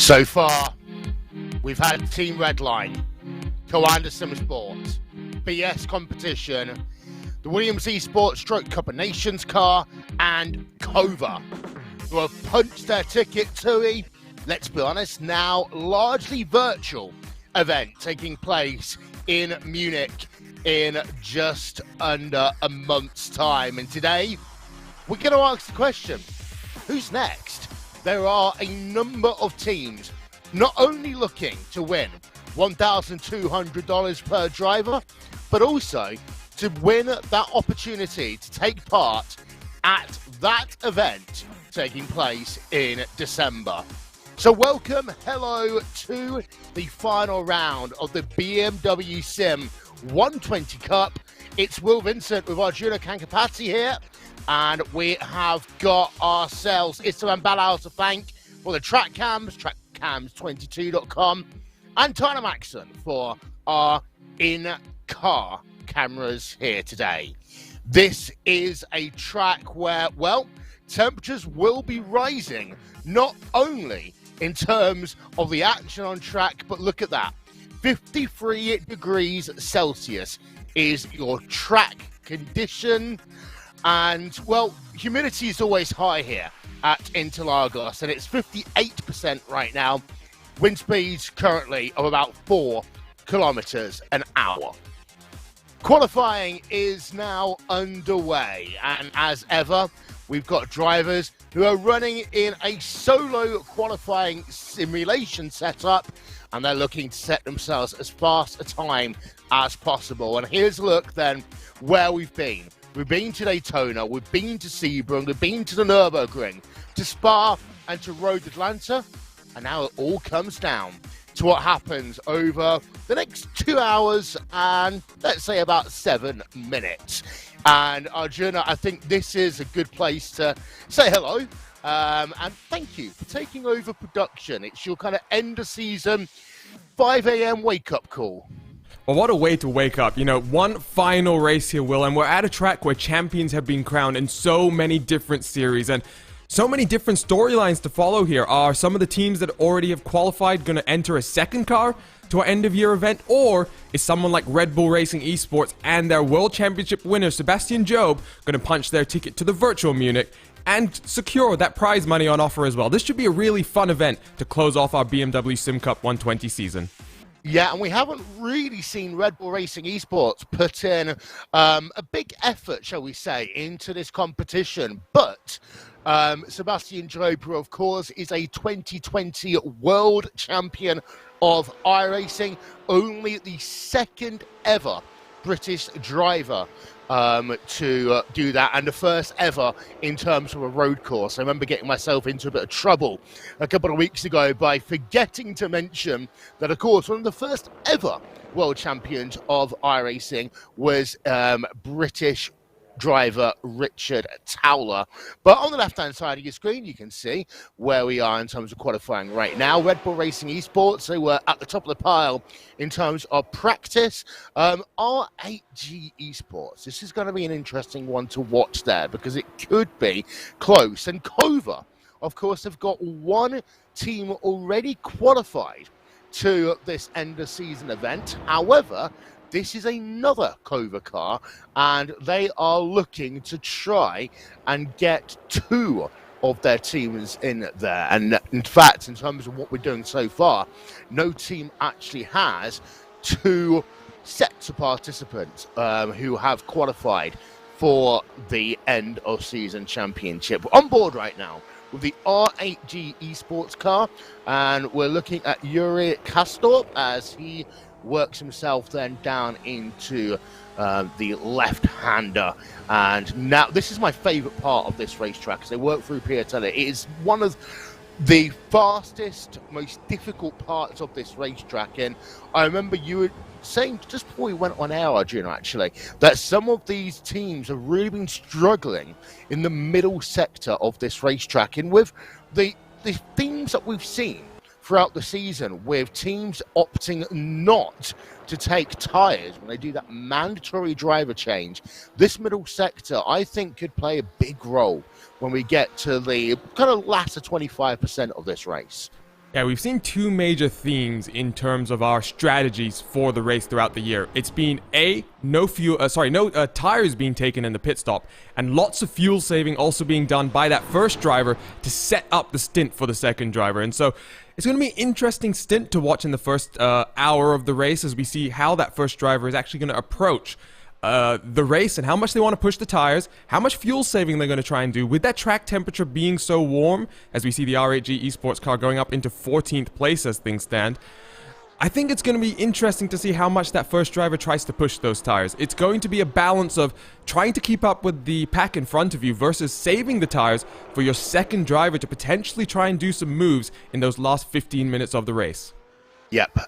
So far, we've had Team Redline, Co-Anderson Sports, BS Competition, the Williams Esports Stroke Cup of Nations car, and Cova, who have punched their ticket to a, let's be honest, now largely virtual event taking place in Munich in just under a month's time. And today, we're going to ask the question, who's next? There are a number of teams not only looking to win $1,200 per driver, but also to win that opportunity to take part at that event taking place in December. So welcome, hello to the final round of the BMW SIM 120 Cup. It's Will Vincent with Arjuna Kankapati here, and we have got ourselves Istvan Balal to thank for the track cams, trackcams22.com, and Tyler Maxson for our in-car cameras here today. This is a track where, well, temperatures will be rising, not only in terms of the action on track, but look at that, 53 degrees Celsius is your track condition. And, well, humidity is always high here at Interlagos, and it's 58% right now. Wind speeds currently of about 4 kilometers an hour. Qualifying is now underway, and as ever, we've got drivers who are running in a solo qualifying simulation setup, and they're looking to set themselves as fast a time as possible. And here's a look then where we've been. We've been to Daytona, we've been to Sebring, we've been to the Nürburgring, to Spa and to Road Atlanta, and now it all comes down to what happens over the next 2 hours and let's say about 7 minutes. And Arjuna, I think this is a good place to say hello and thank you for taking over production. It's your kind of end of season 5 a.m. wake-up call. Well, what a way to wake up. You know, one final race here, Will, and we're at a track where champions have been crowned in so many different series and so many different storylines to follow here. Are some of the teams that already have qualified going to enter a second car to our end-of-year event, or is someone like Red Bull Racing Esports and their World Championship winner, Sebastian Job, going to punch their ticket to the virtual Munich and secure that prize money on offer as well? This should be a really fun event to close off our BMW Sim Cup 120 season. Yeah, and we haven't really seen Red Bull Racing Esports put in a big effort, shall we say, into this competition. But Sebastian Job, who of course is a 2020 world champion of iRacing, only the second ever British driver to do that, and the first ever in terms of a road course. I remember getting myself into a bit of trouble a couple of weeks ago by forgetting to mention that, of course, one of the first ever world champions of iRacing was British driver Richard Towler. But on the left-hand side of your screen, you can see where we are in terms of qualifying right now. Red Bull Racing Esports, they were at the top of the pile in terms of practice. R8G Esports, this is going to be an interesting one to watch there because it could be close. And Cova, of course, have got one team already qualified to this end-of-season event. However, this is another Cova car, and they are looking to try and get 2 of their teams in there. And in fact, in terms of what we're doing so far, no team actually has 2 sets of participants who have qualified for the end of season championship. We're on board right now with the R8G Esports car, and we're looking at Yuri Kastorp as he works himself then down into the left-hander. And now this is my favorite part of this racetrack because they work through Piatella. It is one of the fastest, most difficult parts of this racetrack. And I remember you were saying just before we went on air, Arjuna, actually, that some of these teams have really been struggling in the middle sector of this racetrack. And with the themes that we've seen throughout the season, with teams opting not to take tyres when they do that mandatory driver change, this middle sector, I think, could play a big role when we get to the kind of latter 25% of this race. Yeah, we've seen two major themes in terms of our strategies for the race throughout the year. It's been no tires being taken in the pit stop, and lots of fuel saving also being done by that first driver to set up the stint for the second driver. And so it's going to be an interesting stint to watch in the first hour of the race as we see how that first driver is actually going to approach the race and how much they want to push the tires, how much fuel saving they're going to try and do with that track temperature being so warm as we see the R8G Esports car going up into 14th place as things stand. I think it's going to be interesting to see how much that first driver tries to push those tires. It's going to be a balance of trying to keep up with the pack in front of you versus saving the tires for your second driver to potentially try and do some moves in those last 15 minutes of the race. Yep,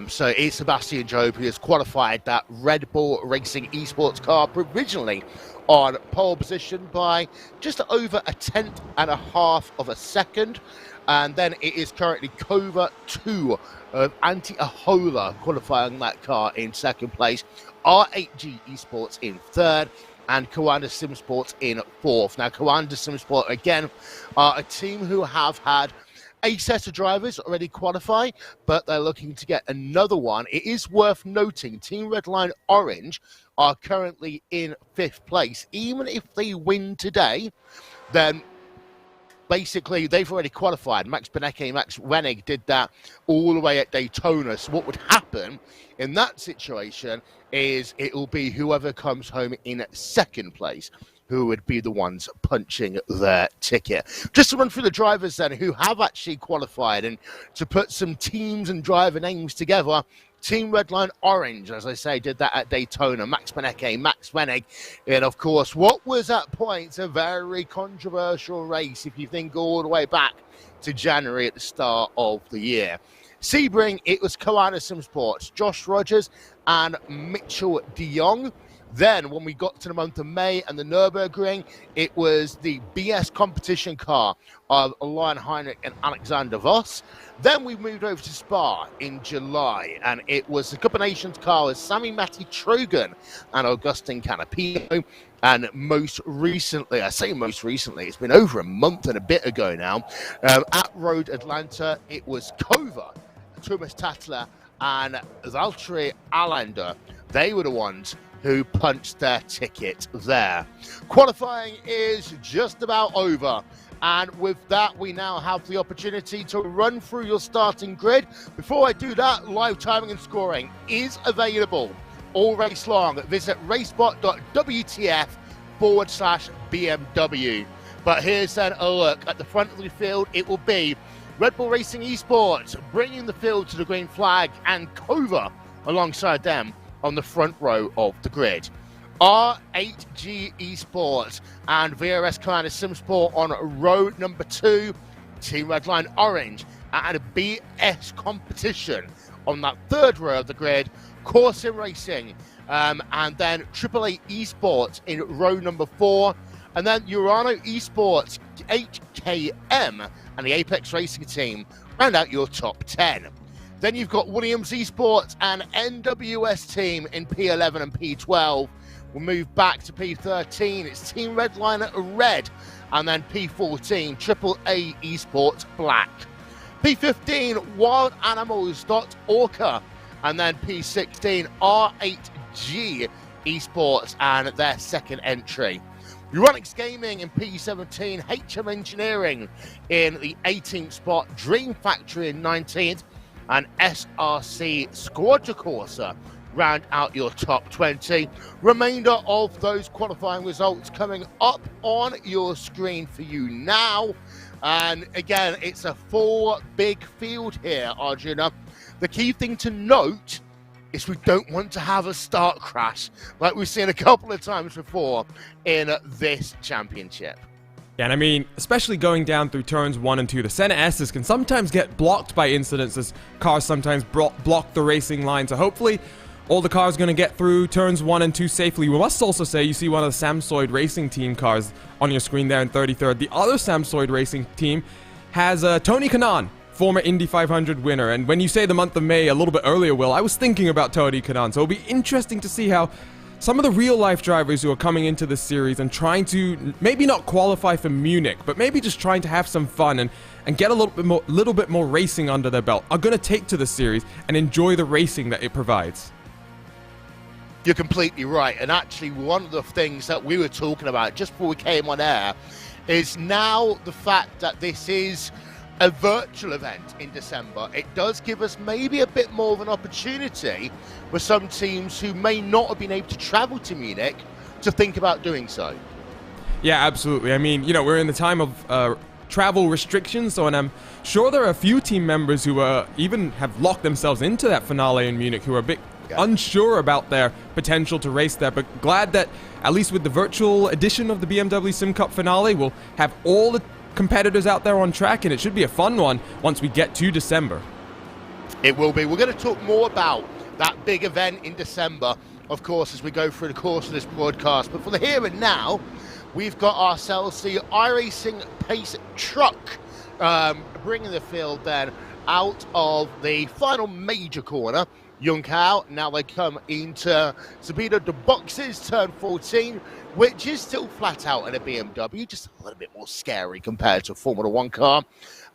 so it's Sebastian Job who has qualified that Red Bull Racing Esports car provisionally on pole position by just over a tenth and a half of a second. And then it is currently Kova 2 of Antti Ahola qualifying that car in second place, R8G Esports in third, and Coanda Simsport in fourth. Now, Coanda Simsport, again, are a team who have had a set of drivers already qualify, but they're looking to get another one. It is worth noting Team Redline Orange are currently in fifth place. Even if they win today, then basically they've already qualified. Max Benecke, Max Wenig did that all the way at Daytona. So what would happen in that situation is it will be whoever comes home in second place who would be the ones punching their ticket. Just to run through the drivers then who have actually qualified and to put some teams and driver names together. Team Redline Orange, as I say, did that at Daytona. Max Benecke, Max Wenig. And of course, what was at points a very controversial race if you think all the way back to January at the start of the year. Sebring, it was Coanda Simsports, Josh Rogers and Mitchell de Jong. Then, when we got to the month of May and the Nürburgring, it was the BS competition car of Lion Heinrich and Alexander Voss. Then we moved over to Spa in July, and it was the Cup of Nations car with Sami Matti Trogan and Augustin Canapino. And most recently, I say most recently, it's been over a month and a bit ago now, at Road Atlanta, it was Kova, Thomas Tatler, and Valtteri Alander. They were the ones who punched their ticket there. Qualifying is just about over. And with that, we now have the opportunity to run through your starting grid. Before I do that, live timing and scoring is available all race long. Visit racebot.wtf/BMW. But here's then a look at the front of the field. It will be Red Bull Racing Esports bringing the field to the green flag and Kova alongside them on the front row of the grid. R8G Esports and VRS Coanda Simsport on row number 2. Team Redline Orange and a BS competition on that third row of the grid. Corsim Racing and then AAA Esports in row number 4. And then Urano Esports, HKM and the Apex Racing team round out your top 10. Then you've got Williams Esports and NWS team in P11 and P12. We'll move back to P13. It's Team Redline Red. And then P14, AAA Esports Black. P15, Wild Animals Orca. And then P16, R8G Esports and their second entry. Euronics Gaming in P17, HM Engineering in the 18th spot, Dream Factory in 19th. And SRC Squadra Corsa round out your top 20. Remainder of those qualifying results coming up on your screen for you now. And again, it's a full big field here, Arjuna. The key thing to note is we don't want to have a start crash like we've seen a couple of times before in this championship. Yeah, and I mean, especially going down through turns 1 and 2, the center S's can sometimes get blocked by incidents as cars sometimes block the racing line. So hopefully all the cars are going to get through turns 1 and 2 safely. We must also say you see one of the Samsoid Racing team cars on your screen there in 33rd. The other Samsoid Racing team has Tony Kanaan, former Indy 500 winner. And when you say the month of May a little bit earlier, Will, I was thinking about Tony Kanaan. So it'll be interesting to see how some of the real-life drivers who are coming into this series and trying to maybe not qualify for Munich, but maybe just trying to have some fun and get a little bit more racing under their belt are going to take to the series and enjoy the racing that it provides. You're completely right. And actually, one of the things that we were talking about just before we came on air is now the fact that this is a virtual event in December. It does give us maybe a bit more of an opportunity for some teams who may not have been able to travel to Munich to think about doing so. Yeah, absolutely. I mean, we're in the time of travel restrictions, so, and I'm sure there are a few team members who even have locked themselves into that finale in Munich who are a bit unsure about their potential to race there, but glad that at least with the virtual edition of the BMW Sim Cup finale, we'll have all the competitors out there on track, and it should be a fun one once we get to December. It will be. We're going to talk more about that big event in December, of course, as we go through the course of this broadcast. But for the here and now, we've got ourselves the iRacing Pace truck bringing the field then out of the final major corner. Junghau, now they come into Subida de Boxes, turn 14, which is still flat out in a BMW, just a little bit more scary compared to a Formula One car.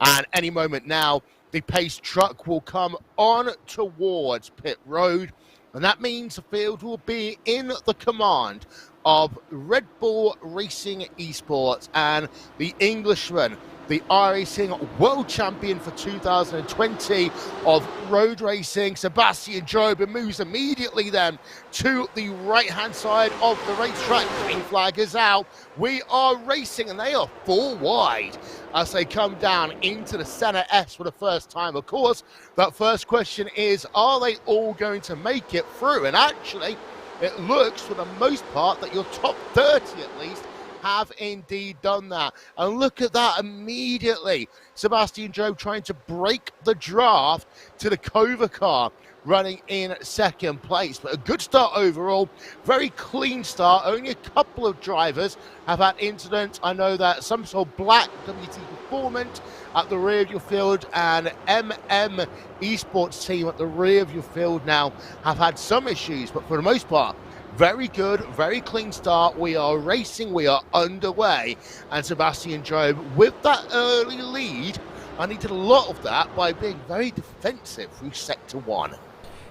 And any moment now, the Pace truck will come on towards pit road, and that means the field will be in the command of Red Bull Racing Esports and the Englishman, the iRacing World Champion for 2020 of road racing, Sebastian Jobe, moves immediately then to the right-hand side of the racetrack. Green flag is out. We are racing, and they are 4 wide as they come down into the center S for the first time. Of course, that first question is, are they all going to make it through? And actually, it looks for the most part that your top 30 at least have indeed done that. And look at that immediately. Sebastian Jobe trying to break the draft to the Kova car, running in second place. But a good start overall. Very clean start. Only a couple of drivers have had incidents. I know that some saw Black, WT Performance at the rear of your field, and MM Esports team at the rear of your field now have had some issues. But for the most part, very good, very clean start. We are racing, we are underway. And Sebastian Jobe, with that early lead, I needed a lot of that by being very defensive through sector 1.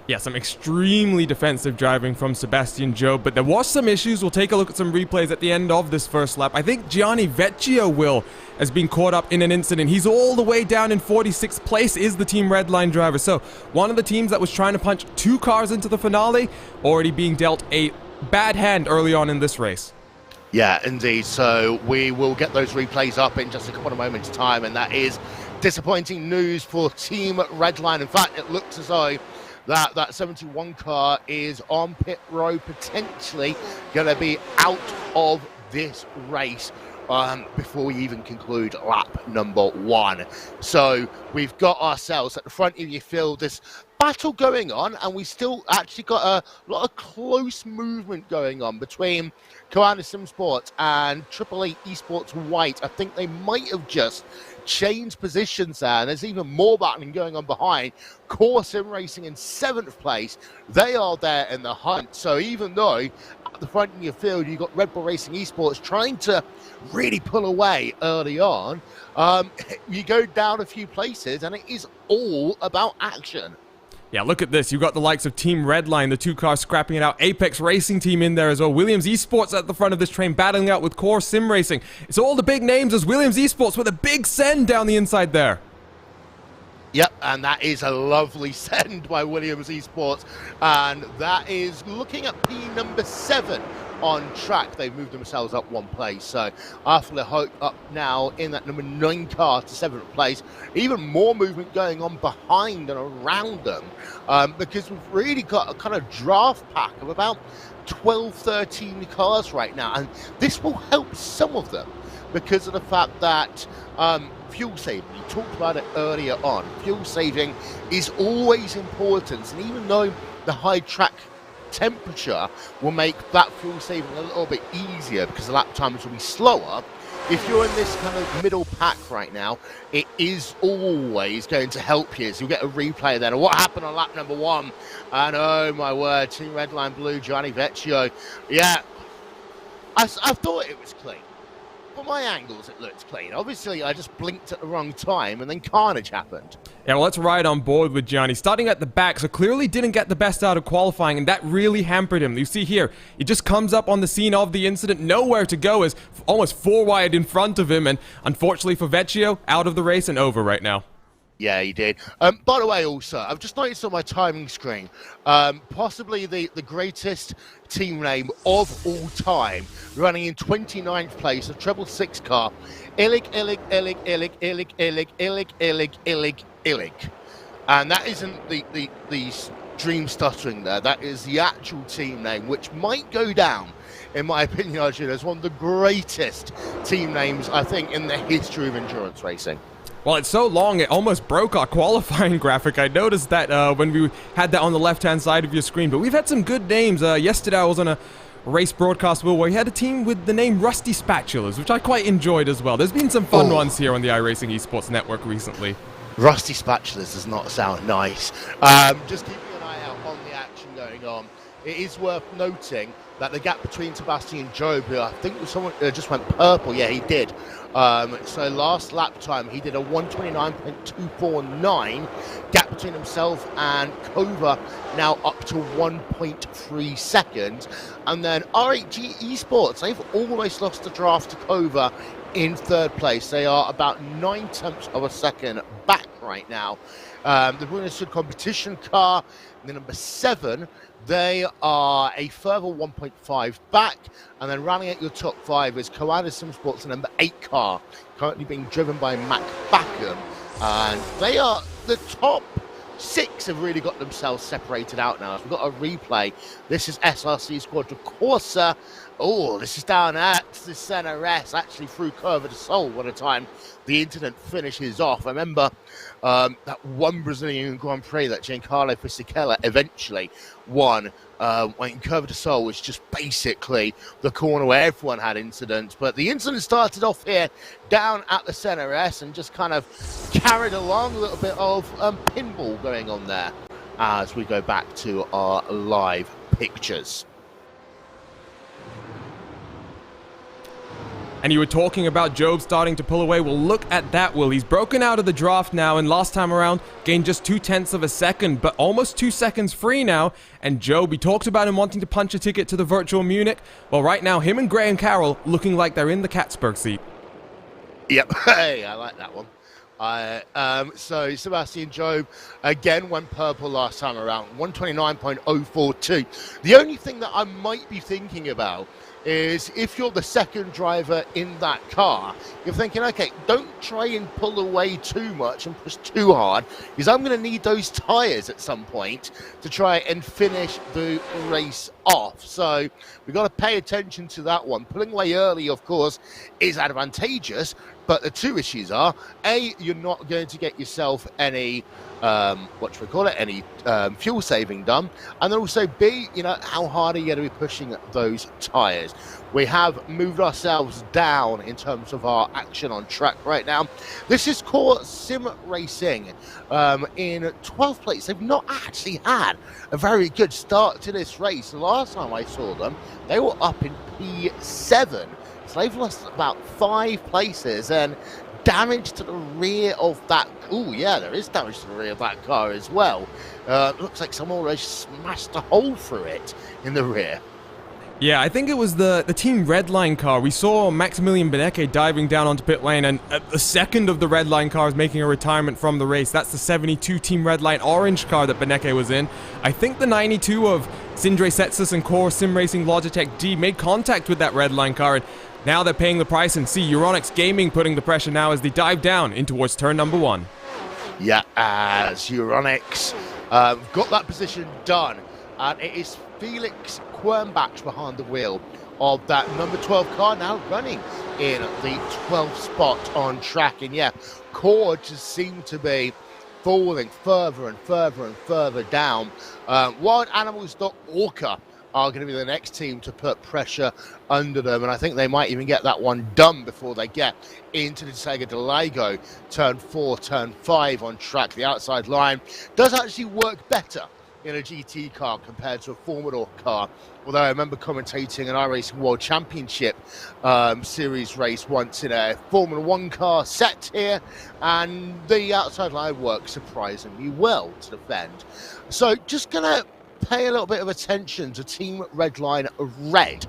Yeah, some extremely defensive driving from Sebastian Jobe, but there was some issues. We'll take a look at some replays at the end of this first lap. I think Gianni Vecchio has been caught up in an incident. He's all the way down in 46th place, is the Team Redline driver. So one of the teams that was trying to punch 2 cars into the finale, already being dealt a bad hand early on in this race. Yeah, indeed. So we will get those replays up in just a couple of moments' time, and that is disappointing news for Team Redline. In fact, it looks as though that 71 car is on pit road, potentially going to be out of this race before we even conclude lap number 1. So we've got ourselves at the front of your field this battle going on, and we still actually got a lot of close movement going on between Koana Sim Sports and Triple Eight Esports White. I think they might have just changed positions there, and there's even more battling going on behind. Core Sim Racing in 7th place. They are there in the hunt. So even though at the front of your field you've got Red Bull Racing Esports trying to really pull away early on, you go down a few places and it is all about action. Yeah, look at this. You've got the likes of Team Redline, the 2 cars scrapping it out. Apex Racing Team in there as well. Williams Esports at the front of this train, battling out with Core Sim Racing. It's all the big names as Williams Esports with a big send down the inside there. Yep, and that is a lovely send by Williams Esports. And that is looking at P number 7 on track. They've moved themselves up 1 place. So after the hope up now in that number 9 car to 7th place, even more movement going on behind and around them, because we've really got a kind of draft pack of about 12, 13 cars right now. And this will help some of them because of the fact that fuel saving, we talked about it earlier on, fuel saving is always important. And even though the high track temperature will make that fuel saving a little bit easier because the lap times will be slower, if you're in this kind of middle pack right now, it is always going to help you. So you'll get a replay then of what happened on lap number 1. And oh my word, Team Redline Blue, Gianni Vecchio. Yeah, I thought it was clean. From my angles, it looked clean. Obviously, I just blinked at the wrong time, and then carnage happened. Yeah, well, let's ride on board with Gianni. Starting at the back, so clearly didn't get the best out of qualifying, and that really hampered him. You see here, he just comes up on the scene of the incident, nowhere to go, is almost 4 wide in front of him, and unfortunately for Vecchio, out of the race and over right now. Yeah, he did. By the way, also, I've just noticed on my timing screen, possibly the greatest team name of all time, running in 29th place, a treble 6 car, Illig. And that isn't the dream stuttering there. That is the actual team name, which might go down, in my opinion, Arjun, as one of the greatest team names, I think, in the history of endurance racing. Well, it's so long, it almost broke our qualifying graphic. I noticed that when we had that on the left-hand side of your screen. But we've had some good names. Yesterday I was on a race broadcast where we had a team with the name Rusty Spatulas, which I quite enjoyed as well. There's been some fun ones here on the iRacing Esports Network recently. Rusty Spatulas does not sound nice. Just keeping an eye out on the action going on. It is worth noting that the gap between Sebastian and Job, who I think was someone just went purple. Yeah, he did. So last lap time, he did a 1:29.249. Gap between himself and Kova now up to 1.3 seconds. And then R8G Esports, they've almost lost the draft to Kova in 3rd place. They are about 9/10 of a second back right now. The Brunner competition car, the number 7, they are a further 1.5 back, and then rounding out your top 5 is Koala Sim Sports, the number 8 car, currently being driven by Mac Backham, and they are the top 6 have really got themselves separated out now. We've got a replay. This is SRC Squadra Corsa. Oh, this is down at the Center S, actually through Curva de Sol. What a time the incident finishes off. I remember that one Brazilian Grand Prix that Giancarlo Fisichella eventually won when Curva de Sol was just basically the corner where everyone had incidents. But the incident started off here down at the Center S and just kind of carried along a little bit of pinball going on there as we go back to our live pictures. And you were talking about Job starting to pull away. Well, look at that, Will. He's broken out of the draft now, and last time around, gained just 0.2 of a second, but almost 2 seconds free now. And Job, we talked about him wanting to punch a ticket to the virtual Munich. Well, right now, him and Graham Carroll looking like they're in the Katzberg seat. Yep, hey, I like that one. So Sebastian Job again went purple last time around, 1:29.042. The only thing that I might be thinking about is if you're the second driver in that car, you're thinking, okay, don't try and pull away too much and push too hard, because I'm going to need those tyres at some point to try and finish the race off. So we've got to pay attention to that one. Pulling away early, of course, is advantageous, but the two issues are, A, you're not going to get yourself any any fuel saving done, and then also B, how hard are you going to be pushing those tyres? We have moved ourselves down in terms of our action on track right now. This is Core Sim Racing in 12th place. They've not actually had a very good start to this race. The last time I saw them, they were up in P7. So they've lost about 5 places, and damage to the rear of that. Oh, yeah, there is damage to the rear of that car as well. Looks like someone already smashed a hole through it in the rear. Yeah, I think it was the Team Redline car. We saw Maximilian Benecke diving down onto pit lane, and the second of the Redline cars making a retirement from the race. That's the 72 Team Redline orange car that Benecke was in. I think the 92 of Sindre Setsus and Core Sim Racing Logitech D made contact with that Redline car, and now they're paying the price, and see Euronics Gaming putting the pressure now as they dive down in towards turn number 1. Yeah, as Euronics got that position done, and it is Felix Quernbach behind the wheel of that number 12 car, now running in the 12th spot on track. And yeah, Core just seemed to be falling further and further and further down. Wild Animals.orca are going to be the next team to put pressure under them, and I think they might even get that one done before they get into the Interlagos. Turn 4, turn 5 on track. The outside line does actually work better in a GT car compared to a Formula car, although I remember commentating an iRacing World Championship series race once in a Formula 1 car set here, and the outside line works surprisingly well to defend. So just gonna pay a little bit of attention to Team Redline Red,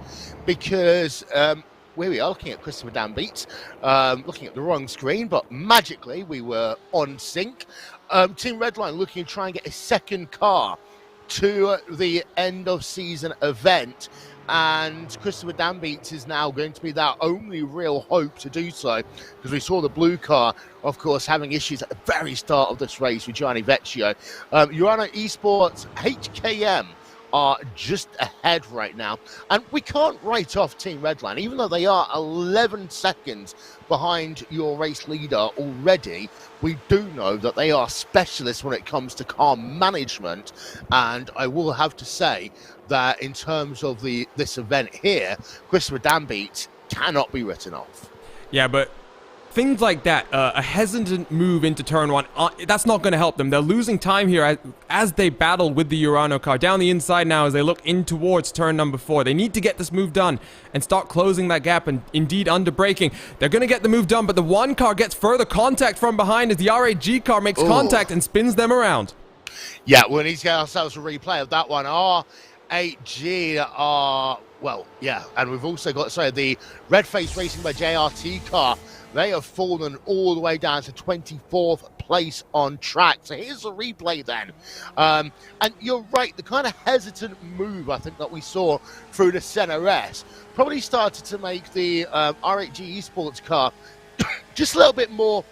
because here we are looking at Christopher Danbeats, looking at the wrong screen, but magically we were on sync. Team Redline looking to try and get a second car to the end of season event, and Christopher Danbeats is now going to be their only real hope to do so, because we saw the blue car, of course, having issues at the very start of this race with Gianni Vecchio. Urano Esports HKM are just ahead right now, and we can't write off Team Redline, even though they are 11 seconds behind your race leader already. We do know that they are specialists when it comes to car management, and I will have to say that in terms of this event here, Christopher Danbeats cannot be written off. Yeah, but things like that, a hesitant move into turn 1, that's not going to help them. They're losing time here as they battle with the Urano car. Down the inside now as they look in towards turn number 4. They need to get this move done and start closing that gap, and indeed under braking. They're going to get the move done, but the one car gets further contact from behind as the R8G car makes contact and spins them around. Yeah, we need to get ourselves a replay of that one. R8G are, well, yeah, and we've also got, sorry, the Red Face Racing by JRT car. They have fallen all the way down to 24th place on track. So here's the replay then. And you're right, the kind of hesitant move I think that we saw through the Senna S probably started to make the R8G Esports car just a little bit more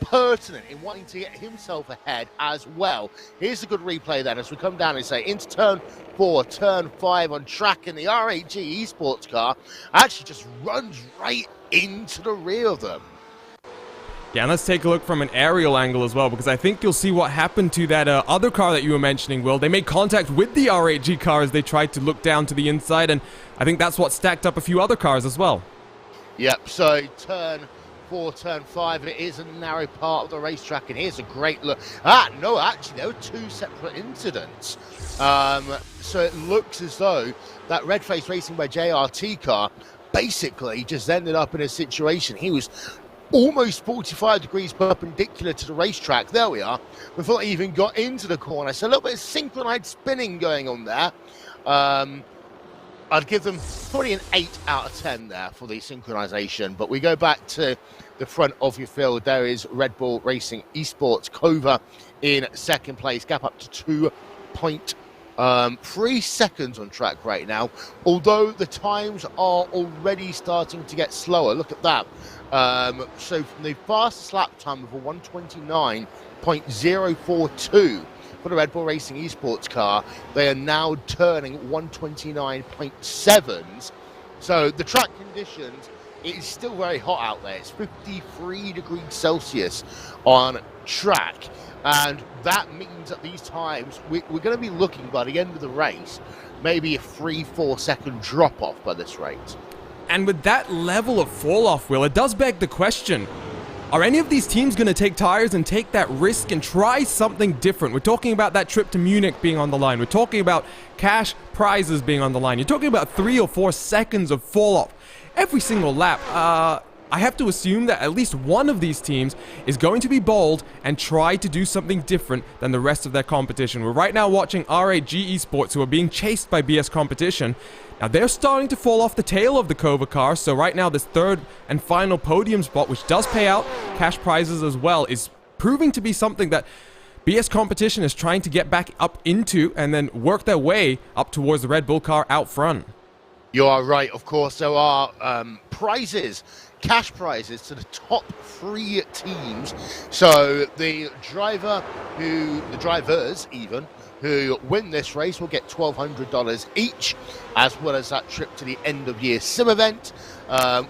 pertinent in wanting to get himself ahead as well. Here's a good replay then as we come down and say into turn 4, turn 5 on track, and the R8G Esports car actually just runs right into the rear of them. Yeah, and let's take a look from an aerial angle as well, because I think you'll see what happened to that other car that you were mentioning, Will. They made contact with the R8G car as they tried to look down to the inside, and I think that's what stacked up a few other cars as well. Yep, so turn 4, turn 5, and it is a narrow part of the racetrack, and here's a great look. No, actually, there were 2 separate incidents. So it looks as though that Red Face Racing by JRT car basically just ended up in a situation. He was almost 45 degrees perpendicular to the racetrack. There we are. Before he even got into the corner. So a little bit of synchronized spinning going on there. I'd give them probably an 8 out of 10 there for the synchronization. But we go back to the front of your field. There is Red Bull Racing Esports Kova in second place. Gap up to 2.3 seconds on track right now. Although the times are already starting to get slower. Look at that. So from the fastest lap time of a 129.042 for the Red Bull Racing Esports car, they are now turning 129.7s. So the track conditions, it is still very hot out there. It's 53 degrees Celsius on track. And that means at these times, we're going to be looking by the end of the race, maybe a 3-4 second drop off by this rate. And with that level of fall off, Will, it does beg the question, are any of these teams going to take tires and take that risk and try something different? We're talking about that trip to Munich being on the line. We're talking about cash prizes being on the line. You're talking about 3 or 4 seconds of fall off every single lap. I have to assume that at least one of these teams is going to be bold and try to do something different than the rest of their competition. We're right now watching R8G Esports, who are being chased by BS Competition. Now they're starting to fall off the tail of the Kova car, so right now this third and final podium spot, which does pay out cash prizes as well, is proving to be something that BS Competition is trying to get back up into and then work their way up towards the Red Bull car out front. You are right, of course. There are prizes, cash prizes to the top 3 teams. So the drivers even, who win this race will get $1,200 each, as well as that trip to the end-of-year sim event,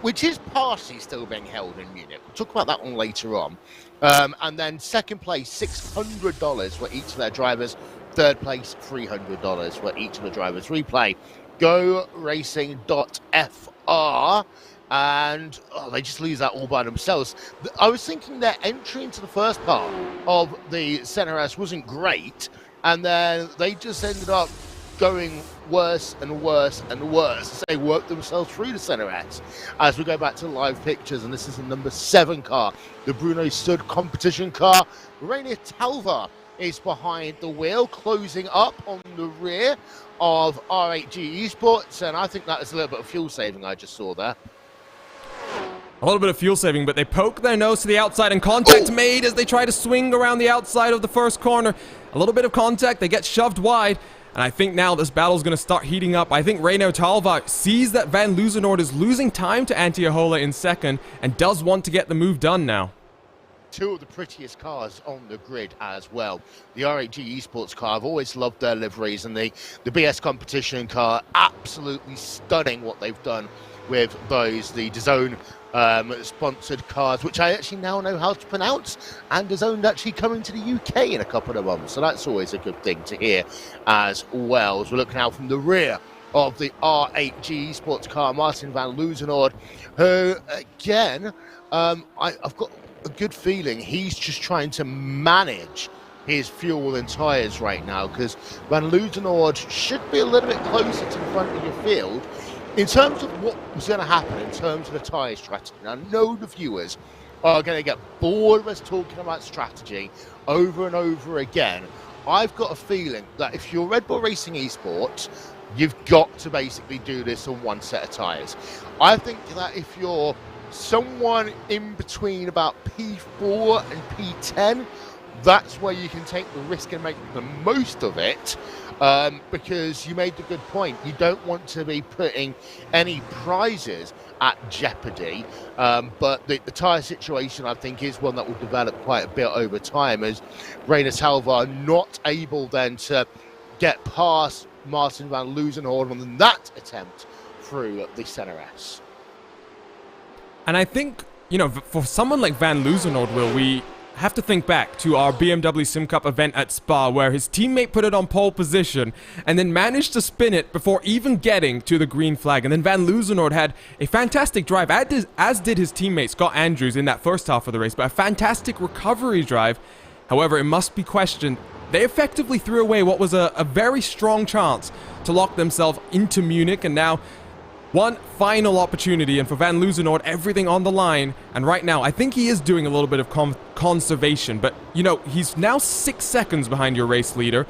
which is partially still being held in Munich. We'll talk about that one later on. And then second place, $600 for each of their drivers. Third place, $300 for each of the drivers. Replay goracing.fr, and they just lose that all by themselves. I was thinking their entry into the first part of the Center S wasn't great, and then they just ended up going worse and worse and worse. They worked themselves through the Center S. As we go back to live pictures, and this is the number 7 car, the Bruno Stud competition car. Rainier Talva is behind the wheel, closing up on the rear of R8G Esports, and I think that is a little bit of fuel saving I just saw there. A little bit of fuel saving, but they poke their nose to the outside, and contact made as they try to swing around the outside of the first corner. A little bit of contact, they get shoved wide, and I think now this battle's going to start heating up. I think Reino Talva sees that Van Luzenoord is losing time to Antiohola in second, and does want to get the move done now. Two of the prettiest cars on the grid as well. The R8G Esports car, I've always loved their liveries, and the BS competition car, absolutely stunning what they've done with those. The DAZN sponsored cars, which I actually now know how to pronounce, and DAZN actually coming to the UK in a couple of months, so that's always a good thing to hear as well. As we're looking out from the rear of the R8G Esports car, Martin Van Luzenoord, who again, I've got a good feeling he's just trying to manage his fuel and tyres right now, because Van Luzenoord should be a little bit closer to the front of your field in terms of what was going to happen in terms of the tyre strategy. Now, I know the viewers are going to get bored of us talking about strategy over and over again. I've got a feeling that if you're Red Bull Racing Esports, you've got to basically do this on one set of tyres. I think that if you're someone in between about P4 and P10, that's where you can take the risk and make the most of it, because you made a good point. You don't want to be putting any prizes at jeopardy, but the tyre situation, I think, is one that will develop quite a bit over time, as Reino Talva are not able then to get past Martin Van Luzenoord on that attempt through the Center S. And I think, you know, for someone like Van Luzenoord, we have to think back to our BMW SIM Cup event at Spa, where his teammate put it on pole position and then managed to spin it before even getting to the green flag. And then Van Luzenoord had a fantastic drive, as did his teammate Scott Andrews in that first half of the race, but a fantastic recovery drive. However, it must be questioned, they effectively threw away what was a very strong chance to lock themselves into Munich, and now one final opportunity, and for Van Luzenoord, everything on the line. And right now, I think he is doing a little bit of conservation, but, you know, he's now 6 seconds behind your race leader.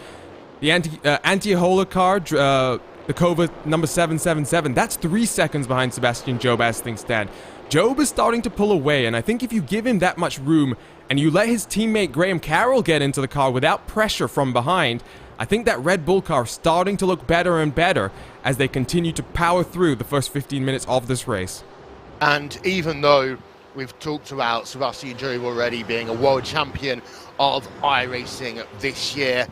The Antiohola car, the Kova number 777, that's 3 seconds behind Sebastian Job as things stand. Job is starting to pull away, and I think if you give him that much room, and you let his teammate Graham Carroll get into the car without pressure from behind, I think that Red Bull car is starting to look better and better as they continue to power through the first 15 minutes of this race. And even though we've talked about Sebastian Job already being a world champion of iRacing this year,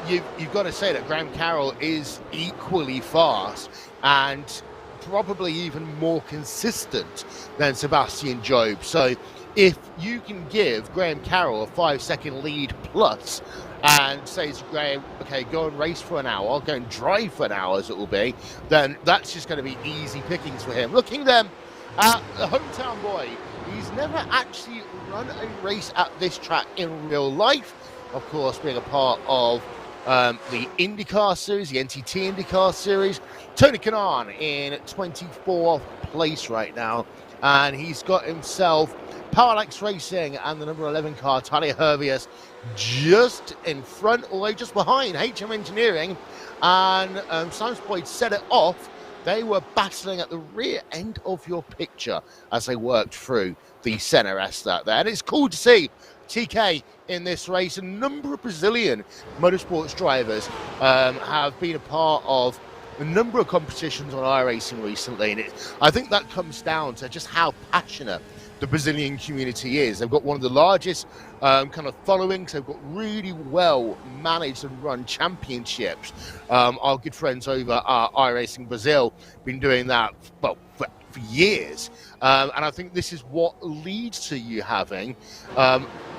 you've got to say that Graham Carroll is equally fast and probably even more consistent than Sebastian Job. So if you can give Graham Carroll a 5-second lead plus, and say to Graham, okay, go and race for an hour, go and drive for an hour as it will be, then that's just going to be easy pickings for him. Looking then at the hometown boy, he's never actually run a race at this track in real life, of course being a part of the IndyCar series, the NTT IndyCar series. Tony Kanaan in 24th place right now, and he's got himself Parallax Racing and the number 11 car, Talia Hervius, just in front, although just behind HM Engineering, and Simon Boyd set it off. They were battling at the rear end of your picture as they worked through the Center S there. And it's cool to see TK in this race. A number of Brazilian motorsports drivers have been a part of a number of competitions on iRacing recently, and I think that comes down to just how passionate the Brazilian community is. They've got one of the largest kind of followings. They've got really well managed and run championships. Our good friends over at iRacing Brazil been doing that, well, for years. And I think this is what leads to you having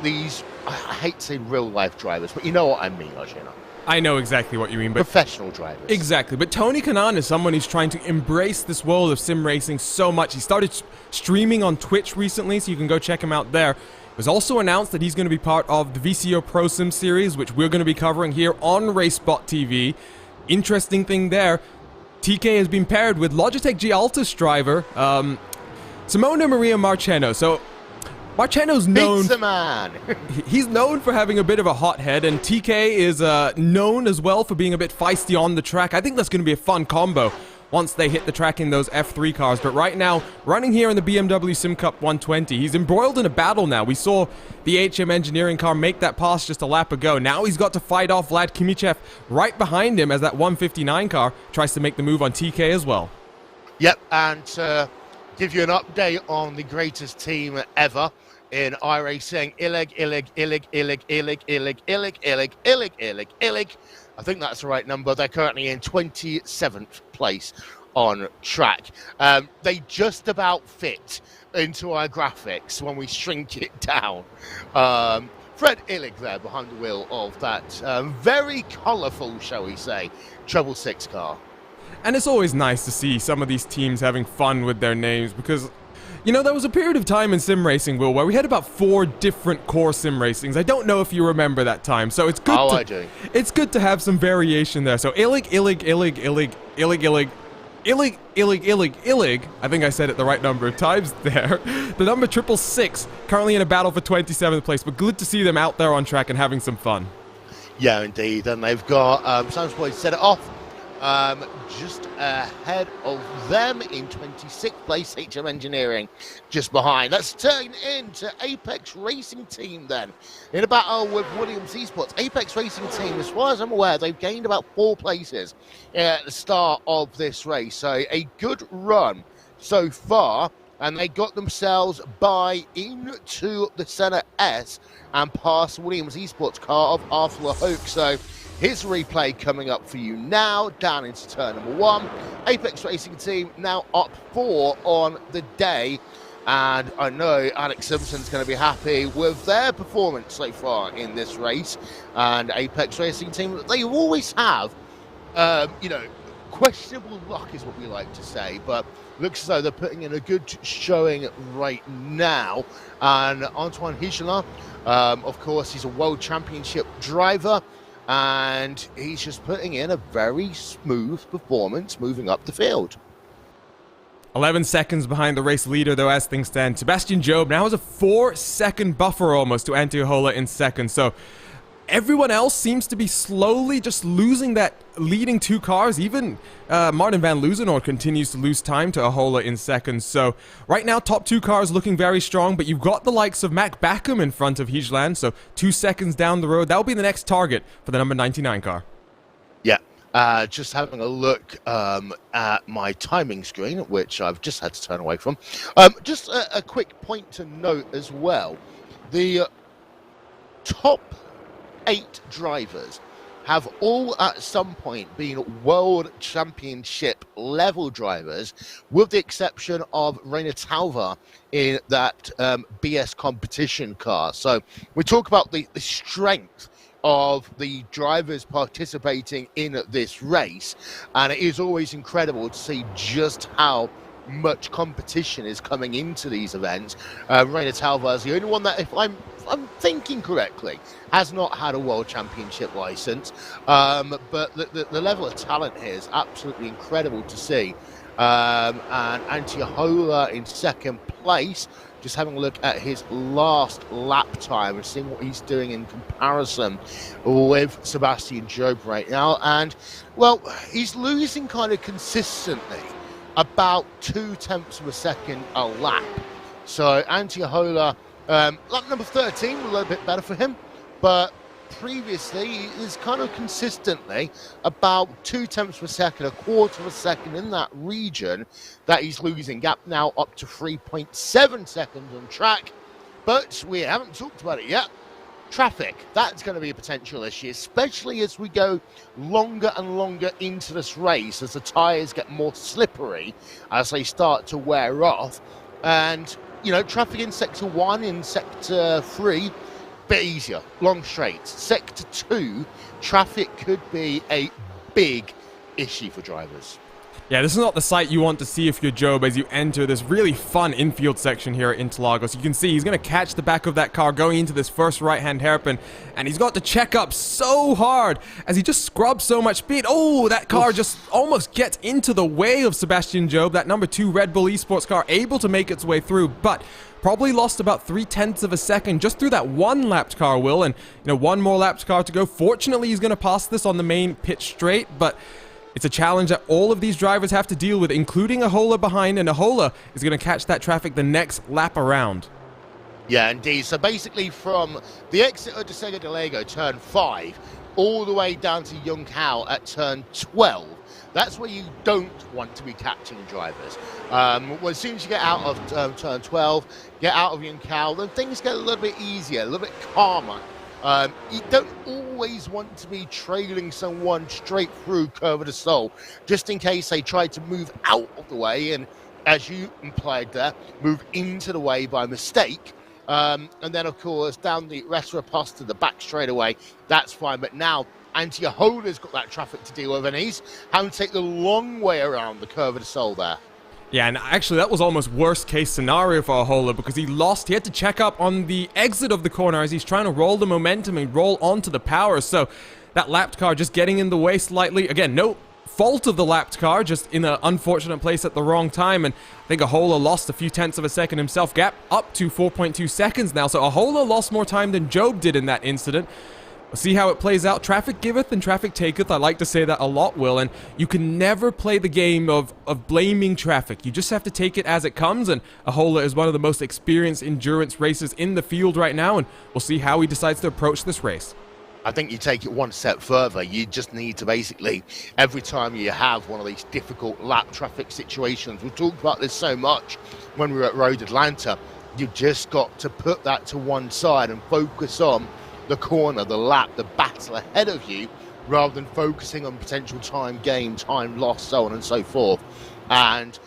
these, I hate to say real life drivers, but you know what I mean, Arjuna. I know exactly what you mean, but Professional drivers. exactly. But Tony Kanaan is someone who's trying to embrace this world of sim racing so much. He started streaming on Twitch recently, so you can go check him out there. It was also announced that he's going to be part of the VCO Pro Sim series, which we're going to be covering here on RaceBot TV. Interesting thing there, TK has been paired with Logitech G Altus driver, Simona Maria Marcheno. So Marcheno's known... Pizza man! He's known for having a bit of a hot head, and TK is known as well for being a bit feisty on the track. I think that's going to be a fun combo once they hit the track in those F3 cars. But right now, running here in the BMW Sim Cup 120, he's embroiled in a battle now. We saw the HM Engineering car make that pass just a lap ago. Now he's got to fight off Vlad Kimichev right behind him as that 159 car tries to make the move on TK as well. Yep, and give you an update on the greatest team ever in iRacing. Illig. I think that's the right number. They're currently in 27th place on track. They just about fit into our graphics when we shrink it down. Fred Illig there behind the wheel of that very colourful, shall we say, Treble 6 car. And it's always nice to see some of these teams having fun with their names because, you know, there was a period of time in sim racing, Will, where we had about 4 different core sim racings. I don't know if you remember that time, so it's good. I do. It's good to have some variation there. So Illig. I think I said it the right number of times there. The number 666 currently in a battle for 27th place, but good to see them out there on track and having some fun. Yeah, indeed. And they've got Sam's Boys set it off. Just ahead of them in 26th place, HM Engineering just behind. Let's turn into Apex Racing Team then. In a battle with Williams Esports. Apex Racing Team, as far as I'm aware, they've gained about 4 places at the start of this race. So a good run so far. And they got themselves by into the Senna S and past Williams Esports car of Arthur Hoke. So here's a replay coming up for you now, down into turn number 1. Apex Racing Team now up 4 on the day. And I know Alex Simpson's going to be happy with their performance so far in this race. And Apex Racing Team, they always have, you know, questionable luck is what we like to say, but looks as though they're putting in a good showing right now. And Antoine Higelin, of course, he's a world championship driver, and he's just putting in a very smooth performance moving up the field. 11 seconds behind the race leader, though, as things stand. Sebastian Job now has a 4-second buffer almost to Antiohola in second. So everyone else seems to be slowly just losing that leading 2 cars. Even Martin van Loozenhoorn continues to lose time to Ahola in second. So right now, top 2 cars looking very strong, but you've got the likes of Mac Backham in front of Higeland. So 2 seconds down the road, that'll be the next target for the number 99 car. Yeah. Just having a look at my timing screen, which I've just had to turn away from. Just a quick point to note as well. The top 8 drivers have all at some point been world championship level drivers, with the exception of Reina Talva in that BS competition car. So we talk about the strength of the drivers participating in this race, and it is always incredible to see just how much competition is coming into these events. Reina Talva is the only one that, if I'm thinking correctly, has not had a world championship license, but the level of talent here is absolutely incredible to see. And Antiohola in second place. Just having a look at his last lap time and seeing what he's doing in comparison with Sebastian Job right now. And, well, he's losing kind of consistently about 0.2 of a second a lap. So Antiohola, lap number 13, a little bit better for him. But previously, he is kind of consistently about 0.2 of a second, 1/4 of a second in that region that he's losing. Gap now up to 3.7 seconds on track. But we haven't talked about it yet. Traffic, that's going to be a potential issue, especially as we go longer and longer into this race, as the tyres get more slippery, as they start to wear off. And, you know, traffic in Sector 1, in Sector 3, bit easier, long straights. Sector 2, traffic could be a big issue for drivers. Yeah, this is not the sight you want to see if you're Job as you enter this really fun infield section here at Interlagos. You can see he's going to catch the back of that car going into this first right-hand hairpin, and he's got to check up so hard as he just scrubs so much speed. Oh, that car just almost gets into the way of Sebastian Job, that number 2 Red Bull Esports car, able to make its way through, but probably lost about 0.3 of a second just through that one lapped car, Will, and one more lapped car to go. Fortunately, he's going to pass this on the main pit straight, but it's a challenge that all of these drivers have to deal with, including Ahola behind, and Ahola is going to catch that traffic the next lap around. Yeah, indeed. So basically from the exit of Desega de Lego, turn 5, all the way down to Young Hao at turn 12, that's where you don't want to be catching drivers. Well, as soon as you get out of turn 12, get out of Young Hao, then things get a little bit easier, a little bit calmer. You don't always want to be trailing someone straight through Curva de Sol, just in case they try to move out of the way and, as you implied there, move into the way by mistake. And then, of course, down the Resta to the back straight away, that's fine. But now, Anti-Ahola's got that traffic to deal with, and he's having to take the long way around the Curva de Sol there. Yeah, and actually that was almost worst case scenario for Ahola because he had to check up on the exit of the corner as he's trying to roll the momentum and roll onto the power. So that lapped car just getting in the way slightly. Again, no fault of the lapped car, just in an unfortunate place at the wrong time. And I think Ahola lost a few tenths of a second himself. Gap up to 4.2 seconds now. So Ahola lost more time than Job did in that incident. We'll see how it plays out. Traffic giveth and traffic taketh. I like to say that a lot, Will, and you can never play the game of blaming traffic. You just have to take it as it comes, and Ahola is one of the most experienced endurance racers in the field right now, and we'll see how he decides to approach this race. I think you take it one step further. You just need to basically, every time you have one of these difficult lap traffic situations, we've talked about this so much when we were at Road Atlanta, you've just got to put that to one side and focus on the corner, the lap, the battle ahead of you, rather than focusing on potential time gain, time loss, so on and so forth. And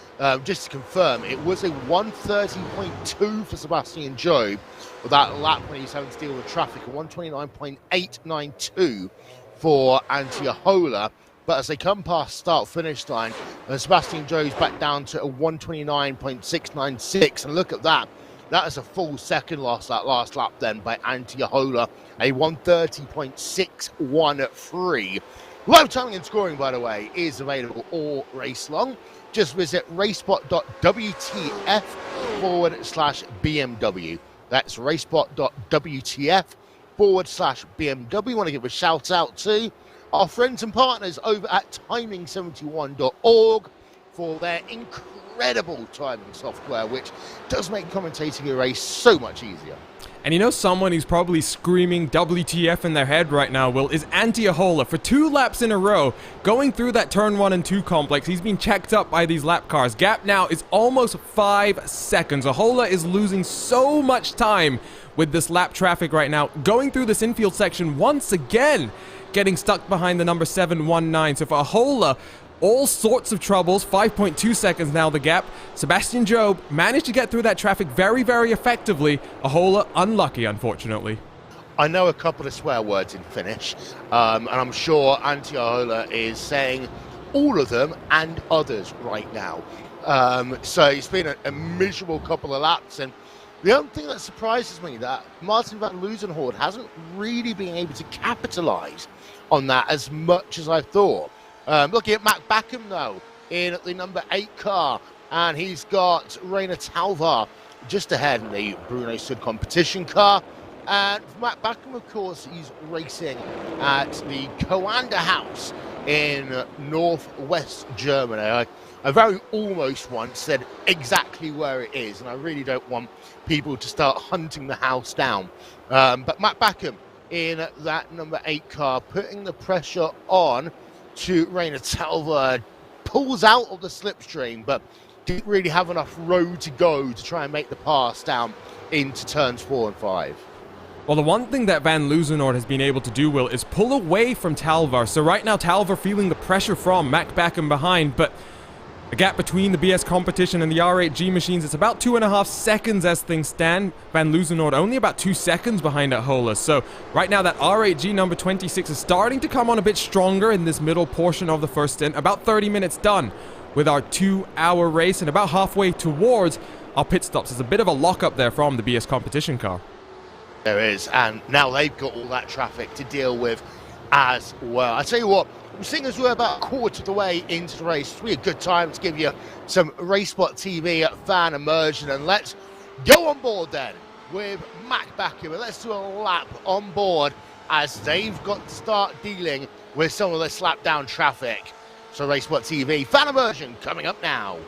just to confirm, it was a 130.2 for Sebastian Job with that lap when he's having to deal with traffic, a 129.892 for Anti-Ahola. But as they come past start-finish line, Sebastian Job's back down to a 129.696, and look at that. That is a full second loss, that last lap then by Anti-Ahola, a 130.613. Live timing and scoring, by the way, is available all race long. Just visit racebot.wtf/BMW. That's racebot.wtf/BMW. Want to give a shout out to our friends and partners over at timing71.org for their incredible timing software, which does make commentating a race so much easier. And someone who's probably screaming WTF in their head right now, Will, is Anti-Ahola. For 2 laps in a row, going through that turn 1 and 2 complex, he's been checked up by these lap cars. Gap now is almost 5 seconds. Ahola is losing so much time with this lap traffic right now. Going through this infield section once again, getting stuck behind the number 719. So for Ahola, all sorts of troubles. 5.2 seconds now the gap. Sebastian Job managed to get through that traffic very, very effectively. Ahola unlucky, unfortunately. I know a couple of swear words in Finnish, and I'm sure Anti-Ahola is saying all of them and others right now. So it's been a miserable couple of laps, and the only thing that surprises me that Martin van Loozenhoorn hasn't really been able to capitalise on that as much as I thought. Looking at Matt Backham, though, in the number 8 car, and he's got Rainer Talvar just ahead in the Bruno Sud competition car. And for Matt Backham, of course, he's racing at the Coanda House in northwest Germany. I very almost once said exactly where it is, and I really don't want people to start hunting the house down. But Matt Backham in that number 8 car, putting the pressure on to Rainer Talvar, pulls out of the slipstream, but didn't really have enough road to go to try and make the pass down into turns 4 and 5. Well, the one thing that Van Loozenhoorn has been able to do, Will, is pull away from Talvar. So right now, Talvar feeling the pressure from Matt Backham behind, but The gap between the BS Competition and the R8G machines, it's about 2.5 seconds as things stand. Van Loozenord only about 2 seconds behind at Holus. So right now that R8G number 26 is starting to come on a bit stronger in this middle portion of the first stint. About 30 minutes done with our 2-hour race and about halfway towards our pit stops. There's a bit of a lockup there from the BS Competition car. There is, and now they've got all that traffic to deal with as well. I tell you what, seeing as we're about a quarter of the way into the race, it's really a good time to give you some RaceSpot TV fan immersion, and let's go on board then with Mac back here. Let's do a lap on board as they've got to start dealing with some of the slap-down traffic. So RaceSpot TV fan immersion coming up now.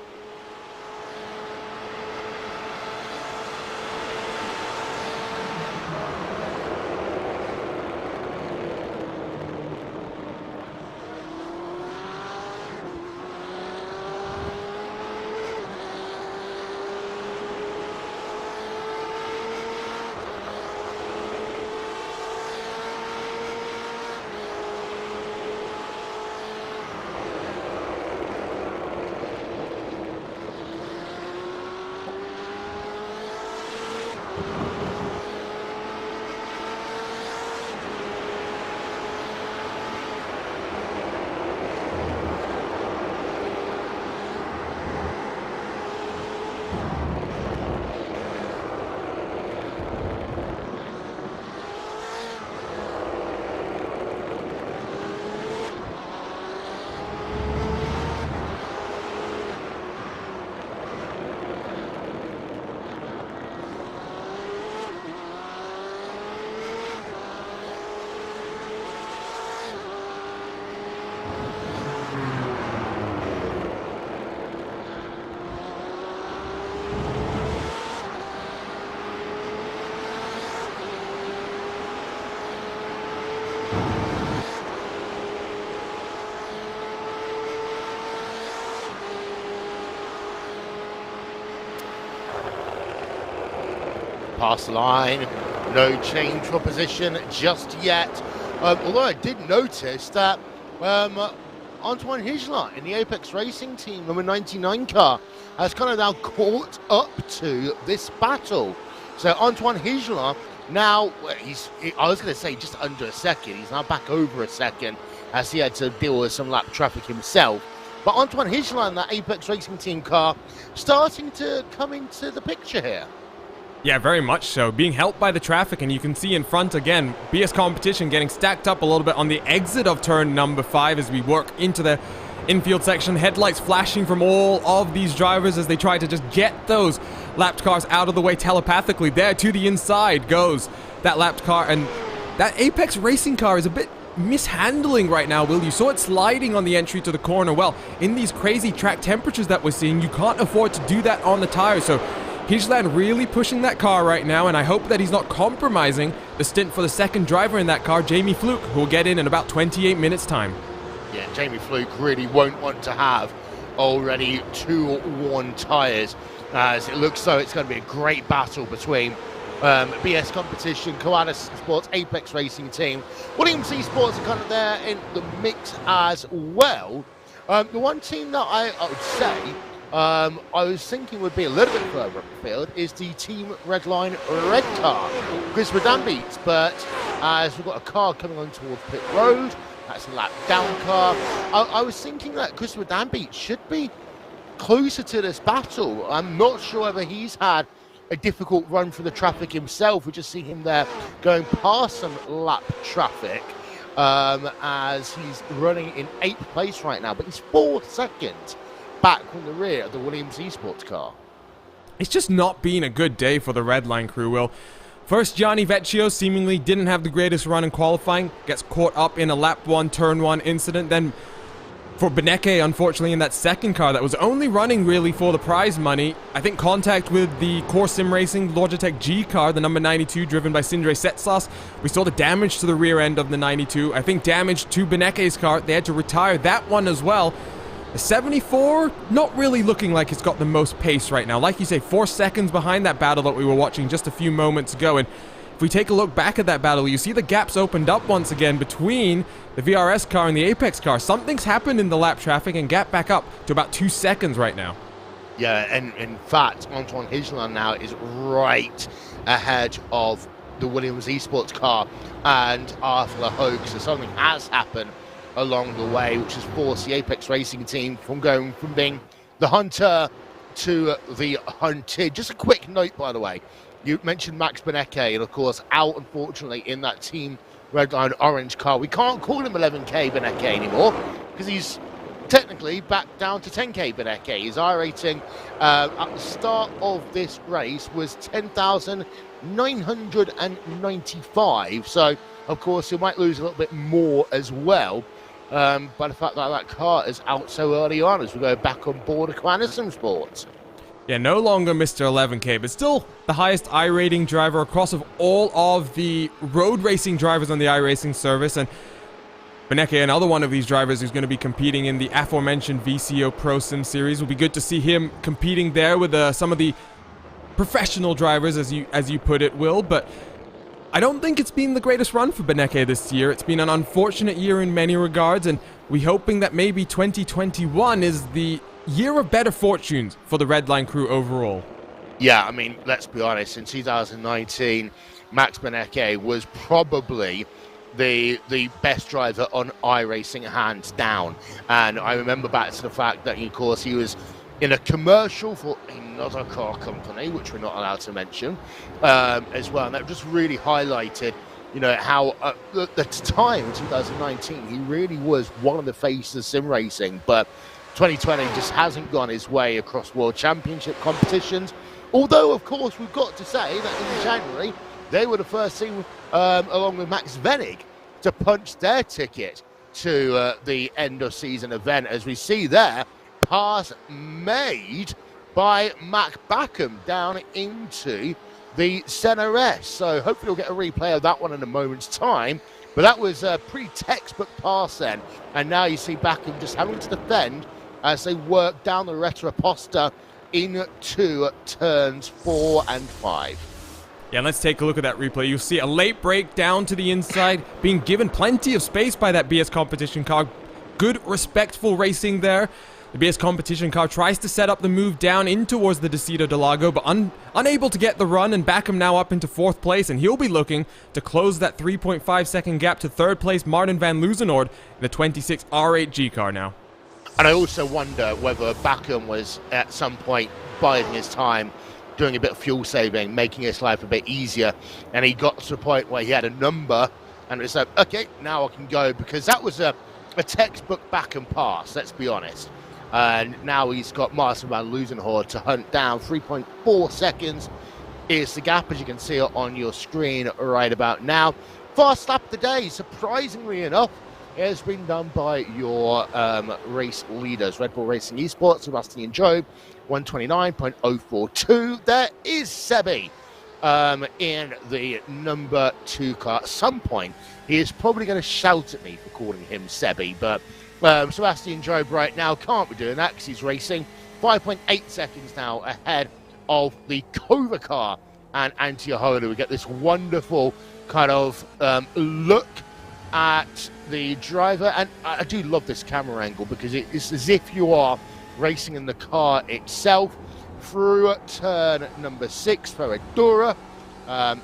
Past the line, no change for position just yet. Although I did notice that Antoine Higelin in the Apex Racing team, number 99 car, has kind of now caught up to this battle. So Antoine Higelin now, I was going to say just under a second, he's now back over a second as he had to deal with some lap traffic himself. But Antoine Higelin, that Apex Racing team car, starting to come into the picture here. Yeah, very much so. Being helped by the traffic, and you can see in front again, BS Competition getting stacked up a little bit on the exit of turn number 5 as we work into the infield section. Headlights flashing from all of these drivers as they try to just get those lapped cars out of the way telepathically. There to the inside goes that lapped car, and that Apex Racing car is a bit mishandling right now, Will. You saw it sliding on the entry to the corner. Well, in these crazy track temperatures that we're seeing, you can't afford to do that on the tires, so Higelin really pushing that car right now, and I hope that he's not compromising the stint for the second driver in that car, Jamie Fluke, who will get in about 28 minutes time. Yeah, Jamie Fluke really won't want to have already 2 worn tyres, as it looks so it's going to be a great battle between BS Competition, Koalas Sports, Apex Racing Team. Williams Esports are kind of there in the mix as well. The one team that I would say I was thinking would be a little bit further up the field is the Team Redline Red car, Chris Redambeat, but as we've got a car coming on towards pit road, that's a lap down car. I was thinking that Chris Redambeat should be closer to this battle. I'm not sure whether he's had a difficult run for the traffic himself. We just see him there going past some lap traffic as he's running in 8th place right now, but he's 4 seconds back from the rear of the Williams Esports car. It's just not been a good day for the Redline crew, Will. First, Gianni Vecchio seemingly didn't have the greatest run in qualifying, gets caught up in a lap 1, turn 1 incident. Then for Beneke, unfortunately, in that second car that was only running really for the prize money, I think contact with the Core Sim Racing Logitech G car, the number 92, driven by Sindre Setsas. We saw the damage to the rear end of the 92. I think damage to Beneke's car. They had to retire that one as well. The 74, not really looking like it's got the most pace right now. Like you say, 4 seconds behind that battle that we were watching just a few moments ago. And if we take a look back at that battle, you see the gaps opened up once again between the VRS car and the Apex car. Something's happened in the lap traffic and gap back up to about 2 seconds right now. Yeah, and in fact, Antoine Higeland now is right ahead of the Williams Esports car and Arthur Hogue. So something has happened along the way, which has forced the Apex Racing team from going from being the hunter to the hunted. Just a quick note, by the way, you mentioned Max Benecke, and of course, out unfortunately in that team red line orange car. We can't call him 11K Benecke anymore because he's technically back down to 10K Benecke. His iRacing at the start of this race was 10,995. So, of course, he might lose a little bit more as well by the fact that that car is out so early on as we go back on board Aquana Sim Sports. Yeah, no longer Mr. 11K, but still the highest iRating driver across of all of the road racing drivers on the iRacing service. And Benecke, another one of these drivers who's going to be competing in the aforementioned VCO Pro Sim series. Will be good to see him competing there with some of the professional drivers, as you put it, Will. But I don't think it's been the greatest run for Benecke this year. It's been an unfortunate year in many regards, and we're hoping that maybe 2021 is the year of better fortunes for the Redline crew overall. Yeah, I mean, let's be honest. In 2019, Max Benecke was probably the best driver on iRacing, hands down. And I remember back to the fact that, of course, he was in a commercial for another car company, which we're not allowed to mention, as well. And that just really highlighted, you know, how at the time in 2019, he really was one of the faces of sim racing. But 2020 just hasn't gone his way across World Championship competitions. Although, of course, we've got to say that in January, they were the first team, along with Max Venig, to punch their ticket to the end-of-season event. As we see there, pass made by Mac Backham down into the Senna S. So hopefully we'll get a replay of that one in a moment's time. But that was a pretty textbook pass then. And now you see Backham just having to defend as they work down the Retroposta into turns 4 and 5. Yeah, let's take a look at that replay. You'll see a late break down to the inside, being given plenty of space by that BS competition car. Good, respectful racing there. The BS competition car tries to set up the move down in towards the Decido del Lago, but unable to get the run, and Backham now up into 4th place, and he'll be looking to close that 3.5 second gap to 3rd place Martin van Luzenoord in the 26 R8G car now. And I also wonder whether Backham was at some point biding his time, doing a bit of fuel saving, making his life a bit easier, and he got to the point where he had a number, and it's like, okay, now I can go, because that was a textbook Backham pass, let's be honest. And now he's got Martin van Luzenoord to hunt down. 3.4 seconds is the gap, as you can see it on your screen right about now. Fast lap of the day, surprisingly enough, has been done by your race leaders. Red Bull Racing Esports, Sebastian Job, 129.042. There is Sebi in the number 2 car. At some point, he is probably going to shout at me for calling him Sebi, but Sebastian Job right now can't be doing that because he's racing 5.8 seconds now ahead of the Cova car and Antiohola. We get this wonderful kind of look at the driver, and I do love this camera angle because it's as if you are racing in the car itself through turn number 6 for Edura,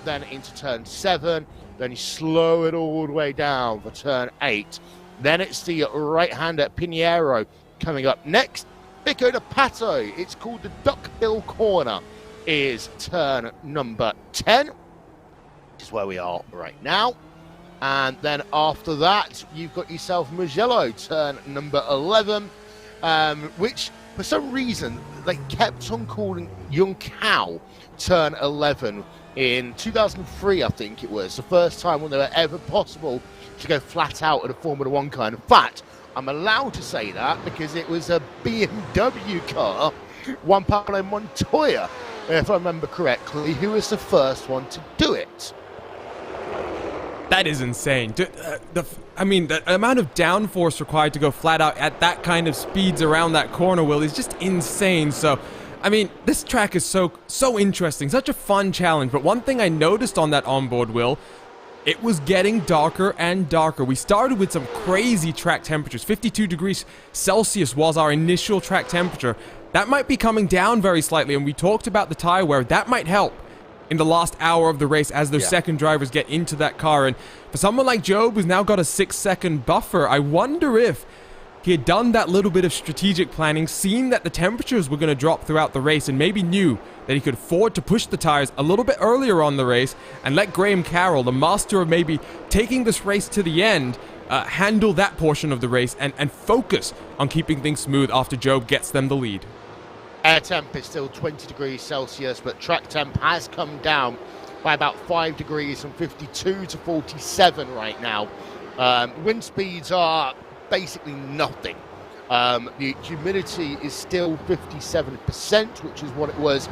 then into turn 7, then you slow it all the way down for turn 8. Then it's the right-hander Pinheiro coming up next. Pico de Pato, it's called the Duck Hill Corner, is turn number 10, which is where we are right now. And then after that, you've got yourself Mugello, turn number 11, which for some reason they kept on calling Young Cow turn 11 in 2003, I think it was, the first time when they were ever possible to go flat out at a Formula 1 car. In fact, I'm allowed to say that because it was a BMW car, Juan Pablo Montoya, if I remember correctly, who was the first one to do it. That is insane. I mean, the amount of downforce required to go flat out at that kind of speeds around that corner, Will, is just insane. So I mean, this track is so interesting, such a fun challenge, but one thing I noticed on that onboard, Will, it was getting darker and darker. We started with some crazy track temperatures. 52 degrees Celsius was our initial track temperature. That might be coming down very slightly, and we talked about the tire wear. That might help in the last hour of the race as those second drivers get into that car. And for someone like Job, who's now got a 6-second buffer, I wonder if he had done that little bit of strategic planning, seen that the temperatures were going to drop throughout the race, and maybe knew that he could afford to push the tires a little bit earlier on the race and let Graham Carroll, the master of maybe taking this race to the end, handle that portion of the race and focus on keeping things smooth after Job gets them the lead. Air temp is still 20 degrees Celsius, but track temp has come down by about 5 degrees from 52 to 47 right now. Wind speeds are basically nothing. The humidity is still 57%, which is what it was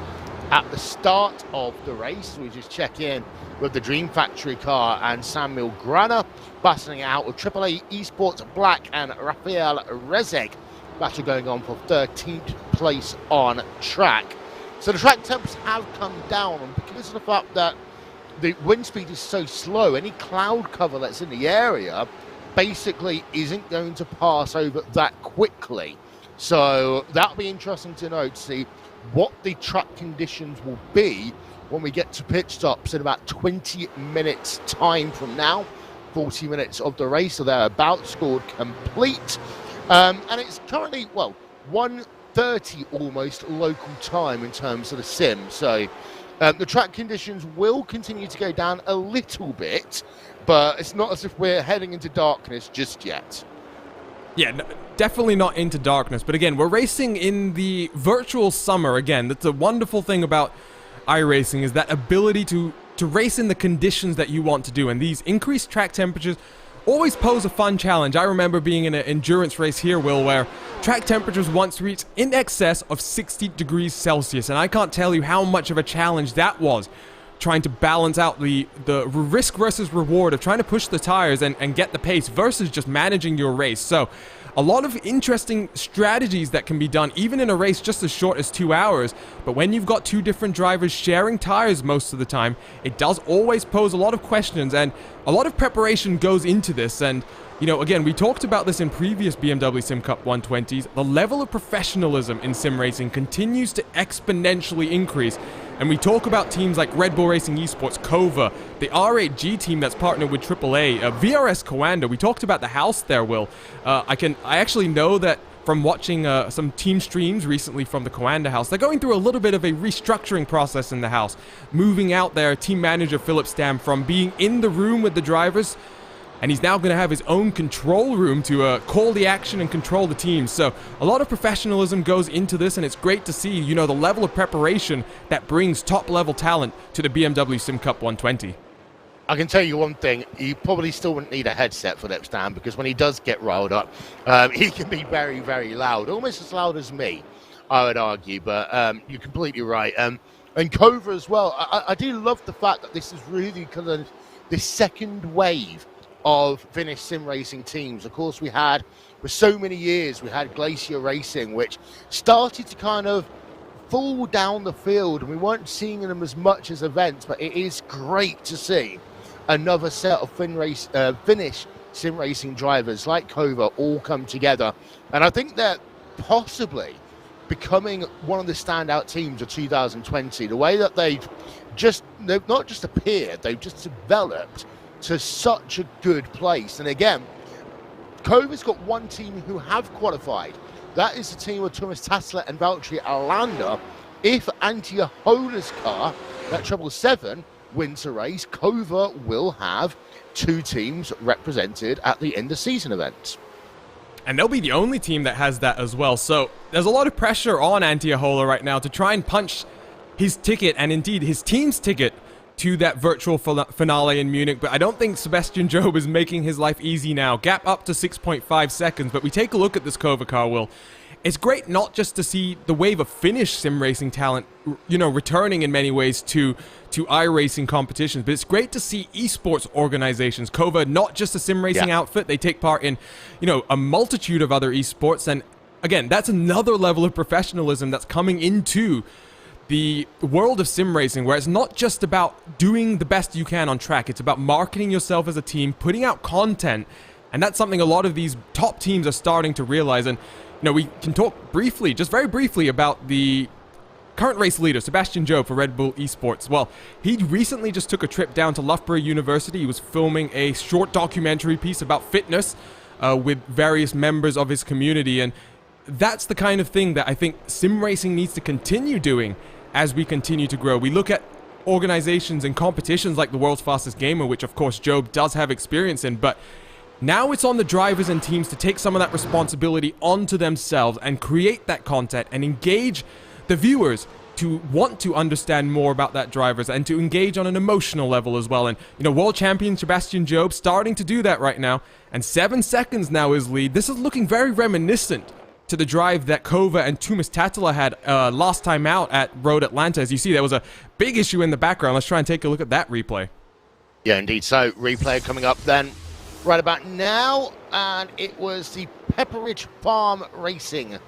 at the start of the race. We just check in with the Dream Factory car and Samuel Grana battling out with AAA Esports Black and Rafael Rezek. Battle going on for 13th place on track. So the track temps have come down, and because of the fact that the wind speed is so slow, any cloud cover that's in the area basically isn't going to pass over that quickly. So that'll be interesting to know, to see what the track conditions will be when we get to pit stops in about 20 minutes time from now. 40 minutes of the race, so they're about scored complete. And it's currently, 1:30 almost local time in terms of the sim. So the track conditions will continue to go down a little bit, but it's not as if we're heading into darkness just yet. Yeah, no, definitely not into darkness. But again, we're racing in the virtual summer. Again, that's a wonderful thing about iRacing, is that ability to race in the conditions that you want to do. And these increased track temperatures always pose a fun challenge. I remember being in an endurance race here, Will, where track temperatures once reached in excess of 60 degrees Celsius. And I can't tell you how much of a challenge that was, trying to balance out the risk versus reward of trying to push the tires and get the pace versus just managing your race. So a lot of interesting strategies that can be done even in a race just as short as 2 hours. But when you've got two different drivers sharing tires most of the time, it does always pose a lot of questions, and a lot of preparation goes into this. And you know, again, we talked about this in previous BMW Sim Cup 120s. The level of professionalism in sim racing continues to exponentially increase. And we talk about teams like Red Bull Racing Esports, Kova, the R8G team that's partnered with AAA, VRS Coanda. We talked about the house there, Will. I actually know that from watching some team streams recently from the Coanda house, they're going through a little bit of a restructuring process in the house, moving out their team manager, Philip Stam, from being in the room with the drivers, and he's now going to have his own control room to call the action and control the team. So a lot of professionalism goes into this, and it's great to see, you know, the level of preparation that brings top-level talent to the BMW Sim Cup 120. I can tell you one thing, you probably still wouldn't need a headset for that, Stan, because when he does get riled up, he can be very, very loud, almost as loud as me, I would argue, but you're completely right. And Kova as well, I do love the fact that this is really kind of this second wave of Finnish sim racing teams. Of course, we had, for so many years, we had Glacier Racing, which started to kind of fall down the field, and we weren't seeing them as much as events, but it is great to see another set of Finnish sim racing drivers like Kova all come together. And I think they're possibly becoming one of the standout teams of 2020. The way that they've not just appeared, they've just developed to such a good place. And again, Kova's got one team who have qualified. That is the team of Thomas Tassler and Valtteri Alander. If Antia Hola's car, that 777, wins a race, Kova will have two teams represented at the end of season events. And they'll be the only team that has that as well. So there's a lot of pressure on Antia Hola right now to try and punch his ticket, and indeed his team's ticket, to that virtual finale in Munich. But I don't think Sebastian Job is making his life easy now. Gap up to 6.5 seconds. But we take a look at this Kova car, Will. It's great not just to see the wave of Finnish sim racing talent, you know, returning in many ways to iRacing competitions, but it's great to see esports organizations. Kova, not just a sim racing outfit, they take part in, you know, a multitude of other esports, and again, that's another level of professionalism that's coming into the world of sim racing, where it's not just about doing the best you can on track. It's about marketing yourself as a team, putting out content, and that's something a lot of these top teams are starting to realize. And we can talk briefly, just very briefly, about the current race leader, Sebastian Job for Red Bull Esports. Well, he recently just took a trip down to Loughborough University. He was filming a short documentary piece about fitness with various members of his community, and that's the kind of thing that I think sim racing needs to continue doing as we continue to grow. We look at organizations and competitions like the World's Fastest Gamer, which of course Job does have experience in, but now it's on the drivers and teams to take some of that responsibility onto themselves and create that content and engage the viewers to want to understand more about that drivers and to engage on an emotional level as well. And world champion Sebastian Job starting to do that right now, and 7 seconds now is lead. This is looking very reminiscent to the drive that Kova and Tuomas Tatila had last time out at Road Atlanta. As you see, there was a big issue in the background. Let's try and take a look at that replay. Yeah, indeed. So, replay coming up then right about now, and it was the Pepperidge Farm Racing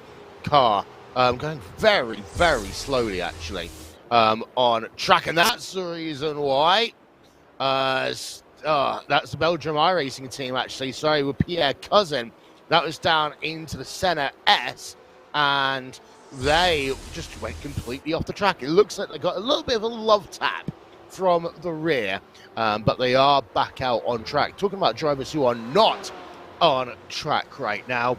car going very, very slowly, actually, on track, and that's the reason why. That's the Belgium iRacing team, actually. Sorry, with Pierre Cousin. That was down into the center S, and they just went completely off the track. It looks like they got a little bit of a love tap from the rear, but they are back out on track. Talking about drivers who are not on track right now,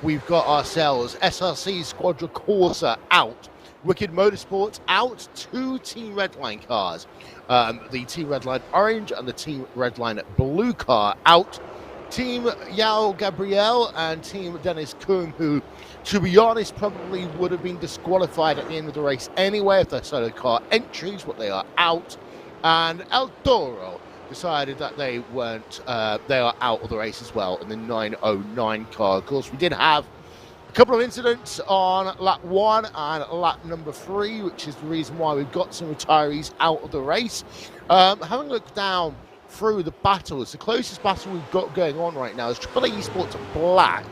we've got ourselves SRC Squadra Corsa out, Wicked Motorsports out, 2 Team Redline cars. The Team Redline Orange and the Team Redline Blue car out. Team Yao Gabriel and Team Dennis Kuhn, who, to be honest, probably would have been disqualified at the end of the race anyway if they're solo car entries, but they are out. And El Toro decided that they weren't, they are out of the race as well in the 909 car. Of course, we did have a couple of incidents on lap 1 and lap number 3, which is the reason why we've got some retirees out of the race. Having looked down through the battles, the closest battle we've got going on right now is AAA Esports Black.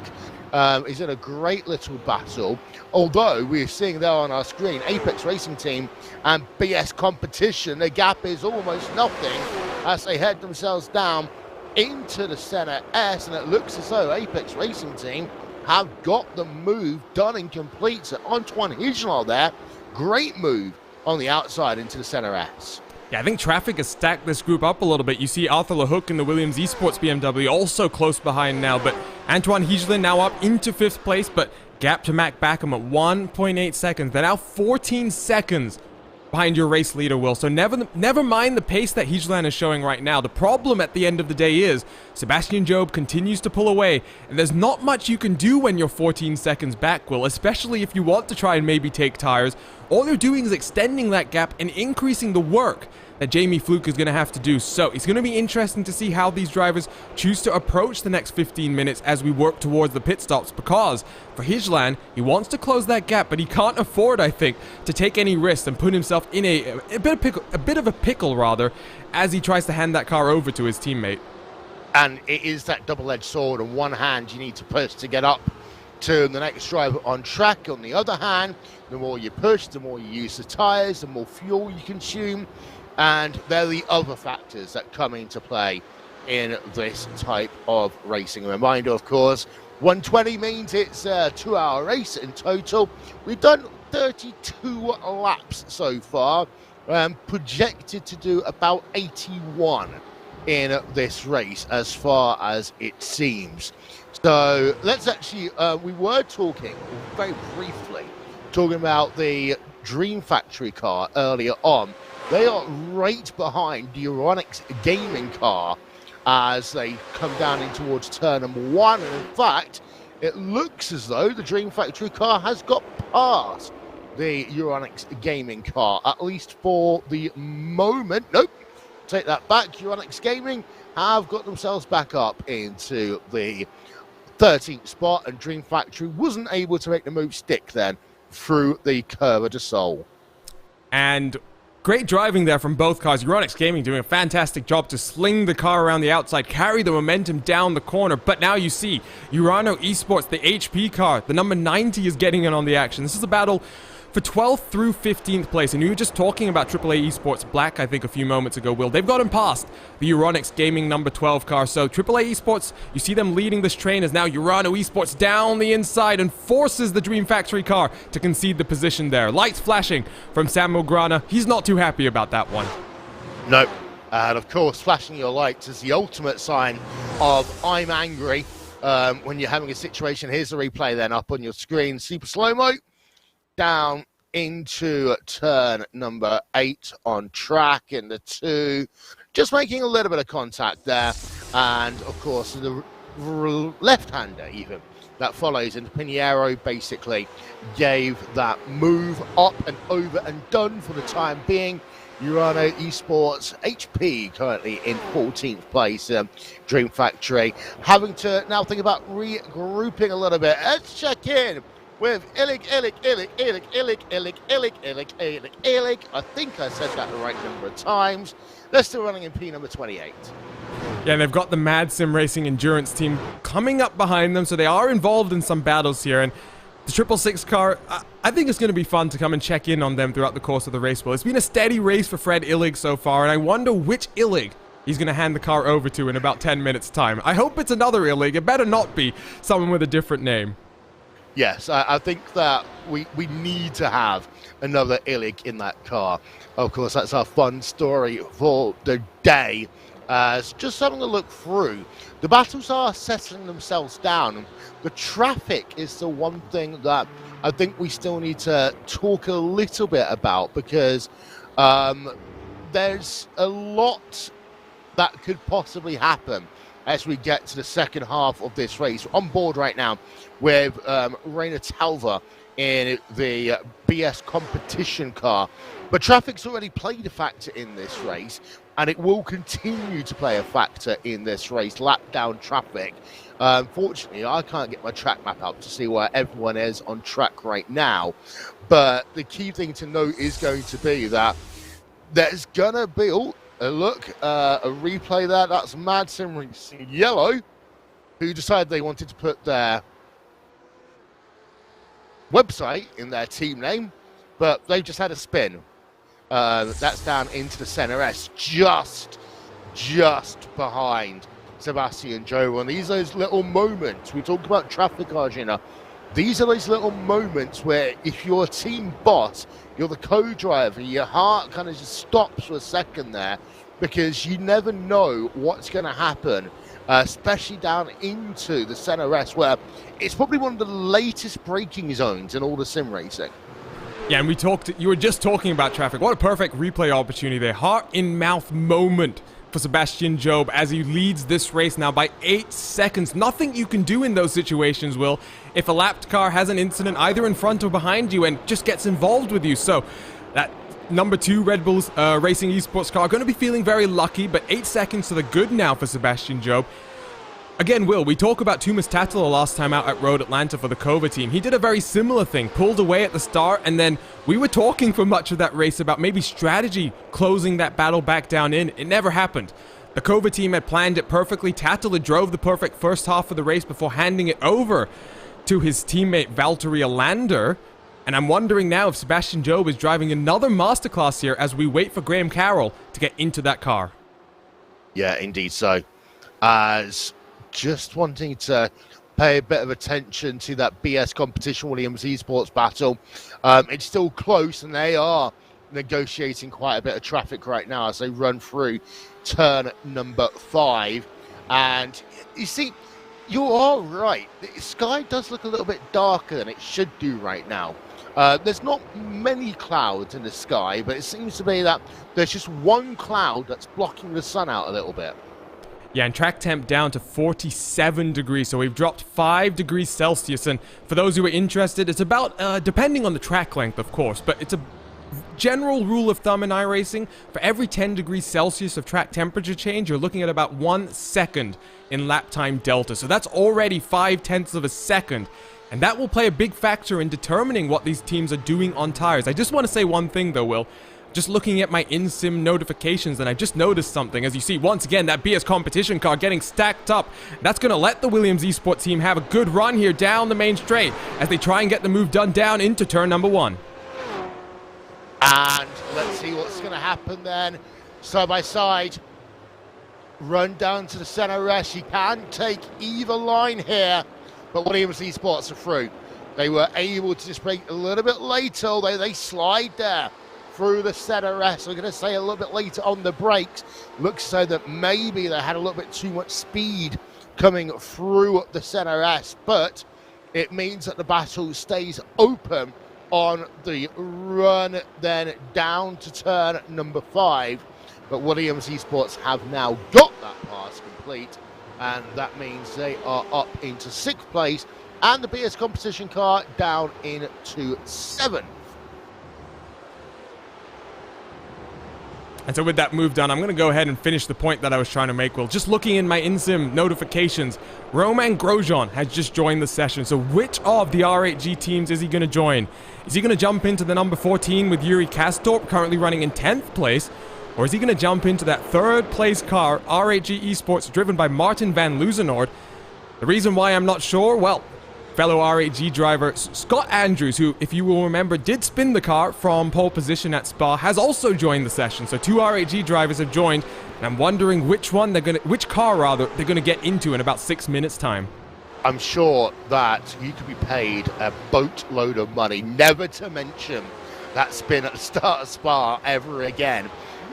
Is in a great little battle, although we're seeing there on our screen Apex Racing Team and BS Competition. The gap is almost nothing as they head themselves down into the center S, and it looks as though Apex Racing Team have got the move done and complete. So Antoine Higelard there, great move on the outside into the center S. Yeah, I think traffic has stacked this group up a little bit. You see Arthur LeHook in the Williams Esports BMW also close behind now, but Antoine Higelin now up into 5th place, but gap to Mac Backham at 1.8 seconds. They're now 14 seconds behind your race leader, Will. So never mind the pace that Higelin is showing right now. The problem at the end of the day is Sebastian Job continues to pull away, and there's not much you can do when you're 14 seconds back, Will, especially if you want to try and maybe take tires. All you're doing is extending that gap and increasing the work that Jamie Fluke is going to have to do. So it's going to be interesting to see how these drivers choose to approach the next 15 minutes as we work towards the pit stops, because for Higelin, he wants to close that gap, but he can't afford, I think, to take any risks and put himself in a bit of a pickle rather, as he tries to hand that car over to his teammate. And it is that double-edged sword. On one hand, you need to push to get up to the next driver on track. On the other hand, the more you push, the more you use the tires, the more fuel you consume. And they're the other factors that come into play in this type of racing. A reminder, of course, 120 means it's a 2-hour race in total. We've done 32 laps so far, projected to do about 81 in this race as far as it seems. So let's actually, we were talking very briefly, talking about the Dream Factory car earlier on. They are right behind the Euronics gaming car as they come down in towards turn number 1. And in fact, it looks as though the Dream Factory car has got past the Euronics gaming car, at least for the moment. Nope, take that back. Euronics gaming have got themselves back up into the 13th spot, and Dream Factory wasn't able to make the move stick then through the Curva de Sol. And Great driving there from both cars. Euronics Gaming doing a fantastic job to sling the car around the outside, carry the momentum down the corner. But now you see Urano Esports, the HP car, the number 90 is getting in on the action. This is a battle for 12th through 15th place. And you were just talking about AAA Esports Black, I think, a few moments ago, Will. They've gotten past the Euronics Gaming number 12 car. So AAA Esports, you see them leading this train as now Urano Esports down the inside and forces the Dream Factory car to concede the position there. Lights flashing from Samuel Grana. He's not too happy about that one. No. And of course, flashing your lights is the ultimate sign of I'm angry when you're having a situation. Here's the replay then up on your screen. Super slow-mo. Down into turn number 8 on track in the 2, just making a little bit of contact there, and of course the left-hander even that follows, and Pinheiro basically gave that move up and over and done for the time being. Urano Esports HP currently in 14th place. Dream Factory having to now think about regrouping a little bit. Let's check in with Illig. I think I said that the right number of times. They're still running in P number 28. Yeah, and they've got the Mad Sim Racing Endurance team coming up behind them, so they are involved in some battles here. And the 666 car, I think it's going to be fun to come and check in on them throughout the course of the race. Well, it's been a steady race for Fred Illig so far, and I wonder which Illig he's going to hand the car over to in about 10 minutes' time. I hope it's another Illig. It better not be someone with a different name. Yes, I think that we need to have another Illig in that car. Of course, that's our fun story for the day. Just having a look through, the battles are settling themselves down. The traffic is the one thing that I think we still need to talk a little bit about, because there's a lot that could possibly happen as we get to the second half of this race. On board right now with Rainer Talva in the BS competition car. But traffic's already played a factor in this race, and it will continue to play a factor in this race, lap down traffic. Unfortunately, I can't get my track map up to see where everyone is on track right now. But the key thing to note is going to be that there's going to be... a replay there. That's Mad Sim Racing Yellow, who decided they wanted to put their website in their team name, but they've just had a spin. That's down into the center S, just behind Sebastian Joe. And these are those little moments. We talked about traffic, Arjuna. These are those little moments where if you're a team boss, you're the co-driver, your heart kind of just stops for a second there, because you never know what's going to happen, especially down into the center S, where it's probably one of the latest braking zones in all the sim racing. Yeah, and you were just talking about traffic. What a perfect replay opportunity there. Heart-in-mouth moment for Sebastian Job as he leads this race now by 8 seconds. Nothing you can do in those situations, Will, if a lapped car has an incident either in front or behind you and just gets involved with you. So that number 2 Red Bull's Racing Esports car going to be feeling very lucky, but 8 seconds to the good now for Sebastian Job. Again, Will, we talked about Tumas Tatala last time out at Road Atlanta for the Kova team. He did a very similar thing, pulled away at the start, and then we were talking for much of that race about maybe strategy closing that battle back down in. It never happened. The Kova team had planned it perfectly. Tatala drove the perfect first half of the race before handing it over to his teammate Valtteri Alander. And I'm wondering now if Sebastian Job is driving another masterclass here as we wait for Graham Carroll to get into that car. Yeah, indeed so. As just wanting to pay a bit of attention to that BS competition Williams Esports battle. It's still close, and they are negotiating quite a bit of traffic right now as they run through turn number 5. And you see, you are right. The sky does look a little bit darker than it should do right now. There's not many clouds in the sky, but it seems to be that there's just one cloud that's blocking the sun out a little bit. Yeah, and track temp down to 47 degrees, so we've dropped 5 degrees Celsius. And for those who are interested, it's about, depending on the track length, of course, but it's a general rule of thumb in iRacing. For every 10 degrees Celsius of track temperature change, you're looking at about 1 second in lap time delta. So that's already 0.5 of a second. And that will play a big factor in determining what these teams are doing on tires. I just want to say one thing, though, Will. just looking at my in-sim notifications, and I just noticed something. As you see, once again, that BS competition car getting stacked up. That's going to let the Williams Esports team have a good run here down the main straight as they try and get the move done down into turn number 1. And let's see what's going to happen then. Side by side, run down to the center rest. You can take either line here, but Williams Esports are through. They were able to just break a little bit later, although they slide there through the center rest. We're going to say a little bit later on the brakes. Looks so that maybe they had a little bit too much speed coming through the center rest, but it means that the battle stays open on the run then down to turn number 5. But Williams Esports have now got that pass complete, and that means they are up into 6th place, and the BS competition car down into 7th. And so with that move done, I'm going to go ahead and finish the point that I was trying to make, Will. Just looking in my in-sim notifications, Roman Grosjean has just joined the session. So which of the R8G teams is he going to join? Is he going to jump into the number 14 with Yuri Kastorp, currently running in 10th place? Or is he going to jump into that 3rd place car, R8G Esports, driven by Martin van Luzenoord? The reason why I'm not sure, well, fellow R8G driver Scott Andrews, who, if you will remember, did spin the car from pole position at Spa, has also joined the session. So 2 R8G drivers have joined, and I'm wondering which car they're gonna get into in about 6 minutes time. I'm sure that you could be paid a boatload of money, never to mention that spin at the start of Spa ever again.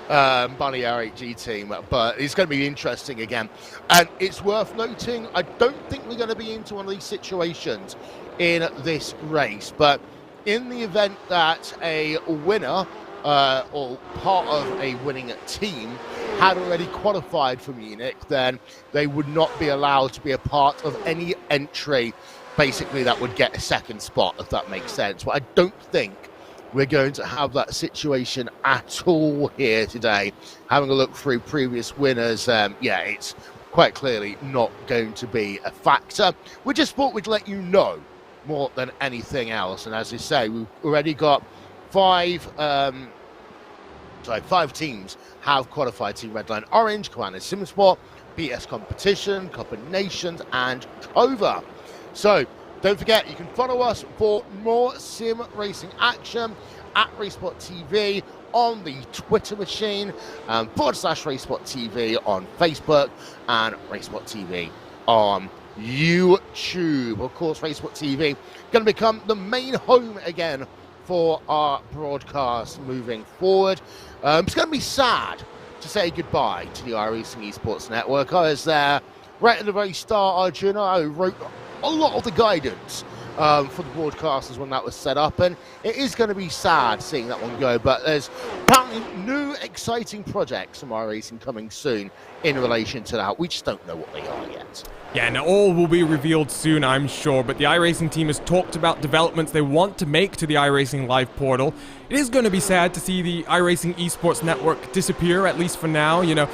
By the R8G team, but it's going to be interesting again. And it's worth noting, I don't think we're going to be into one of these situations in this race, but in the event that a winner or part of a winning team had already qualified for Munich, then they would not be allowed to be a part of any entry, basically, that would get a 2nd spot, if that makes sense. But I don't think we're going to have that situation at all here today. Having a look through previous winners, yeah, it's quite clearly not going to be a factor. We just thought we'd let you know more than anything else. And as I say, we've already got 5 teams have qualified: Team Redline Orange, Commander SimSport, BS Competition, Cup of Nations, and Cova. So don't forget, you can follow us for more sim racing action at RaceSpot TV on the Twitter machine, /RaceSpot TV on Facebook, and RaceSpot TV on YouTube. Of course, RaceSpot TV going to become the main home again for our broadcast moving forward. It's going to be sad to say goodbye to the iRacing Esports Network. I was there right at the very start, Arjun. I wrote a lot of the guidance for the broadcasters when that was set up, and it is going to be sad seeing that one go, but there's apparently new exciting projects from iRacing coming soon in relation to that. We just don't know what they are yet. Yeah, and all will be revealed soon, I'm sure, but the iRacing team has talked about developments they want to make to the iRacing Live portal. It is going to be sad to see the iRacing Esports Network disappear, at least for now. You know,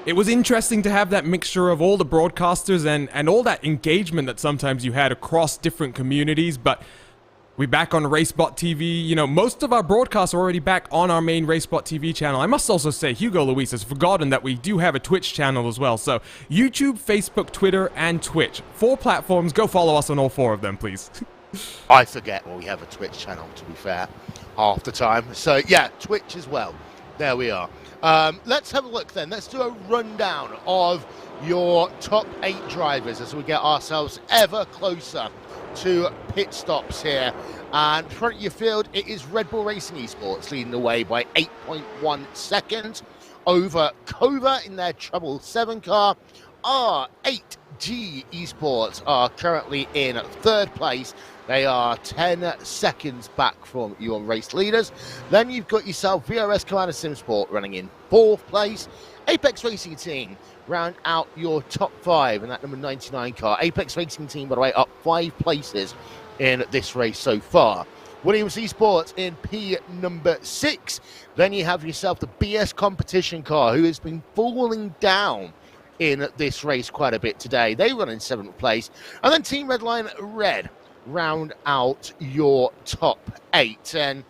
it was interesting to have that mixture of all the broadcasters and all that engagement that sometimes you had across different communities, but we're back on RaceBot TV. You know, most of our broadcasts are already back on our main RaceBot TV channel. I must also say, Hugo Luis has forgotten that we do have a Twitch channel as well. So, YouTube, Facebook, Twitter, and Twitch. 4 platforms. Go follow us on all 4 of them, please. I forget we have a Twitch channel, to be fair, half the time. So, yeah, Twitch as well. There we are. Let's have a look then. Let's do a rundown of your top 8 drivers as we get ourselves ever closer to pit stops here. And front of your field, it is Red Bull Racing Esports leading the way by 8.1 seconds over Cova in their Trouble 7 car. R8G Esports are currently in 3rd place. They are 10 seconds back from your race leaders. Then you've got yourself VRS Commander SimSport running in 4th place. Apex Racing Team round out your top 5 in that number 99 car. Apex Racing Team, by the way, up 5 places in this race so far. Williams Esports in P number 6. Then you have yourself the BS competition car, who has been falling down in this race quite a bit today. They run in 7th place. And then Team Redline Red round out your top 8. And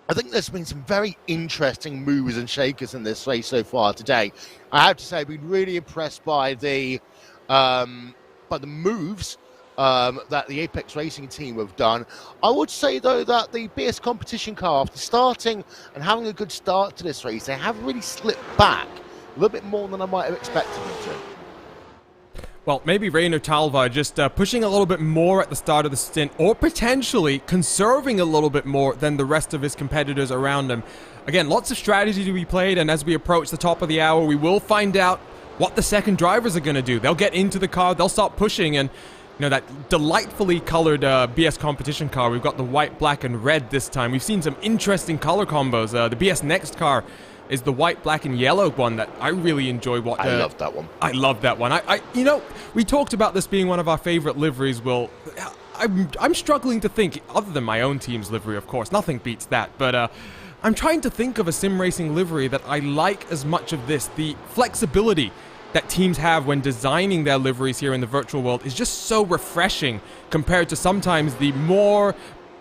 I think there's been some very interesting movers and shakers in this race so far today. I have to say, I've been really impressed by the moves that the Apex Racing team have done. I would say, though, that the BS competition car, after starting and having a good start to this race, they have really slipped back a little bit more than I might have expected them to. Well, maybe Rainer Talva just pushing a little bit more at the start of the stint, or potentially conserving a little bit more than the rest of his competitors around him. Again, lots of strategy to be played, and as we approach the top of the hour, we will find out what the second drivers are going to do. They'll get into the car, they'll start pushing, and you know, that delightfully colored BS competition car. We've got the white, black, and red this time. We've seen some interesting color combos. The BS Next car is the white, black, and yellow one that I really enjoy. I love that one. I love that one. You know, we talked about this being one of our favorite liveries. Will, I'm struggling to think, other than my own team's livery, of course, nothing beats that. But I'm trying to think of a sim racing livery that I like as much of this. The flexibility that teams have when designing their liveries here in the virtual world is just so refreshing compared to sometimes the more,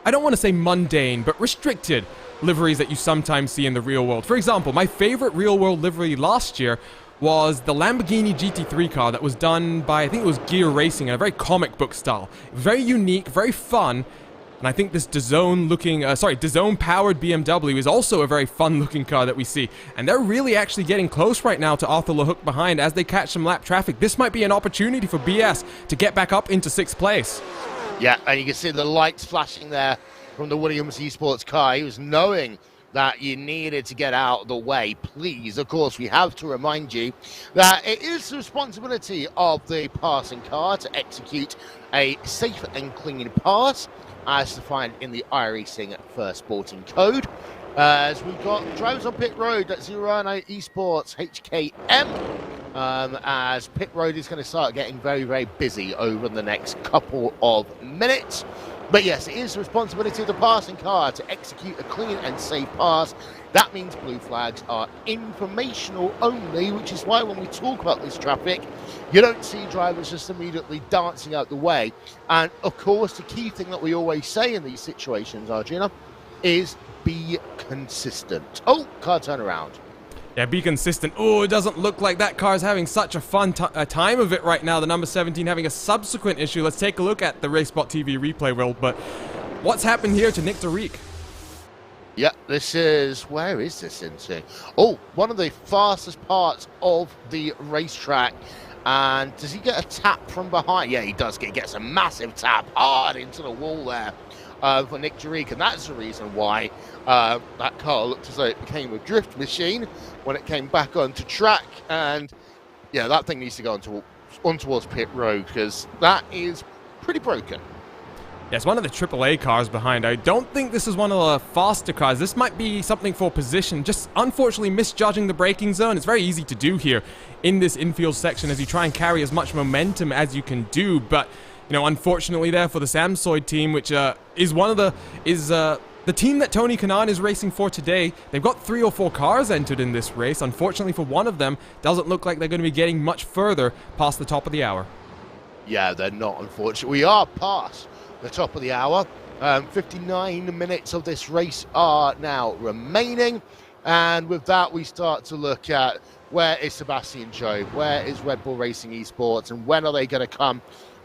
I don't want to say mundane, but restricted liveries that you sometimes see in the real world. For example, my favorite real world livery last year was the Lamborghini GT3 car that was done by, I think it was Gear Racing, in a very comic book style. Very unique, very fun, and I think this DAZN powered BMW is also a very fun looking car that we see. And they're really actually getting close right now to Arthur LeHook behind as they catch some lap traffic. This might be an opportunity for BS to get back up into 6th place. Yeah, and you can see the lights flashing there from the Williams Esports car. He was knowing that you needed to get out of the way. Please, of course, we have to remind you that it is the responsibility of the passing car to execute a safe and clean pass, as defined in the iRacing First Sporting Code. As we've got drivers on pit road at Zerano Esports HKM, as pit road is going to start getting very, very busy over the next couple of minutes. But yes, it is the responsibility of the passing car to execute a clean and safe pass. That means blue flags are informational only, which is why when we talk about this traffic, you don't see drivers just immediately dancing out the way. And of course, the key thing that we always say in these situations, Arjuna, is be consistent. Oh, car turnaround. Yeah, be consistent. Oh, it doesn't look like that car is having such a fun time of it right now. The number 17 having a subsequent issue. Let's take a look at the RaceBot TV replay world. But what's happened here to Nick Derrick? Yeah, this is, where is this into? Oh, one of the fastest parts of the racetrack. And does he get a tap from behind? Yeah, he does. Gets a massive tap hard into the wall there for Nick Derrick. And that's the reason why that car looked as though it became a drift machine when it came back onto track. And yeah, that thing needs to go on towards pit road, because that is pretty broken. Yes, one of the AAA cars behind. I don't think this is one of the faster cars. This might be something for position. Just unfortunately misjudging the braking zone. It's very easy to do here in this infield section as you try and carry as much momentum as you can do. But, you know, unfortunately there for the Samsoid team, which is one of the team that Tony Kanaan is racing for today. They've got 3 or 4 cars entered in this race. Unfortunately for one of them, doesn't look like they're going to be getting much further past the top of the hour. Yeah, they're not, unfortunately. We are past the top of the hour. 59 minutes of this race are now remaining. And with that, we start to look at where is Sebastian Job, where is Red Bull Racing Esports, and when are they going to come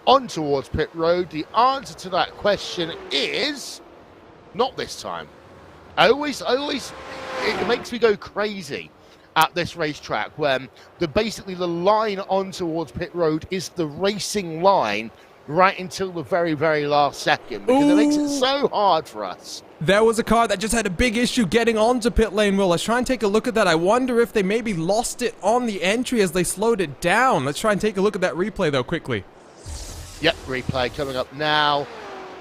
on towards pit road? The answer to that question is not this time. It makes me go crazy at this racetrack when basically the line on towards pit road is the racing line right until the very, very last second, because it makes it so hard for us. There was a car that just had a big issue getting onto pit lane, Will. Let's try and take a look at that. I wonder if they maybe lost it on the entry as they slowed it down. Let's try and take a look at that replay, though, quickly. Yep, replay coming up now.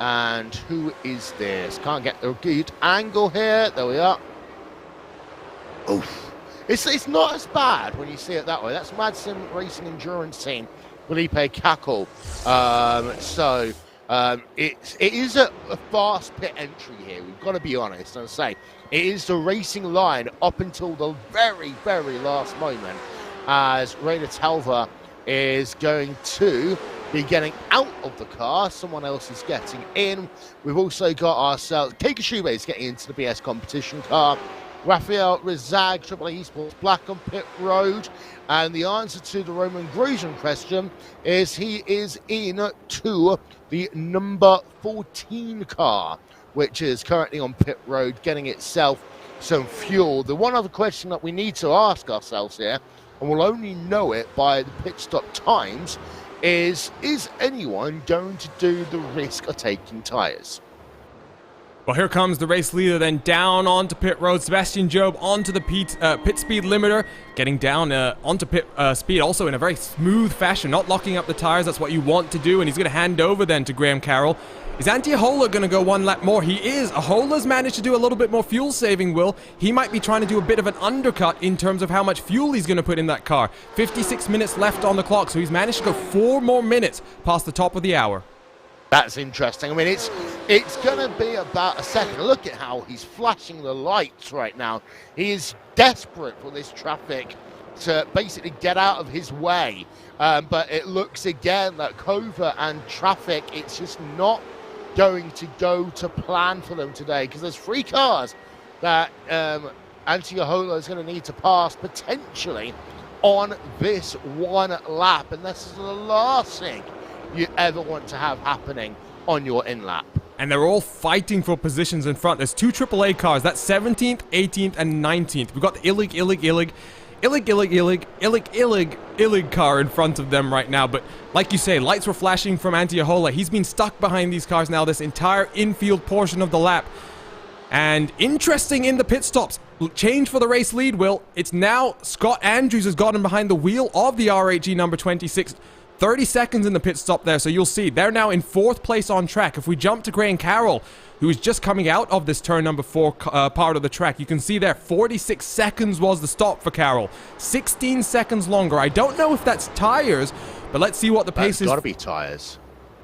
And who is this? Can't get a good angle here. There we are. Oof. It's not as bad when you see it that way. That's Mad Sim Racing Endurance Team, Felipe Cackle. It is a fast pit entry here. We've got to be honest and say it is the racing line up until the very, very last moment, as Rainer Talva is going to be getting out of the car. Someone else is getting in. We've also got ourselves, Keika Shube is getting into the BS competition car. Rafael Rizag, AAA Esports Black on pit road. And the answer to the Roman Grosjean question is he is in to the number 14 car, which is currently on pit road, getting itself some fuel. The one other question that we need to ask ourselves here, and we'll only know it by the pit stop times, is anyone going to do the risk of taking tyres? Well, here comes the race leader then down onto pit road. Sebastian Job onto the pit speed limiter, getting down onto pit speed also in a very smooth fashion, not locking up the tires. That's what you want to do, and he's going to hand over then to Graham Carroll. Is Antti Ahola going to go one lap more? He is. Ahola's managed to do a little bit more fuel saving, Will. He might be trying to do a bit of an undercut in terms of how much fuel he's going to put in that car. 56 minutes left on the clock, so he's managed to go 4 more minutes past the top of the hour. That's interesting. I mean, it's going to be about a second. Look at how he's flashing the lights right now. He is desperate for this traffic to basically get out of his way. But it looks again that Kova and traffic, it's just not going to go to plan for them today, because there's 3 cars that Antti Ahola is going to need to pass potentially on this one lap. And this is the last thing you ever want to have happening on your in-lap. And they're all fighting for positions in front. There's 2 AAA cars. That's 17th, 18th, and 19th. We've got the Illig car in front of them right now. But like you say, lights were flashing from Antti Ahola. He's been stuck behind these cars now this entire infield portion of the lap. And interesting in the pit stops. Change for the race lead, Will. It's now Scott Andrews has gotten behind the wheel of the RHG number 26. 30 seconds in the pit stop there, so you'll see they're now in 4th place on track. If we jump to Graham Carroll, who is just coming out of this turn number 4 part of the track, you can see there 46 seconds was the stop for Carroll. 16 seconds longer. I don't know if that's tires, but let's see what the pace is. That's got to be tires.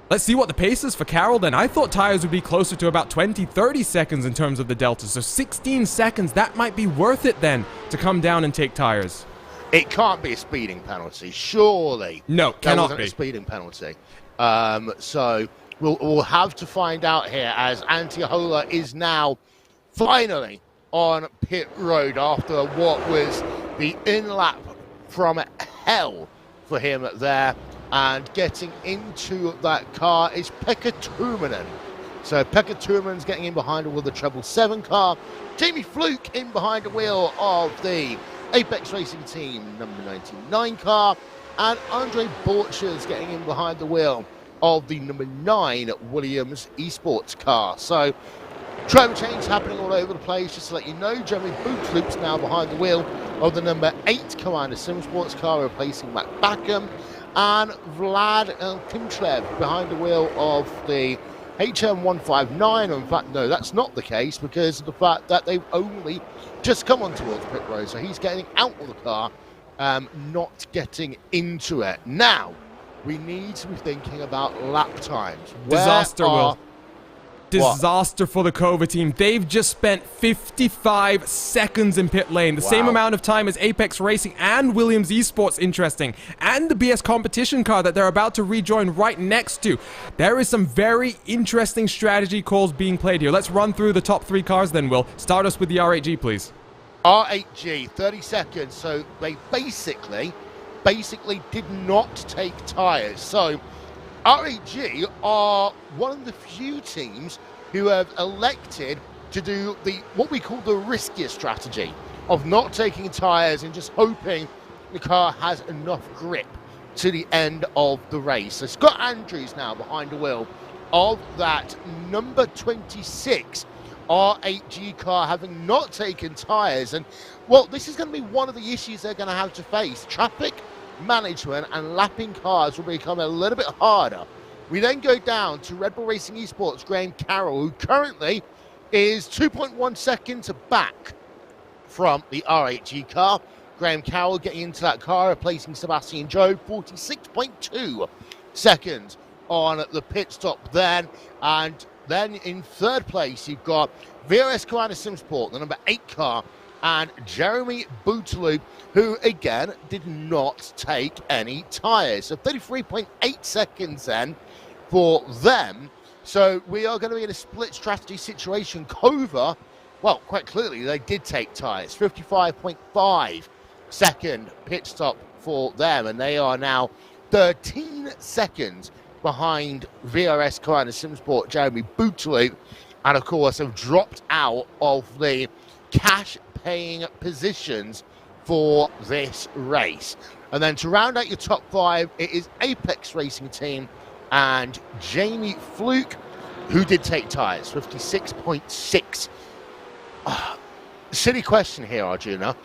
Let's see what the pace is for Carroll then. I thought tires would be closer to about 20, 30 seconds in terms of the delta. So 16 seconds, that might be worth it then to come down and take tires. It can't be a speeding penalty, surely. No, cannot be a speeding penalty. So we'll have to find out here, as Antti Ahola is now finally on pit road after what was the in-lap from hell for him there. And getting into that car is Pekka Turunen. So Pekka Turunen's getting in behind the wheel of the 777 car. Jamie Fluke in behind the wheel of the Apex Racing Team number 99 car, and Andre Borchers getting in behind the wheel of the number 9 Williams Esports car. So driver change happening all over the place. Just to let you know, Jeremy Bootsloop's now behind the wheel of the number 8 Commander Sim Sports car, replacing Matt Backham, and Vlad Kimchlev behind the wheel of the HM159. In fact, no, that's not the case, because of the fact that they've only just come on towards pit road, so he's getting out of the car, not getting into it. Now, we need to be thinking about lap times. Disaster, Will. Disaster for the Kova team. They've just spent 55 seconds in pit lane. The same amount of time as Apex Racing and Williams Esports, interesting. And the BS competition car that they're about to rejoin right next to. There is some very interesting strategy calls being played here. Let's run through the top 3 cars then, Will. Start us with the R8G, please. R8G, 30 seconds. So they basically did not take tyres. So R8G are one of the few teams who have elected to do what we call the riskiest strategy of not taking tyres and just hoping the car has enough grip to the end of the race. So Scott Andrews now behind the wheel of that number 26 R8G car, having not taken tyres. And, well, this is going to be one of the issues they're going to have to face. Traffic management and lapping cars will become a little bit harder. We then go down to Red Bull Racing Esports' Graham Carroll, who currently is 2.1 seconds back from the R8G car. Graham Carroll getting into that car, replacing Sebastian Job, 46.2 seconds on the pit stop then. And then in third place, you've got VRS Commander Simsport, the number 8 car, and Jeremy Bouteloup, who again did not take any tyres. So 33.8 seconds then for them. So we are going to be in a split strategy situation. Cover, well, quite clearly they did take tyres. 55.5 second pit stop for them, and they are now 13 seconds behind VRS car and SimSport Jeremy Bouteloup, and of course have dropped out of the cash paying positions for this race. And then to round out your top 5, it is Apex Racing Team and Jamie Fluke, who did take tyres, 56.6. Silly question here, Arjuna.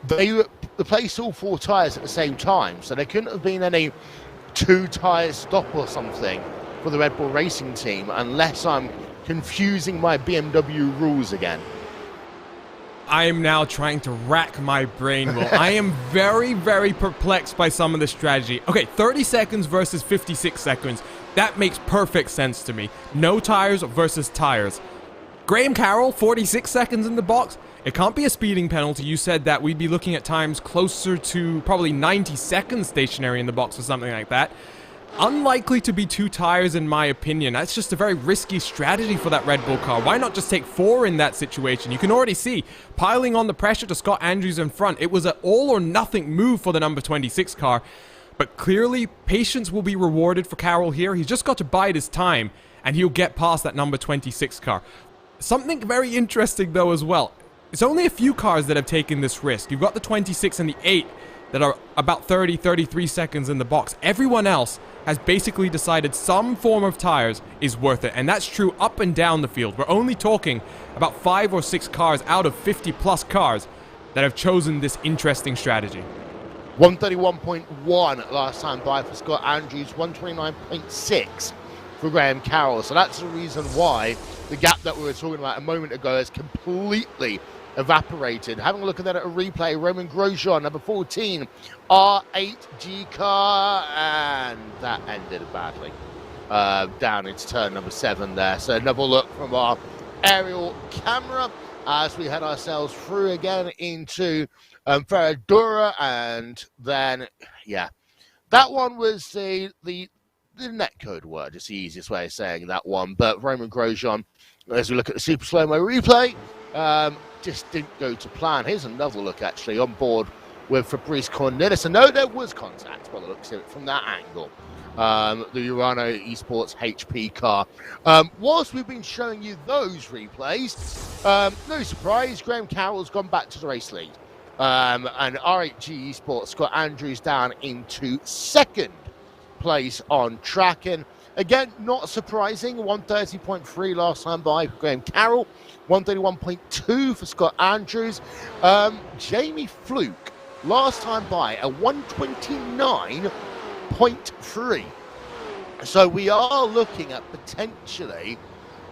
They replaced all 4 tyres at the same time, so there couldn't have been any 2 tyre stop or something for the Red Bull Racing Team, unless I'm confusing my BMW rules again. I am now trying to rack my brain, Will. I am very, very perplexed by some of the strategy. Okay, 30 seconds versus 56 seconds. That makes perfect sense to me. No tires versus tires. Graham Carroll, 46 seconds in the box. It can't be a speeding penalty. You said that we'd be looking at times closer to probably 90 seconds stationary in the box or something like that. Unlikely to be 2 tires in my opinion. That's just a very risky strategy for that Red Bull car. Why not just take 4 in that situation? You can already see, piling on the pressure to Scott Andrews in front. It was an all or nothing move for the number 26 car. But clearly, patience will be rewarded for Carroll here. He's just got to bide his time, and he'll get past that number 26 car. Something very interesting though as well. It's only a few cars that have taken this risk. You've got the 26 and the 8 that are about 30, 33 seconds in the box. Everyone else has basically decided some form of tires is worth it, and that's true up and down the field. We're only talking about 5 or 6 cars out of 50 plus cars that have chosen this interesting strategy. 131.1 last time by for Scott Andrews, 129.6 for Graham Carroll. So that's the reason why the gap that we were talking about a moment ago has completely evaporated. Having a look at that at a replay, Roman Grosjean, number 14, R8G car, and that ended badly. Down into turn number 7 there. So another look from our aerial camera as we head ourselves through again into Ferradura, and then, yeah, that one was the netcode word. It's the easiest way of saying that one. But Roman Grosjean, as we look at the super slow-mo replay, just didn't go to plan. Here's another look, actually, on board with Fabrice Cornelis. And no, there was contact by the looks of it from that angle. The Urano Esports HP car. Whilst we've been showing you those replays, no surprise, Graham Carroll's gone back to the race lead. And R8G Esports, Scott Andrews down into 2nd place on track. And again, not surprising, 130.3 last time by Graham Carroll, 131.2 for Scott Andrews. Jamie Fluke, last time by, a 129.3. So we are looking at potentially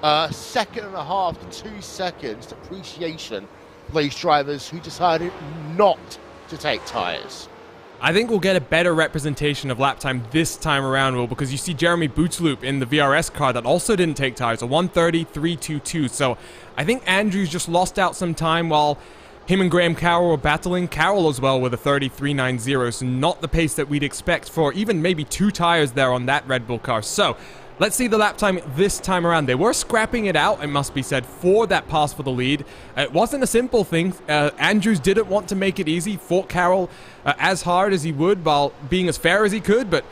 a 1.5 to 2 seconds depreciation for these drivers who decided not to take tyres. I think we'll get a better representation of lap time this time around, Will, because you see Jeremy Bouteloup in the VRS car that also didn't take tires, a 130.322. So I think Andrews just lost out some time while him and Graham Carroll were battling. Carroll as well with a 33.90, so not the pace that we'd expect for even maybe 2 tires there on that Red Bull car. So let's see the lap time this time around. They were scrapping it out, it must be said, for that pass for the lead. It wasn't a simple thing. Andrews didn't want to make it easy, fought Carroll as hard as he would while being as fair as he could, but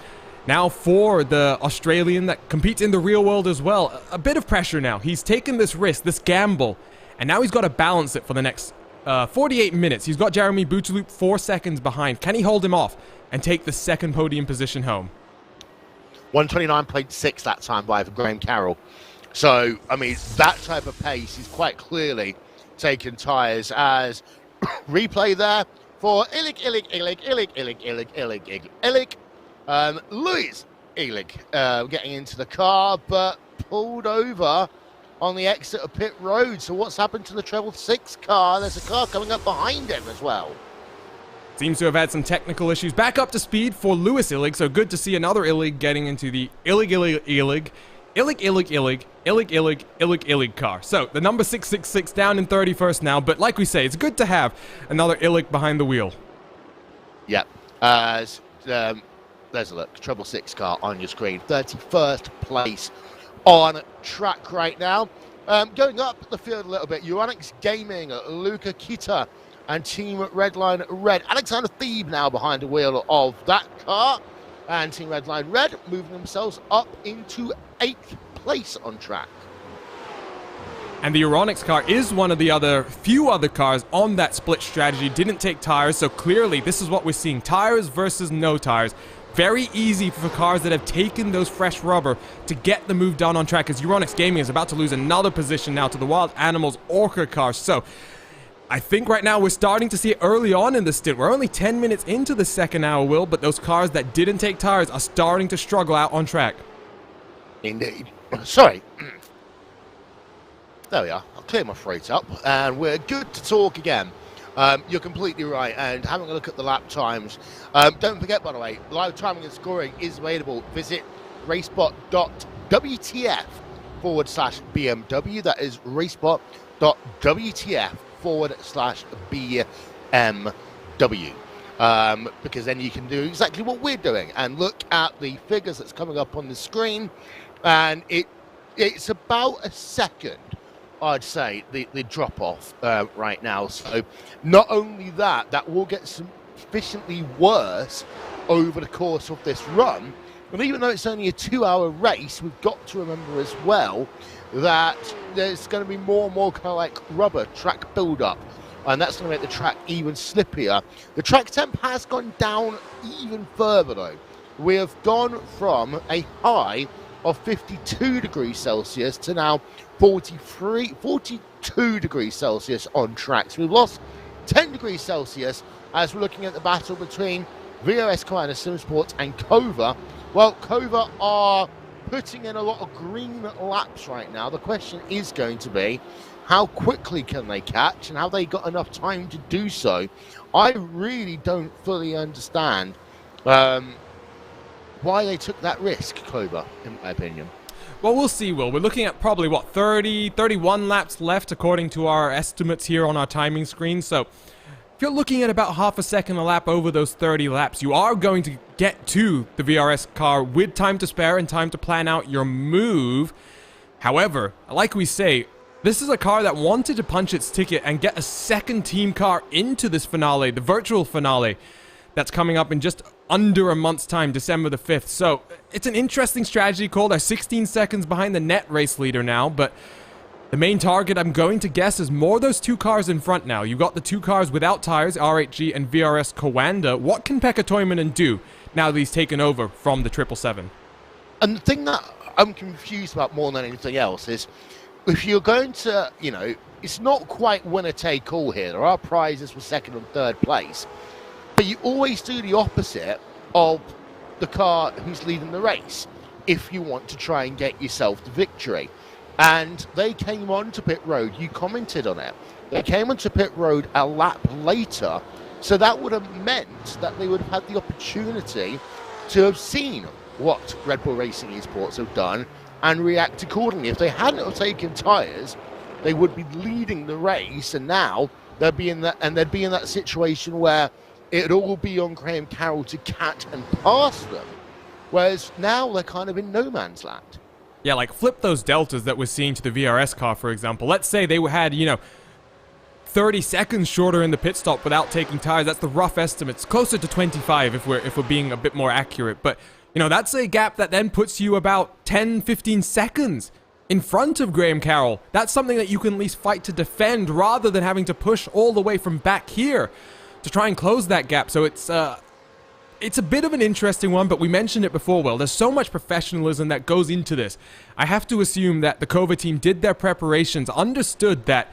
now for the Australian that competes in the real world as well, a bit of pressure now. He's taken this risk, this gamble, and now he's got to balance it for the next 48 minutes. He's got Jeremy Bouteloup 4 seconds behind. Can he hold him off and take the 2nd podium position home? 129.6 that time by for Graham Carroll. So, I mean, that type of pace is quite clearly taking tyres. As replay there for Illig. Louis Illig getting into the car, but pulled over on the exit of pit road. So what's happened to the treble 6 car? There's a car coming up behind him as well. Seems to have had some technical issues. Back up to speed for Louis Illig, so good to see another Illig getting into the Illig Illig car. So, the number 666 down in 31st now, but like we say, it's good to have another Illig behind the wheel. Yep. There's a look. Treble 6 car on your screen. 31st place on track right now. Going up the field a little bit, Uranix Gaming, Luca Kita, and Team Redline Red. Alexander Thebe now behind the wheel of that car. And Team Redline Red moving themselves up into 8th place on track. And the Euronics car is one of the few other cars on that split strategy. Didn't take tires, so clearly this is what we're seeing. Tires versus no tires. Very easy for cars that have taken those fresh rubber to get the move done on track, as Euronics Gaming is about to lose another position now to the Wild Animals Orca car. So I think right now we're starting to see it early on in the stint. We're only 10 minutes into the second hour, Will, but those cars that didn't take tires are starting to struggle out on track. Indeed. Sorry. There we are. I'll clear my throat up, and we're good to talk again. You're completely right, and having a look at the lap times. Don't forget, by the way, live timing and scoring is available. Visit racebot.wtf/BMW. That is racebot.wtf/BMW. Because then you can do exactly what we're doing and look at the figures that's coming up on the screen, and it's about a second, I'd say, the drop-off right now. So not only that will get sufficiently worse over the course of this run, but even though it's only a 2-hour race, we've got to remember as well that there's going to be more and more kind of like rubber track build-up, and that's going to make the track even slippier. The track temp has gone down even further, though. We have gone from a high of 52 degrees Celsius to now 42 degrees Celsius on track. So we've lost 10 degrees Celsius as we're looking at the battle between VRS Commander SimSports and Kova. Well, Kova are putting in a lot of green laps right now. The question is going to be, how quickly can they catch, and have they got enough time to do so? I really don't fully understand why they took that risk, Kova, in my opinion. Well, we'll see, Will. We're looking at probably, 31 laps left according to our estimates here on our timing screen. So if you're looking at about half a second a lap over those 30 laps, you are going to get to the VRS car with time to spare and time to plan out your move. However, like we say, this is a car that wanted to punch its ticket and get a second team car into this finale, the virtual finale, that's coming up in just under a month's time, December the 5th. So it's an interesting strategy call. They're 16 seconds behind the net race leader now, but the main target, I'm going to guess, is more those two cars in front now. You've got the two cars without tires, RHG and VRS Coanda. What can Pekka Toivonen do now that he's taken over from the 777? And the thing that I'm confused about more than anything else is, if you're going to, it's not quite winner take all here. There are prizes for second and third place, but you always do the opposite of the car who's leading the race if you want to try and get yourself the victory. And they came onto pit road. You commented on it. They came onto pit road a lap later, so that would have meant that they would have had the opportunity to have seen what Red Bull Racing Esports have done and react accordingly. If they hadn't have taken tyres, they would be leading the race, and now they'd be in that situation where it'd all be on Graham Carroll to catch and pass them, whereas now they're kind of in no man's land. Yeah, like flip those deltas that we're seeing to the VRS car, for example. Let's say they had, 30 seconds shorter in the pit stop without taking tires. That's the rough estimates. Closer to 25 if we're being a bit more accurate. But, that's a gap that then puts you about 10, 15 seconds in front of Graham Carroll. That's something that you can at least fight to defend rather than having to push all the way from back here to try and close that gap. So it's a bit of an interesting one, but we mentioned it before, Will. There's so much professionalism that goes into this. I have to assume that the Kova team did their preparations, understood that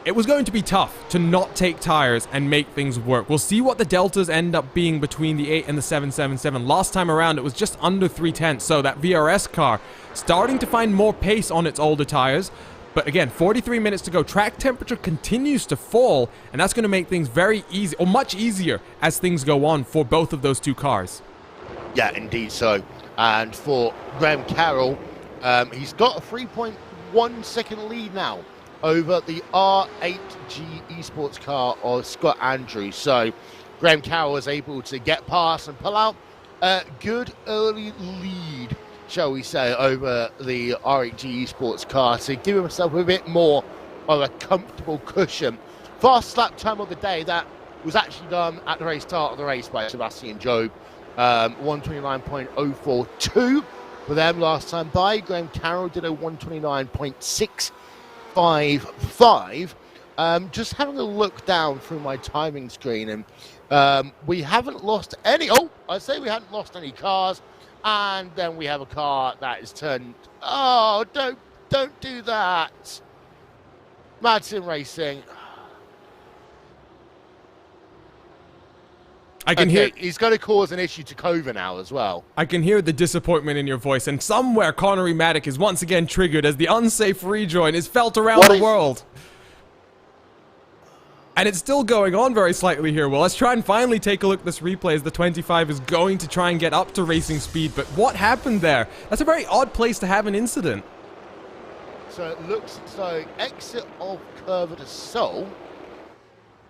it was going to be tough to not take tires and make things work. We'll see what the deltas end up being between the 8 and the 777. Last time around, it was just under 3/10, so that VRS car starting to find more pace on its older tires. But again, 43 minutes to go. Track temperature continues to fall, and that's going to make things very easy, or much easier, as things go on for both of those two cars. Yeah, indeed so. And for Graham Carroll, He's got a 3.1 second lead now over the R8G esports car of Scott Andrews. So Graham Carroll was able to get past and pull out a good early lead, shall we say, over the R8G esports car to give himself a bit more of a comfortable cushion. Fastest lap time of the day, that was actually done at the race start of the race by Sebastian Job. 129.042 for them last time by. Graham Carroll did a 129.655. Just having a look down through my timing screen, and we haven't lost any. Oh, I say we hadn't lost any cars, and then we have a car that is turned. Oh, don't do that, Madsen Racing. I can hear he's going to cause an issue to Kova now as well. I can hear the disappointment in your voice, and somewhere Connery Maddock is once again triggered as the unsafe rejoin is felt around the world. And it's still going on very slightly here. Well, let's try and finally take a look at this replay as the 25 is going to try and get up to racing speed. But what happened there? That's a very odd place to have an incident. So it looks so exit of Curva de Sol.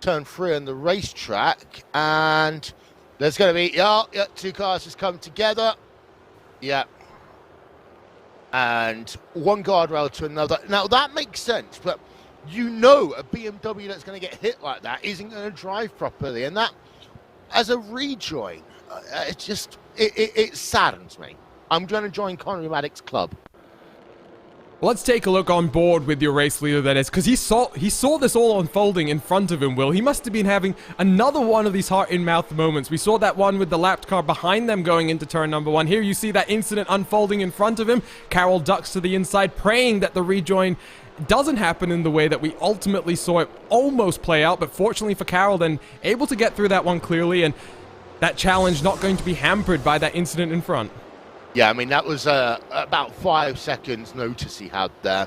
Turn 3 on the racetrack, and there's going to be two cars just come together, and one guardrail to another. Now that makes sense, but you know a BMW that's going to get hit like that isn't going to drive properly, and that as a rejoin, it saddens me. I'm going to join Connery Maddock's club. Let's take a look on board with your race leader, that is, because he saw this all unfolding in front of him, Will. He must have been having another one of these heart-in-mouth moments. We saw that one with the lapped car behind them going into turn number 1. Here you see that incident unfolding in front of him. Carroll ducks to the inside, praying that the rejoin doesn't happen in the way that we ultimately saw it almost play out, but fortunately for Carroll, then able to get through that one clearly, and that challenge not going to be hampered by that incident in front. Yeah, I mean, that was about 5 seconds notice he had there.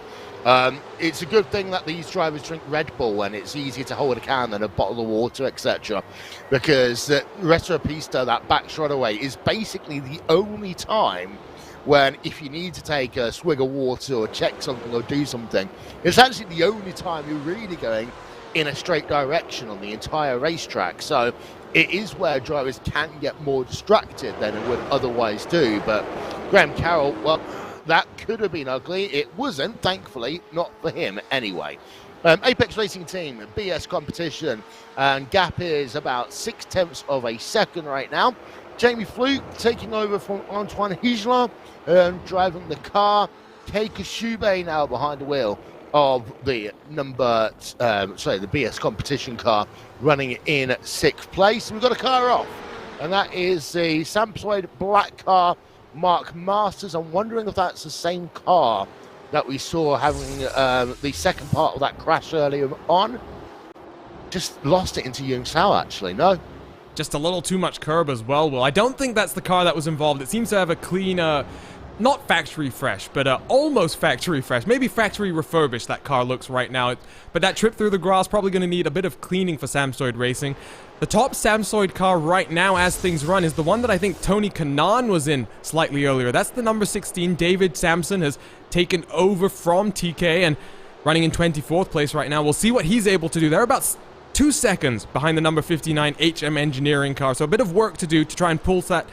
It's a good thing that these drivers drink Red Bull, and it's easier to hold a can than a bottle of water, etc. Because Retropista, that back straight away, is basically the only time when, if you need to take a swig of water or check something or do something, it's actually the only time you're really going in a straight direction on the entire racetrack. So it is where drivers can get more distracted than it would otherwise do. But Graham Carroll, well, that could have been ugly. It wasn't, thankfully, not for him anyway. Apex Racing Team, BS competition, and gap is about 0.6 of a second right now. Jamie Fluke taking over from Antoine Higelin, driving the car. Kei Kashube now behind the wheel of the the BS competition car, running in 6th place. We've got a car off, and that is the Samsung black car, Mark Masters. I'm wondering if that's the same car that we saw having the second part of that crash earlier on. Just lost it into Yung Sao, actually. No. Just a little too much curb as well, Will. I don't think that's the car that was involved. It seems to have a cleaner, not factory fresh, but almost factory fresh. Maybe factory refurbished that car looks right now. But that trip through the grass probably going to need a bit of cleaning for Samsoid Racing. The top Samsoid car right now as things run is the one that I think Tony Kanaan was in slightly earlier. That's the number 16. David Sampson has taken over from TK and running in 24th place right now. We'll see what he's able to do. They're about 2 seconds behind the number 59 HM Engineering car. So a bit of work to do to try and pull that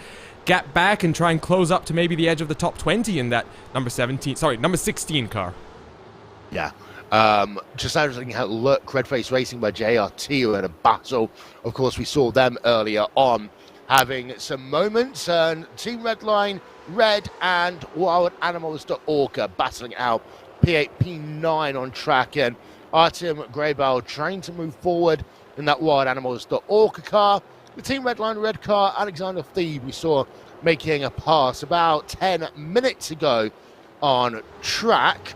gap back and try and close up to maybe the edge of the top 20 in that number 16 car. Yeah. Just having a look, Redface Racing by JRT were in a battle. Of course, we saw them earlier on having some moments. And Team Redline, Red, and Wild Animals.org battling out P8, P9 on track. And Artem Greybel trying to move forward in that Wild Animals.org car. The Team Redline Red car, Alexander Thebe, we saw making a pass about 10 minutes ago on track.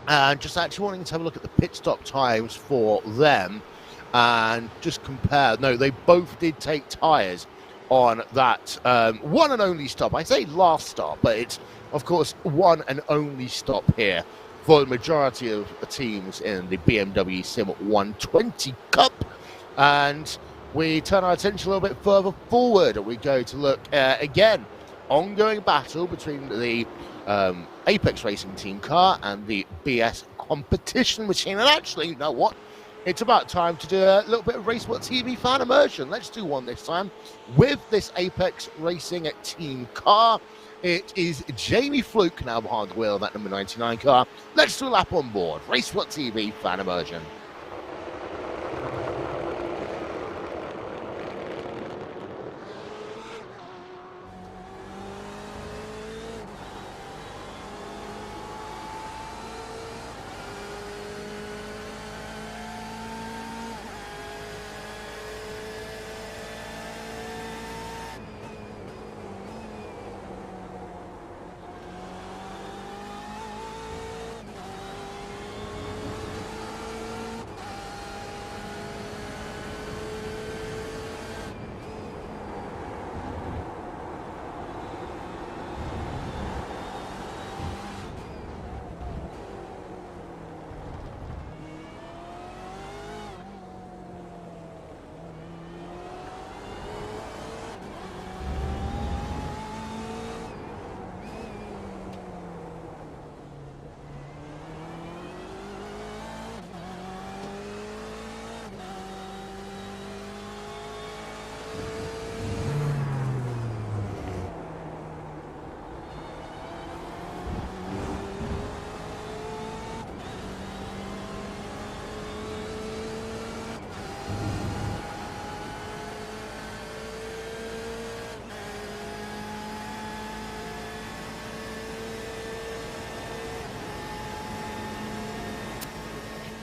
And just actually wanting to have a look at the pit stop times for them and just compare. No, they both did take tyres on that one and only stop. I say last stop, but it's, of course, one and only stop here for the majority of the teams in the BMW SIM 120 Cup. And we turn our attention a little bit further forward. We go to look again, ongoing battle between the Apex Racing Team car and the BS competition machine. And actually, you know what? It's about time to do a little bit of RaceBot TV fan immersion. Let's do one this time with this Apex Racing Team car. It is Jamie Fluke now behind the wheel of that number 99 car. Let's do a lap on board. RaceBot TV fan immersion.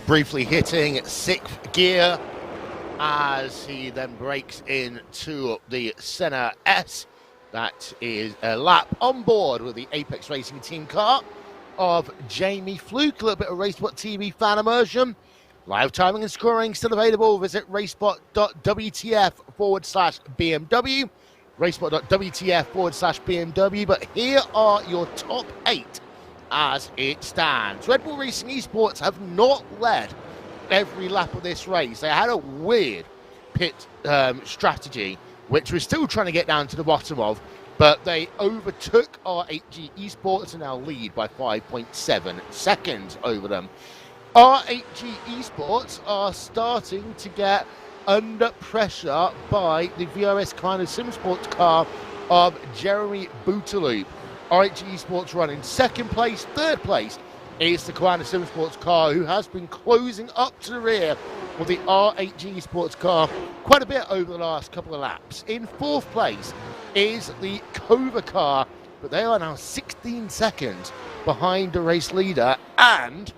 Briefly hitting sixth gear as he then breaks into the center S. That is a lap on board with the Apex Racing Team car of Jamie Fluke. A little bit of RaceBot TV fan immersion. Live timing and scoring still available. Visit racebot.wtf/BMW. Racebot.wtf/BMW. But here are your top 8 as it stands. Red Bull Racing Esports have not led every lap of this race. They had a weird pit strategy, which we're still trying to get down to the bottom of, but they overtook R8G Esports and now lead by 5.7 seconds over them. R8G Esports are starting to get under pressure by the VRS kind of sim sports car of Jeremy Booterloop. R8G Esports run in second place. Third place is the Koanda Sim Sports car, who has been closing up to the rear with the R8G Esports car quite a bit over the last couple of laps. In fourth place is the Kova car, but they are now 16 seconds behind the race leader and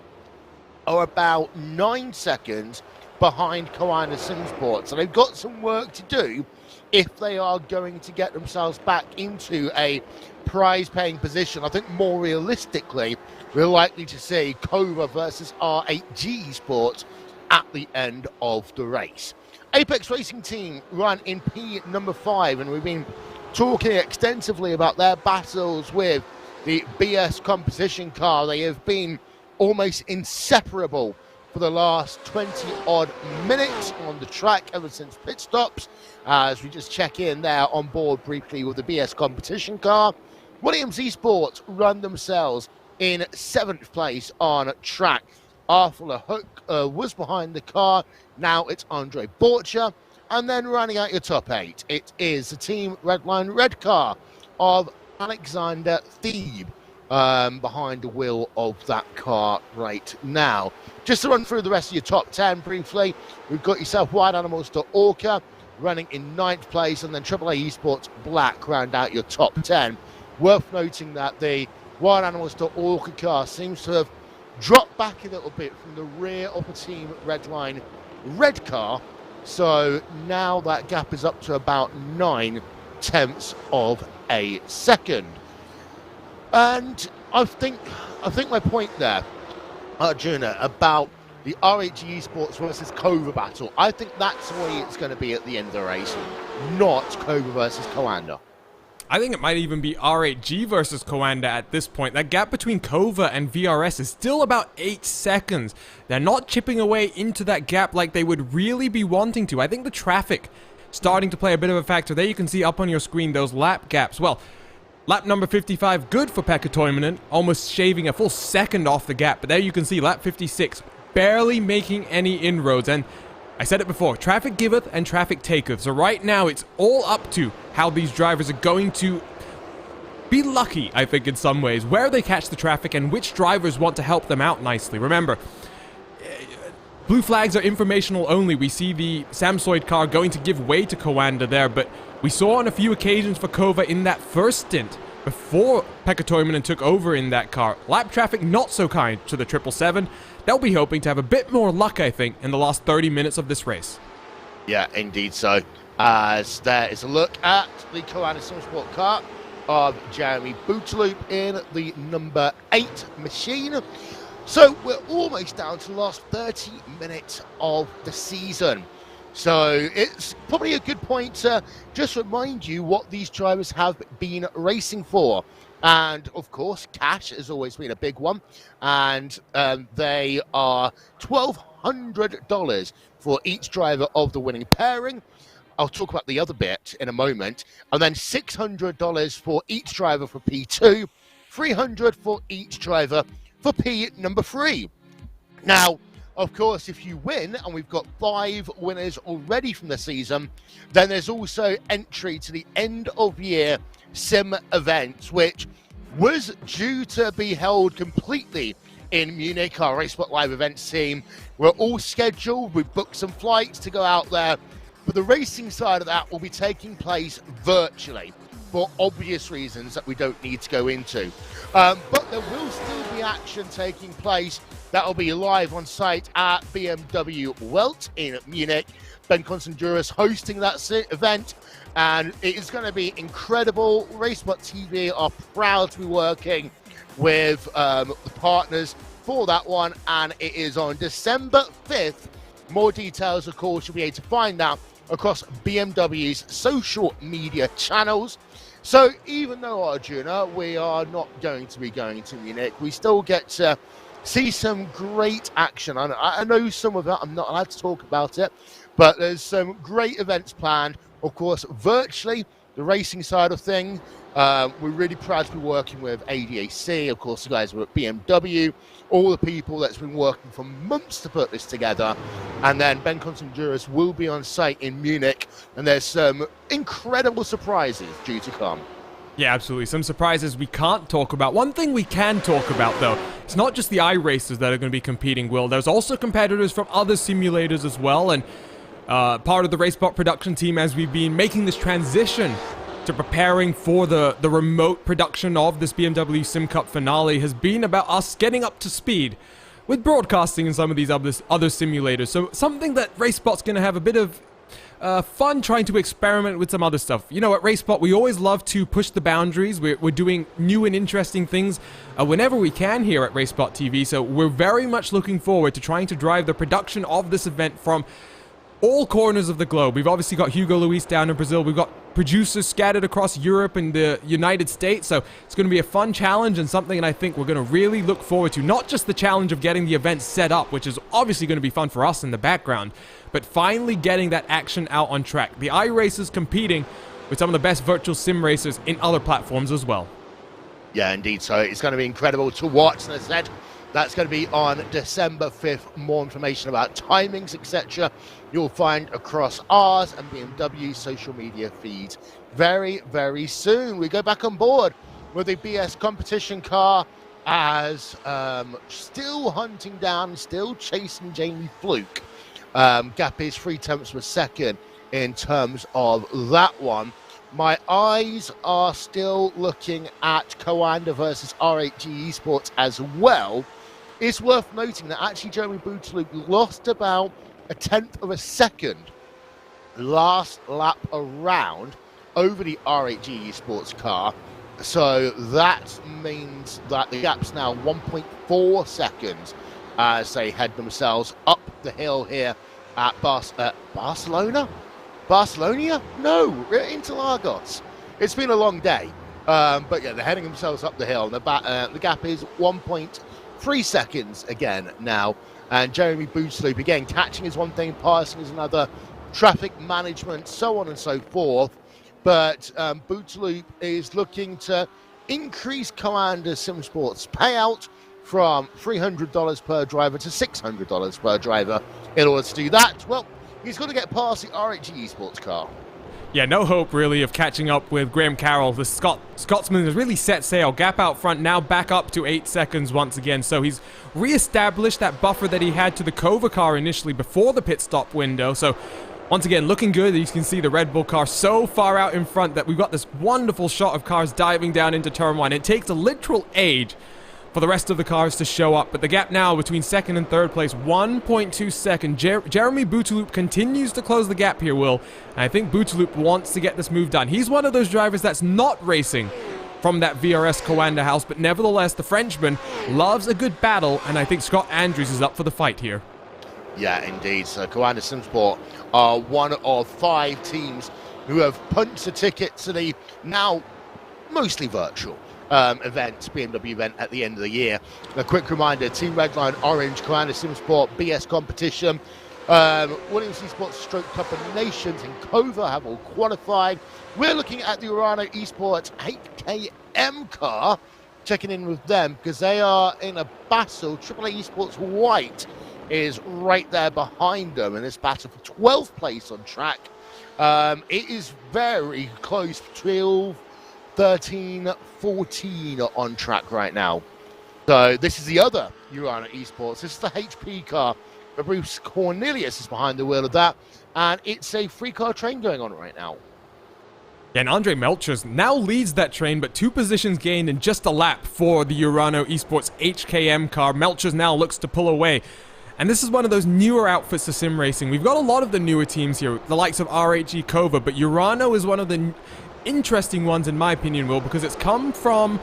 are about 9 seconds behind Koanda Sim Sports. So they've got some work to do if they are going to get themselves back into a prize-paying position. I think more realistically, we're likely to see Kova versus R8G Esports at the end of the race. Apex Racing Team run in P number 5, and we've been talking extensively about their battles with the BS composition car. They have been almost inseparable for the last 20-odd minutes on the track ever since pit stops, as we just check in there on board briefly with the BS competition car. Williams Esports run themselves in 7th place on track. Arthur Hook was behind the car. Now it's Andre Borcher. And then running out your top 8, it is the Team Redline Red car of Alexander Thebe behind the wheel of that car right now. Just to run through the rest of your top 10 briefly, we've got yourself Wild Animals to Orca running in 9th place, and then AAA Esports Black round out your top 10. Worth noting that the Wild Animals to Orca car seems to have dropped back a little bit from the rear of the Team Redline Red car, so now that gap is up to about 9/10 of a second. And I think my point there, Arjuna, about the R8G Esports versus Kova battle, I think that's the way it's going to be at the end of the race, not Kova versus Koanda. I think it might even be R8G versus Koanda at this point. That gap between Kova and VRS is still about 8 seconds. They're not chipping away into that gap like they would really be wanting to. I think the traffic starting to play a bit of a factor. There you can see up on your screen those lap gaps. Well, Lap number 55, good for Pekka Toivonen, almost shaving a full second off the gap. But there you can see lap 56, barely making any inroads. And I said it before, traffic giveth and traffic taketh. So right now, it's all up to how these drivers are going to be lucky, I think, in some ways, where they catch the traffic and which drivers want to help them out nicely. Remember, blue flags are informational only. We see the Samsoid car going to give way to Coanda there, but we saw on a few occasions for Kova in that first stint before Pekka Toivonen took over in that car. Lap traffic not so kind to the 777. They'll be hoping to have a bit more luck, I think, in the last 30 minutes of this race. Yeah, indeed so. As there is a look at the Coanda Simsport car of Jeremy Boutaloop in the number 8 machine. So we're almost down to the last 30 minutes of the season. So it's probably a good point to just remind you what these drivers have been racing for. And of course, cash has always been a big one. And they are $1,200 for each driver of the winning pairing. I'll talk about the other bit in a moment. And then $600 for each driver for P2, $300 for each driver for P number 3. Now, of course, if you win, and we've got 5 winners already from the season, then there's also entry to the end of year sim event, which was due to be held completely in Munich. Our Racebot Live events team, we're all scheduled. We've booked some flights to go out there, but the racing side of that will be taking place virtually for obvious reasons that we don't need to go into. But there will still be action taking place that will be live on site at BMW Welt in Munich. Ben Constanduras hosting that event, and it is going to be incredible. Racebot TV are proud to be working with the partners for that one, and it is on December 5th. More details, of course, you'll be able to find that across BMW's social media channels. So even though, Arjuna, we are not going to be going to Munich, we still get to see some great action. I know some of that, I'm not allowed to talk about it, but there's some great events planned, of course, virtually, the racing side of things. We're really proud to be working with ADAC, of course, the guys were at BMW, all the people that's been working for months to put this together. And then Ben Constanduras will be on site in Munich, and there's some incredible surprises due to come. Yeah, absolutely. Some surprises we can't talk about. One thing we can talk about, though, it's not just the iRacers that are going to be competing, Will. There's also competitors from other simulators as well, and part of the Racebot production team as we've been making this transition to preparing for the remote production of this BMW Sim Cup finale has been about us getting up to speed with broadcasting in some of these other simulators. So something that Racebot's going to have a bit of fun trying to experiment with some other stuff. You know, at Racebot, we always love to push the boundaries. We're doing new and interesting things whenever we can here at Racebot TV. So we're very much looking forward to trying to drive the production of this event from all corners of the globe. We've obviously got Hugo Luis down in Brazil. We've got producers scattered across Europe and the United States. So it's going to be a fun challenge and something that I think we're going to really look forward to. Not just the challenge of getting the event set up, which is obviously going to be fun for us in the background, but finally getting that action out on track. The iRacers competing with some of the best virtual sim racers in other platforms as well. Yeah, indeed. So it's going to be incredible to watch. And as I said, that's going to be on December 5th. More information about timings, etc. you'll find across ours and BMW's social media feeds very, very soon. We go back on board with the BS competition car as still hunting down, still chasing Jamie Fluke. Gap is 3/10 of a second in terms of that one. My eyes are still looking at Coanda versus R8G Esports as well. It's worth noting that actually Jeremy Boutaloop lost about 1/10 of a second last lap around over the R8G Esports car. So that means that the gap's now 1.4 seconds as they head themselves up the hill here at Barcelona? Barcelona? No, Interlagos. It's been a long day. But yeah, they're heading themselves up the hill. The gap is 1.3 seconds again now. And Jeremy Boutaloop, again, catching is one thing, passing is another, traffic management, so on and so forth. but Bootaloop is looking to increase Commander Sim Sports payout from $300 per driver to $600 per driver. In order to do that, well, he's got to get past the RHG Esports car. Yeah, no hope really of catching up with Graham Carroll. The Scotsman has really set sail. Gap out front, now back up to 8 seconds once again. So he's re-established that buffer that he had to the Kova car initially before the pit stop window. So once again, looking good. You can see the Red Bull car so far out in front that we've got this wonderful shot of cars diving down into turn 1. It takes a literal age for the rest of the cars to show up, but the gap now between second and third place, 1.2 seconds. Jeremy Bootaloop continues to close the gap here, Will. And I think Bootaloop wants to get this move done. He's one of those drivers that's not racing from that VRS Coanda house, but nevertheless, the Frenchman loves a good battle, and I think Scott Andrews is up for the fight here. Yeah, indeed. So Coanda Simsport are one of 5 teams who have punched a ticket to the now mostly virtual BMW event at the end of the year. A quick reminder, Team Redline Orange, Coanda Simsport, BS competition, Williams Esports Stroke Cup of Nations and Kova have all qualified. We're looking at the Urano Esports 8KM car, checking in with them because they are in a battle. AAA Esports White is right there behind them in this battle for 12th place on track. It is very close, 12, 13, 14 on track right now. So this is the other Urano Esports. This is the HP car. Bruce Cornelius is behind the wheel of that, and it's a 3-car train going on right now. Yeah, and Andre Melchers now leads that train, but 2 positions gained in just a lap for the Urano Esports HKM car. Melchers now looks to pull away. And this is one of those newer outfits to sim racing. We've got a lot of the newer teams here, the likes of RHG Kova, but Urano is one of the interesting ones in my opinion, Will, because it's come from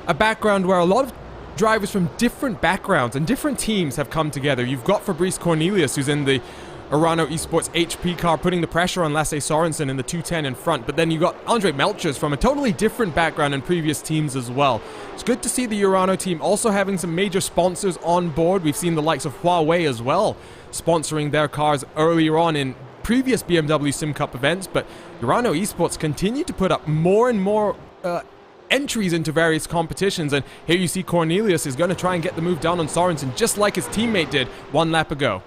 a background where a lot of drivers from different backgrounds and different teams have come together. You've got Fabrice Cornelius, who's in the Urano Esports HP car, putting the pressure on Lasse Sorensen in the 210 in front. But then you got Andre Melchers from a totally different background in previous teams as well. It's good to see the Urano team also having some major sponsors on board. We've seen the likes of Huawei as well sponsoring their cars earlier on in previous BMW Sim Cup events. But Urano Esports continue to put up more and more entries into various competitions, and here you see Cornelius is going to try and get the move down on Sorensen just like his teammate did 1 lap ago.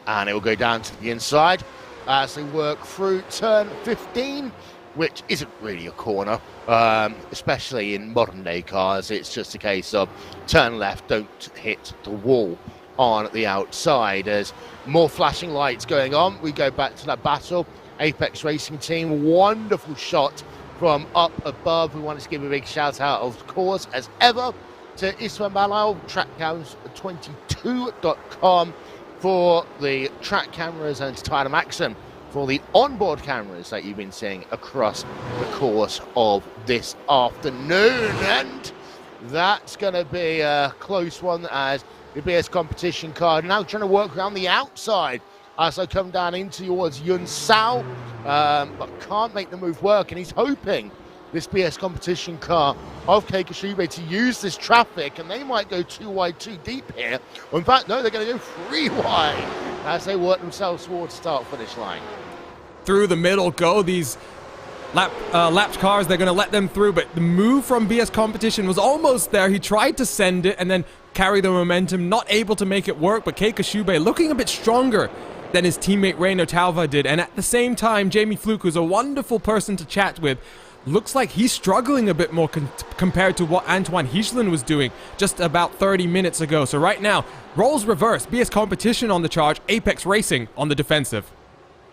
And it will go down to the inside as they work through turn 15, which isn't really a corner, especially in modern day cars. It's just a case of turn left, don't hit the wall on the outside. There's more flashing lights going on. We go back to that battle. Apex Racing Team, wonderful shot from up above. We wanted to give a big shout out, of course, as ever, to Ismail Malal, trackcams22.com for the track cameras, and to Tyler Maxon for the onboard cameras that you've been seeing across the course of this afternoon. And that's going to be a close one as the BS competition car now trying to work around the outside as I come down in towards Yun Sao, but can't make the move work, and he's hoping this BS competition car of Keiko Shube to use this traffic, and they might go 2 wide, 2 deep here. Well, in fact, no, they're going to go 3 wide as they work themselves towards start-finish line. Through the middle go these lapped cars. They're going to let them through, but the move from BS competition was almost there. He tried to send it and then carry the momentum, not able to make it work, but Keiko Shube looking a bit stronger than his teammate Reino Talva did. And at the same time, Jamie Fluke, who's a wonderful person to chat with, looks like he's struggling a bit more compared to what Antoine Hichelin was doing just about 30 minutes ago. So right now, roles reversed. BS competition on the charge, Apex Racing on the defensive.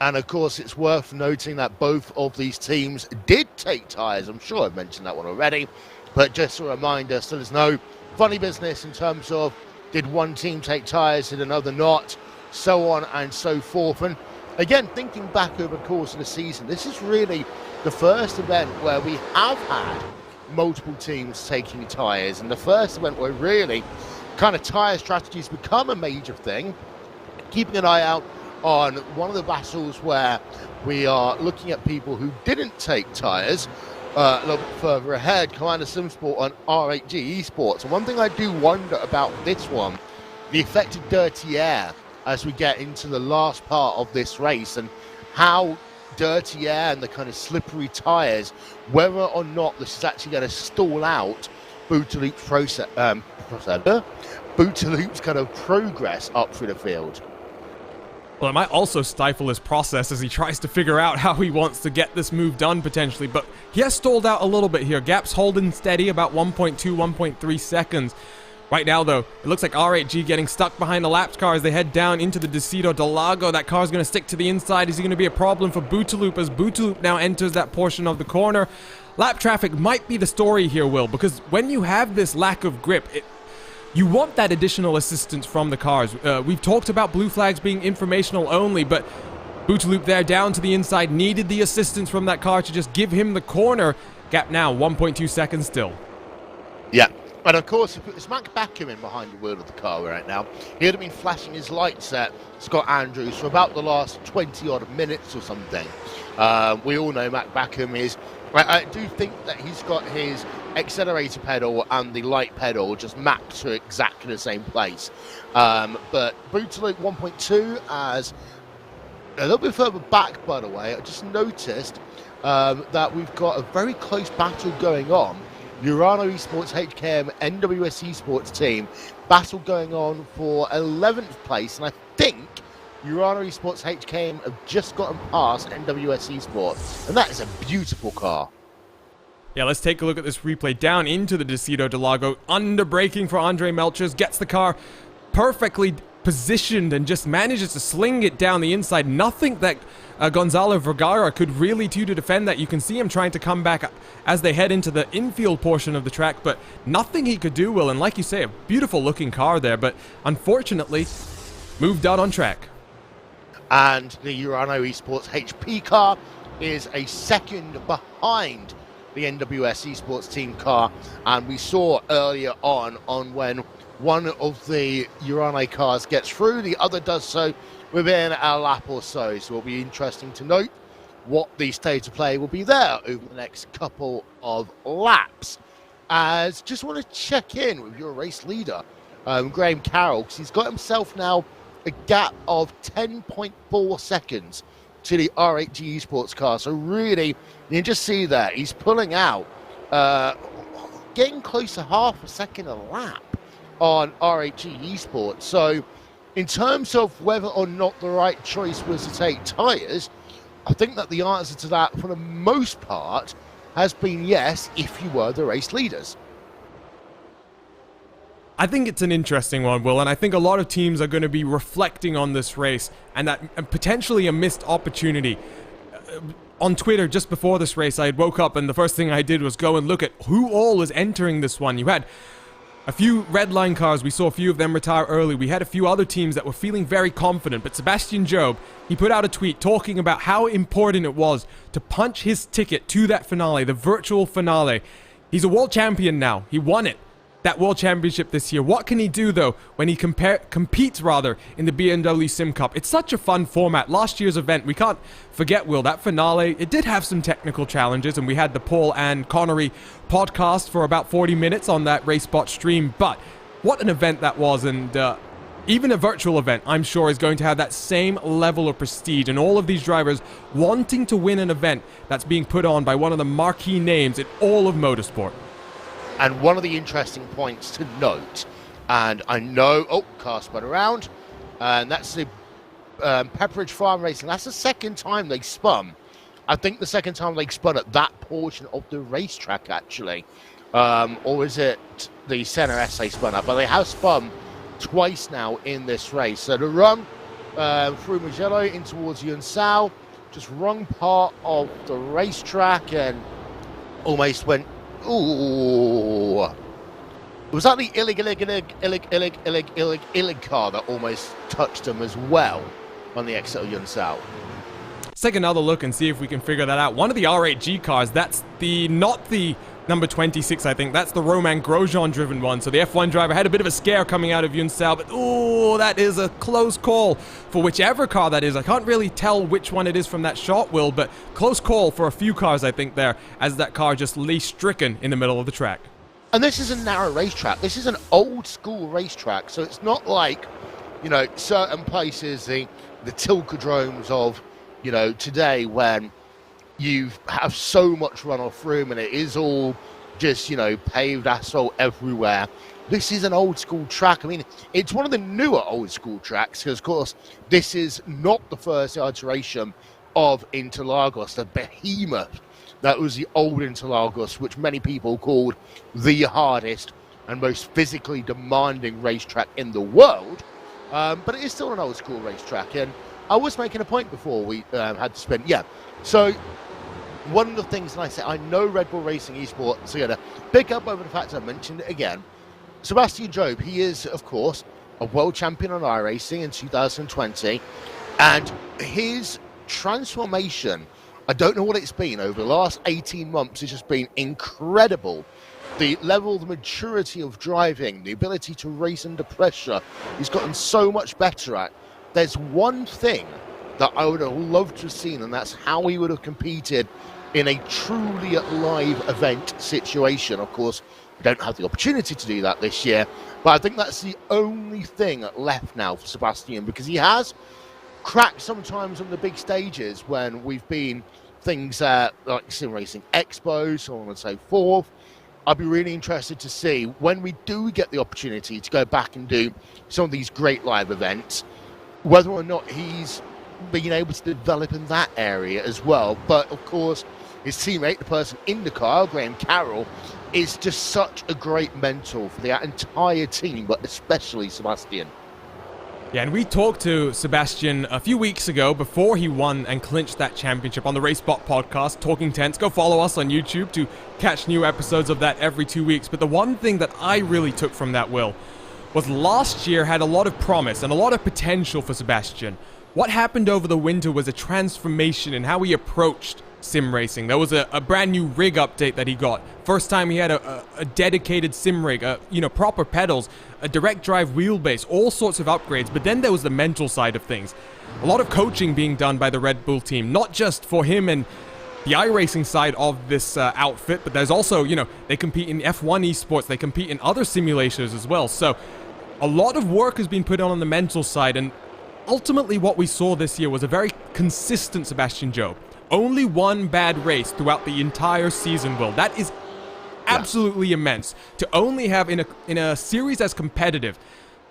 And of course, it's worth noting that both of these teams did take tyres. I'm sure I've mentioned that one already, but just a reminder, so there's no funny business in terms of did one team take tyres, did another not, so on and so forth. And again, thinking back over the course of the season, this is really the first event where we have had multiple teams taking tyres, and the first event where really kind of tyre strategies become a major thing. Keeping an eye out on one of the battles where we are looking at people who didn't take tyres a little bit further ahead, Commander Simsport on RHG Esports. And one thing I do wonder about this one, the effect of dirty air as we get into the last part of this race, and how dirty air and the kind of slippery tyres, whether or not this is actually going to stall out Boutaloup's kind of progress up through the field. Well, it might also stifle his process as he tries to figure out how he wants to get this move done potentially, but he has stalled out a little bit here. Gap's holding steady about 1.2, 1.3 seconds. Right now, though, it looks like R8G getting stuck behind the laps car as they head down into the Decido del Lago. That car is going to stick to the inside. Is he going to be a problem for Boutaloop as Boutaloop now enters that portion of the corner? Lap traffic might be the story here, Will, because when you have this lack of grip, you want that additional assistance from the cars. We've talked about blue flags being informational only, but Boutaloop there down to the inside needed the assistance from that car to just give him the corner. Gap now 1.2 seconds still. Yeah. And of course, if it was Mac Backham in behind the wheel of the car right now, he'd have been flashing his lights at Scott Andrews for about the last 20-odd minutes or something. We all know Mac Backham is... I do think that he's got his accelerator pedal and the light pedal just mapped to exactly the same place. But Boutaloop 1.2 as a little bit further back, by the way. I just noticed that we've got a very close battle going on. Urano Esports HKM NWS Esports team battle going on for 11th place, and I think Urano Esports HKM have just gotten past NWS Esports, and that is a beautiful car. Yeah, let's take a look at this replay. Down into the Decido del Lago, under braking for Andre Melchers, gets the car perfectly positioned and just manages to sling it down the inside. Nothing that Gonzalo Vergara could really do to defend that. You can see him trying to come back as they head into the infield portion of the track, but nothing he could do, Will. And like you say, a beautiful looking car there, but unfortunately moved out on track. And the Urano Esports HP car is a second behind the NWS Esports team car, and we saw earlier on when one of the Urano cars gets through, the other does so within a lap or so. So it'll be interesting to note what the state of play will be there over the next couple of laps. As just want to check in with your race leader, Graham Carroll, because he's got himself now a gap of 10.4 seconds to the R8G Esports car. So really, you can just see that he's pulling out, getting close to half a second a lap on R8G Esports. So in terms of whether or not the right choice was to take tyres, I think that the answer to that for the most part has been yes, if you were the race leaders. I think it's an interesting one, Will, and I think a lot of teams are going to be reflecting on this race and that potentially a missed opportunity. On Twitter, just before this race, I had woke up and the first thing I did was go and look at who all was entering this one. You had a few red line cars, we saw a few of them retire early. We had a few other teams that were feeling very confident, but Sebastian Job, he put out a tweet talking about how important it was to punch his ticket to that finale, the virtual finale. He's a world champion now. He won it. That World Championship this year. What can he do, though, when he competes in the BMW SIM Cup? It's such a fun format. Last year's event, we can't forget, Will, that finale, it did have some technical challenges, and we had the Paul and Connery podcast for about 40 minutes on that RaceBot stream, but what an event that was, and even a virtual event, I'm sure, is going to have that same level of prestige, and all of these drivers wanting to win an event that's being put on by one of the marquee names in all of motorsport. And one of the interesting points to note, and I know, car spun around, and that's the Pepperidge Farm Racing. That's the second time they spun. I think the second time they spun at that portion of the racetrack, actually. Or is it the Senna S they spun up? But they have spun twice now in this race. So the run through Mugello in towards Yunsao, just wrong part of the racetrack and almost went. Ooh. Was that the Illig car that almost touched him as well on the exit of Yunsao? Let's take another look and see if we can figure that out. One of the R8G cars, that's not the number 26, I think. That's the Romain Grosjean driven one. So the F1 driver had a bit of a scare coming out of Yunsao, but ooh, that is a close call for whichever car that is. I can't really tell which one it is from that shot, Will, but close call for a few cars, I think, there, as that car just lay stricken in the middle of the track. And this is a narrow racetrack. This is an old school racetrack, so it's not like, certain places, the Tilcadromes of, You know, today when you have so much runoff room and it is all just, you know, paved asphalt everywhere. This is an old school track. I mean, it's one of the newer old school tracks because, of course, this is not the first iteration of Interlagos, the behemoth that was the old Interlagos, which many people called the hardest and most physically demanding racetrack in the world. But it is still an old school racetrack. And I was making a point before we had to spin. Yeah. So one of the things, and I said, I know Red Bull Racing Esports are going to pick up over the fact I mentioned it again. Sebastian Job, he is, of course, a world champion on iRacing in 2020. And his transformation, I don't know what it's been over the last 18 months, it's just been incredible. The level, the maturity of driving, the ability to race under pressure, he's gotten so much better at. There's one thing that I would have loved to have seen, and that's how he would have competed in a truly live event situation. Of course, we don't have the opportunity to do that this year, but I think that's the only thing left now for Sebastian, because he has cracked sometimes on the big stages when we've been things like Sim Racing Expo, so on and so forth. I'd be really interested to see when we do get the opportunity to go back and do some of these great live events, whether or not he's being able to develop in that area as well. But of course, his teammate, the person in the car, Graham Carroll, is just such a great mentor for the entire team, but especially Sebastian. Yeah, and we talked to Sebastian a few weeks ago before he won and clinched that championship on the RaceBot podcast, Talking Tense. Go follow us on YouTube to catch new episodes of that every 2 weeks. But the one thing that I really took from that, Will, was last year had a lot of promise and a lot of potential for Sebastian. What happened over the winter was a transformation in how he approached sim racing. There was a brand new rig update that he got. First time he had a dedicated sim rig, proper pedals, a direct drive wheelbase, all sorts of upgrades. But then there was the mental side of things. A lot of coaching being done by the Red Bull team, not just for him and the iRacing side of this outfit, but there's also, they compete in F1 esports, they compete in other simulators as well. So a lot of work has been put on the mental side, and ultimately what we saw this year was a very consistent Sebastian Job. Only one bad race throughout the entire season, Will. That is absolutely immense. To only have in a series as competitive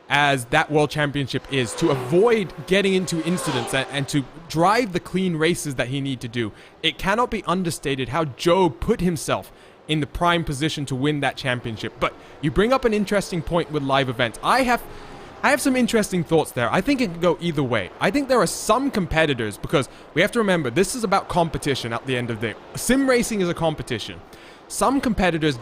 as that World Championship is, to avoid getting into incidents and to drive the clean races that he need to do. It cannot be understated how Job put himself in the prime position to win that championship. But you bring up an interesting point with live events. I have some interesting thoughts there. I think it can go either way. I think there are some competitors, because we have to remember, this is about competition at the end of the day. Sim racing is a competition. Some competitors,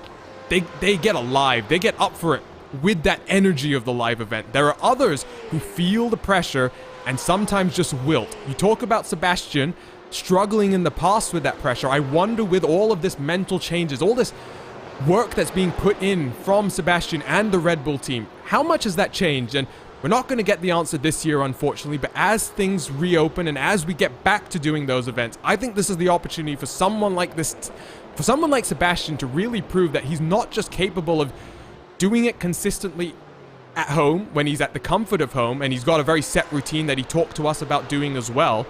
they get alive, they get up for it with that energy of the live event. There are others who feel the pressure and sometimes just wilt. You talk about Sebastian struggling in the past with that pressure. I wonder, with all of this mental changes, all this work that's being put in from Sebastian and the Red Bull team, how much has that changed? And we're not going to get the answer this year, unfortunately, but as things reopen and as we get back to doing those events, I think this is the opportunity for someone like Sebastian to really prove that he's not just capable of doing it consistently at home when he's at the comfort of home, and he's got a very set routine that he talked to us about doing as well.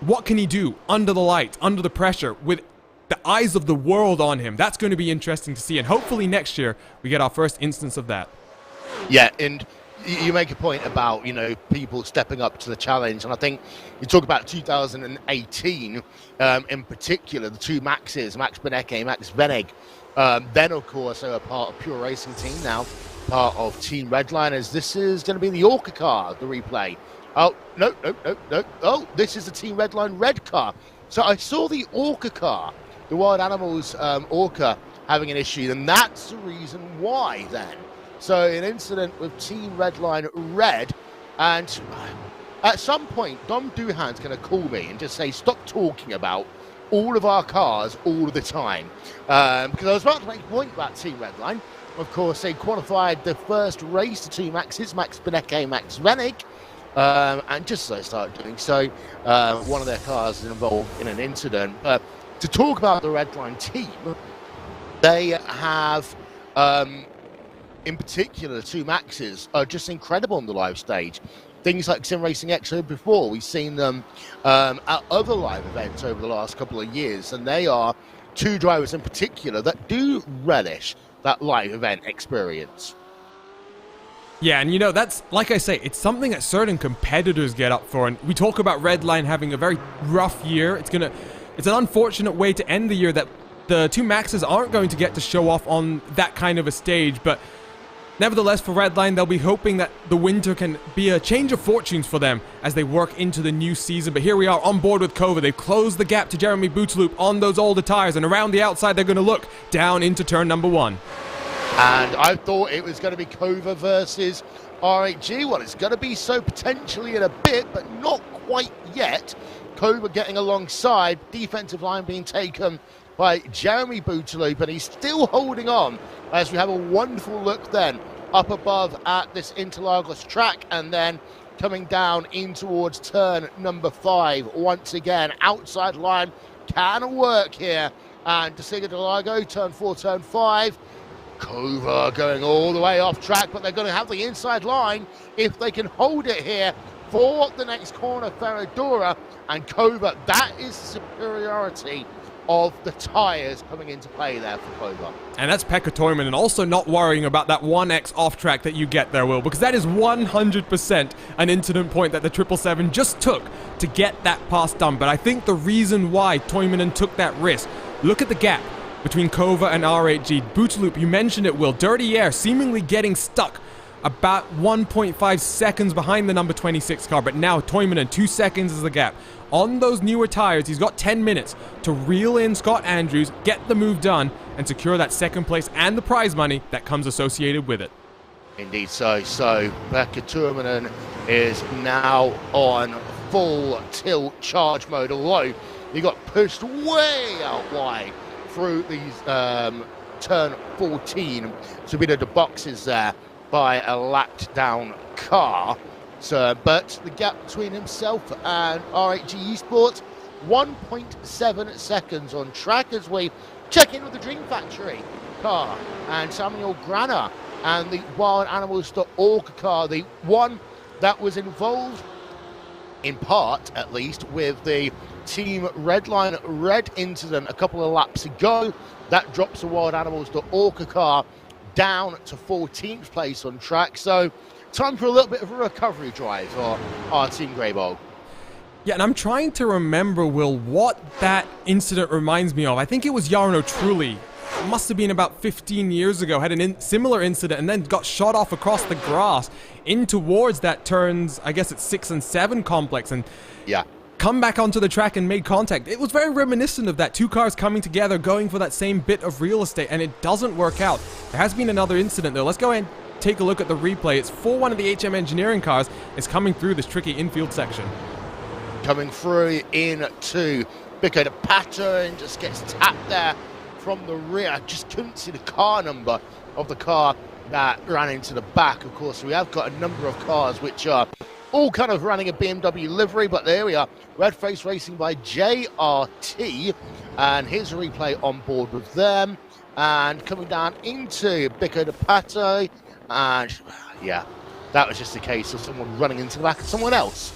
What can he do under the light, under the pressure, with the eyes of the world on him? That's going to be interesting to see, and hopefully next year we get our first instance of that. Yeah, and you make a point about, people stepping up to the challenge, and I think you talk about 2018 in particular, the two Maxes, Max Benecke, Max Veneg. Then, of course, they were part of Pure Racing Team, now part of Team Redliners. This is going to be the Orca car, the replay. Oh, no. Oh, this is the Team Redline red car. So I saw the Orca car, the Wild Animals Orca, having an issue, and that's the reason why then. So an incident with Team Redline Red, and at some point, Dom Duhan's going to call me and just say, stop talking about all of our cars all of the time. Because I was about to make a point about Team Redline. Of course, they qualified the first race to two Maxes, Max Benecke, Max Vennig. And just as I started doing so, one of their cars is involved in an incident. To talk about the Redline team, they have, in particular, the two Maxes are just incredible on the live stage. things like Sim Racing Expo before. We've seen them at other live events over the last couple of years, and they are two drivers in particular that do relish that live event experience. Yeah, and you know, that's, like I say, it's something that certain competitors get up for, and we talk about Redline having a very rough year. It's an unfortunate way to end the year that the two Maxes aren't going to get to show off on that kind of a stage, but nevertheless, for Redline, they'll be hoping that the winter can be a change of fortunes for them as they work into the new season. But here we are on board with Kova. They've closed the gap to Jeremy Bootsloop on those older tires, and around the outside, they're going to look down into turn number 1. And I thought it was going to be Kova versus R8G. Well, it's going to be so potentially in a bit, but not quite yet. Kova getting alongside, defensive line being taken by Jeremy Bootsloop, and he's still holding on as we have a wonderful look then up above at this Interlagos track, and then coming down in towards turn number 5. Once again, outside line can work here, and Interlagos, turn 4, turn 5. Kova going all the way off track, but they're going to have the inside line if they can hold it here for the next corner, Ferradura. And Kova, that is superiority of the tyres coming into play there for Kova. And that's Pekka Toivonen, and also not worrying about that 1x off track that you get there, Will, because that is 100% an incident point that the 777 just took to get that pass done. But I think the reason why Toivonen took that risk, look at the gap between Kova and R8G. Bootsloop, you mentioned it, Will. Dirty Air seemingly getting stuck about 1.5 seconds behind the number 26 car, but now Toivonen, 2 seconds is the gap. On those newer tires, he's got 10 minutes to reel in Scott Andrews, get the move done, and secure that second place and the prize money that comes associated with it. Indeed so. So Pekka Toivonen is now on full tilt charge mode, although he got pushed way out wide through these turn 14 to be the boxes there by a lapped down car. So, but the gap between himself and R8G Esports, 1.7 seconds on track as we check in with the Dream Factory car and Samuel Grana and the WildAnimals.org car, the one that was involved in part at least with the Team Redline Red incident a couple of laps ago. That drops the WildAnimals.org car down to 14th place on track. So time for a little bit of a recovery drive for our Team Greybold. Yeah, and I'm trying to remember, Will, what that incident reminds me of. I think it was Jarno Trulli. It must have been about 15 years ago, had a similar incident and then got shot off across the grass in towards that turns, I guess it's 6 and 7 complex, and yeah, come back onto the track and made contact. It was very reminiscent of that. Two cars coming together, going for that same bit of real estate, and it doesn't work out. There has been another incident, though. Let's go ahead and take a look at the replay. It's for one of the HM Engineering cars. It's coming through this tricky infield section. Coming through into Bico de Pato and just gets tapped there from the rear. I just couldn't see the car number of the car that ran into the back. Of course, we have got a number of cars which are all kind of running a BMW livery, but there we are. Red Face Racing by JRT, and here's a replay on board with them. And coming down into Bico de Pato, and yeah, that was just a case of someone running into the back of someone else.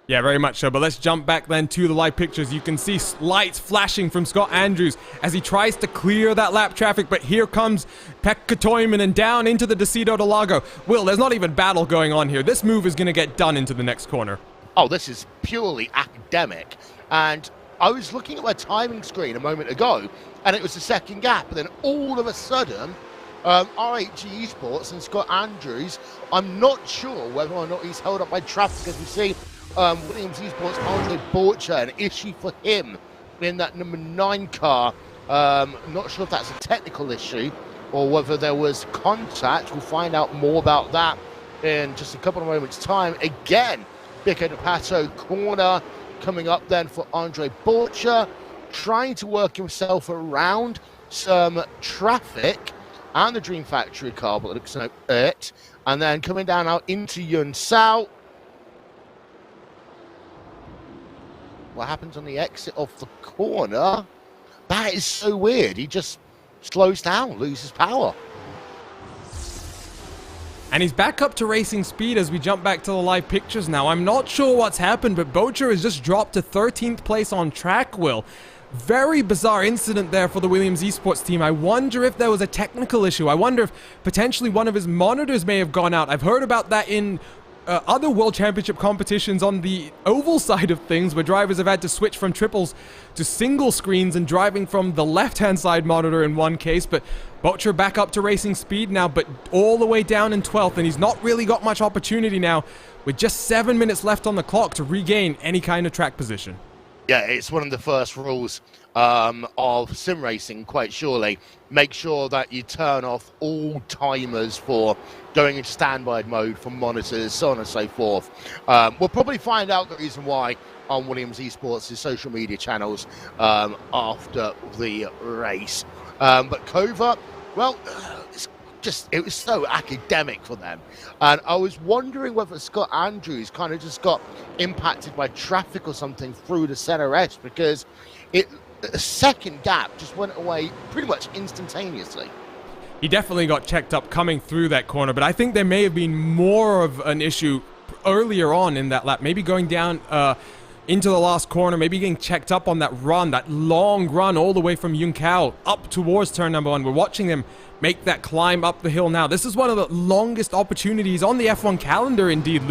Yeah, very much so, but let's jump back then to the live pictures. You can see lights flashing from Scott Andrews as he tries to clear that lap traffic, but here comes Pekka Toivonen down into the Decido de Lago. Will, there's not even battle going on here. This move is going to get done into the next corner. Oh, this is purely academic, and I was looking at my timing screen a moment ago, and it was the second gap, and then all of a sudden, R8G Esports and Scott Andrews, I'm not sure whether or not he's held up by traffic, as we see Williams Esports Andre Borcher, an issue for him in that number 9 car. Not sure if that's a technical issue or whether there was contact. We'll find out more about that in just a couple of moments' time. Again, Bico de Pato corner coming up then for Andre Borcher, trying to work himself around some traffic and the Dream Factory car, but it looks like it. And then coming down now into Yun Sao. What happens on the exit off the corner? That is so weird. He just slows down, loses power. And he's back up to racing speed as we jump back to the live pictures now. I'm not sure what's happened, but Bocher has just dropped to 13th place on track, Will. Very bizarre incident there for the Williams Esports team. I wonder if there was a technical issue. I wonder if potentially one of his monitors may have gone out. I've heard about that in other World Championship competitions on the oval side of things, where drivers have had to switch from triples to single screens and driving from the left-hand side monitor in one case. But Bocher back up to racing speed now, but all the way down in 12th, and he's not really got much opportunity now with just 7 minutes left on the clock to regain any kind of track position. Yeah, it's one of the first rules of sim racing, quite surely. Make sure that you turn off all timers for going into standby mode for monitors, so on and so forth. We'll probably find out the reason why on Williams Esports' social media channels after the race. But Kova, well, it was so academic for them. And I was wondering whether Scott Andrews kind of just got impacted by traffic or something through the center edge, because a second gap just went away pretty much instantaneously. He definitely got checked up coming through that corner, but I think there may have been more of an issue earlier on in that lap, maybe going down into the last corner, maybe getting checked up on that run, that long run all the way from Yunkao up towards turn number 1. We're watching them make that climb up the hill now. This is one of the longest opportunities on the F1 calendar, indeed,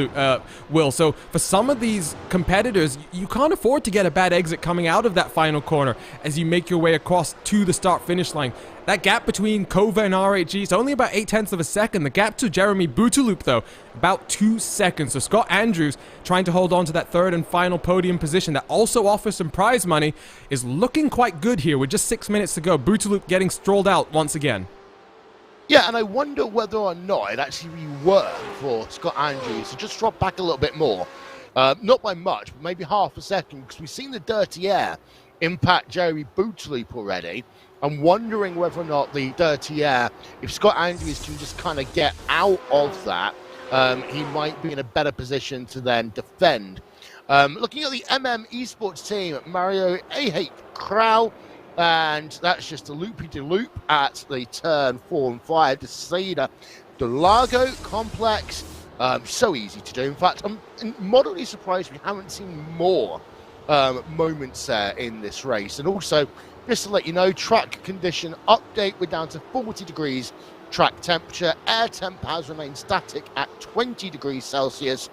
Will. So for some of these competitors, you can't afford to get a bad exit coming out of that final corner as you make your way across to the start-finish line. That gap between Kova and RHG is only about 0.8 of a second. The gap to Jeremy Bouteloup, though, about 2 seconds. So Scott Andrews, trying to hold on to that third and final podium position that also offers some prize money, is looking quite good here with just 6 minutes to go. Bouteloup getting strolled out once again. Yeah, and I wonder whether or not it actually worked for Scott Andrews to just drop back a little bit more. Not by much, but maybe half a second, because we've seen the dirty air impact Jeremy Bouteloup already. I'm wondering whether or not the dirty air, if Scott Andrews can just kind of get out of that, he might be in a better position to then defend. Looking at the Esports team, Mario A8 Crow, and that's just a loopy-de-loop at the turn 4 and 5 to see the Interlagos complex. So easy to do. In fact, I'm moderately surprised we haven't seen more moments there in this race. And also, just to let you know, track condition update, we're down to 40 degrees track temperature. Air temp has remained static at 20 degrees Celsius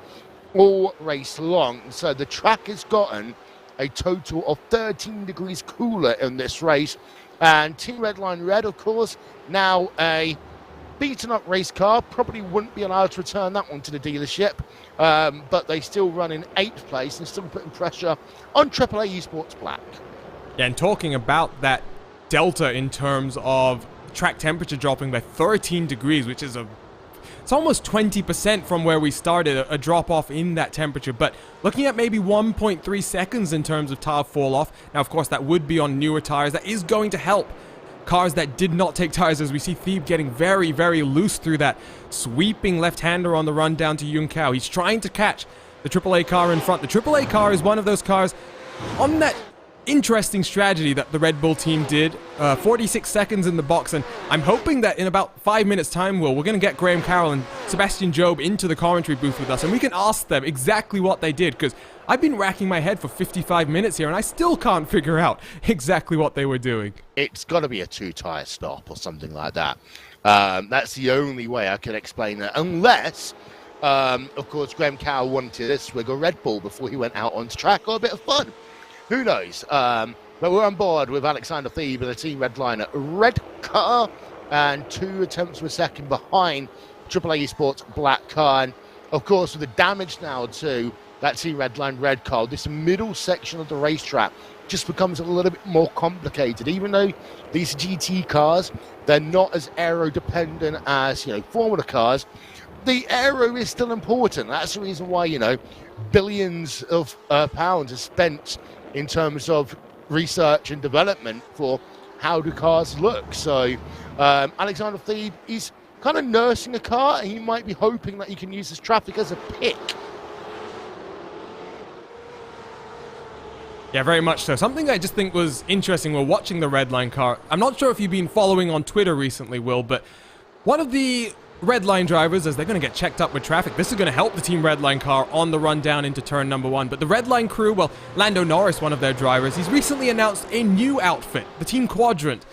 all race long. So the track has gotten a total of 13 degrees cooler in this race. And Team Redline Red, of course, now a beaten up race car, probably wouldn't be allowed to return that one to the dealership, but they still run in 8th place and still putting pressure on AAA Esports Black. Yeah, and talking about that delta in terms of track temperature dropping by 13 degrees, which is it's almost 20% from where we started, a drop off in that temperature. But looking at maybe 1.3 seconds in terms of tire fall off. Now, of course, that would be on newer tires. That is going to help cars that did not take tires, as we see Thebe getting very, very loose through that sweeping left-hander on the run down to Yunkao. He's trying to catch the AAA car in front. The AAA car is one of those cars on that interesting strategy that the Red Bull team did. 46 seconds in the box, and I'm hoping that in about 5 minutes time, we're going to get Graham Carroll and Sebastian Job into the commentary booth with us, and we can ask them exactly what they did, because I've been racking my head for 55 minutes here, and I still can't figure out exactly what they were doing. It's got to be a 2-tire stop or something like that. That's the only way I can explain it, unless, of course, Graham Carroll wanted a swig of Red Bull before he went out onto track, or a bit of fun. Who knows? But we're on board with Alexander Thebe and the Team Redline red car, and 2 attempts per second behind AAA Esports black car. And of course, with the damage now to that Team Redline red car, this middle section of the racetrack just becomes a little bit more complicated. Even though these GT cars, they're not as aero dependent as, Formula cars, the aero is still important. That's the reason why, billions of pounds are spent in terms of research and development for how do cars look. So Alexander Thebe, he's kind of nursing a car, and he might be hoping that he can use this traffic as a pick. Yeah, very much so. Something I just think was interesting while watching the Redline car, I'm not sure if you've been following on Twitter recently, Will, but one of the Redline drivers, as they're going to get checked up with traffic. This is going to help the Team Redline car on the run down into turn number 1. But the Redline crew, well, Lando Norris, one of their drivers, he's recently announced a new outfit, the Team Quadrant,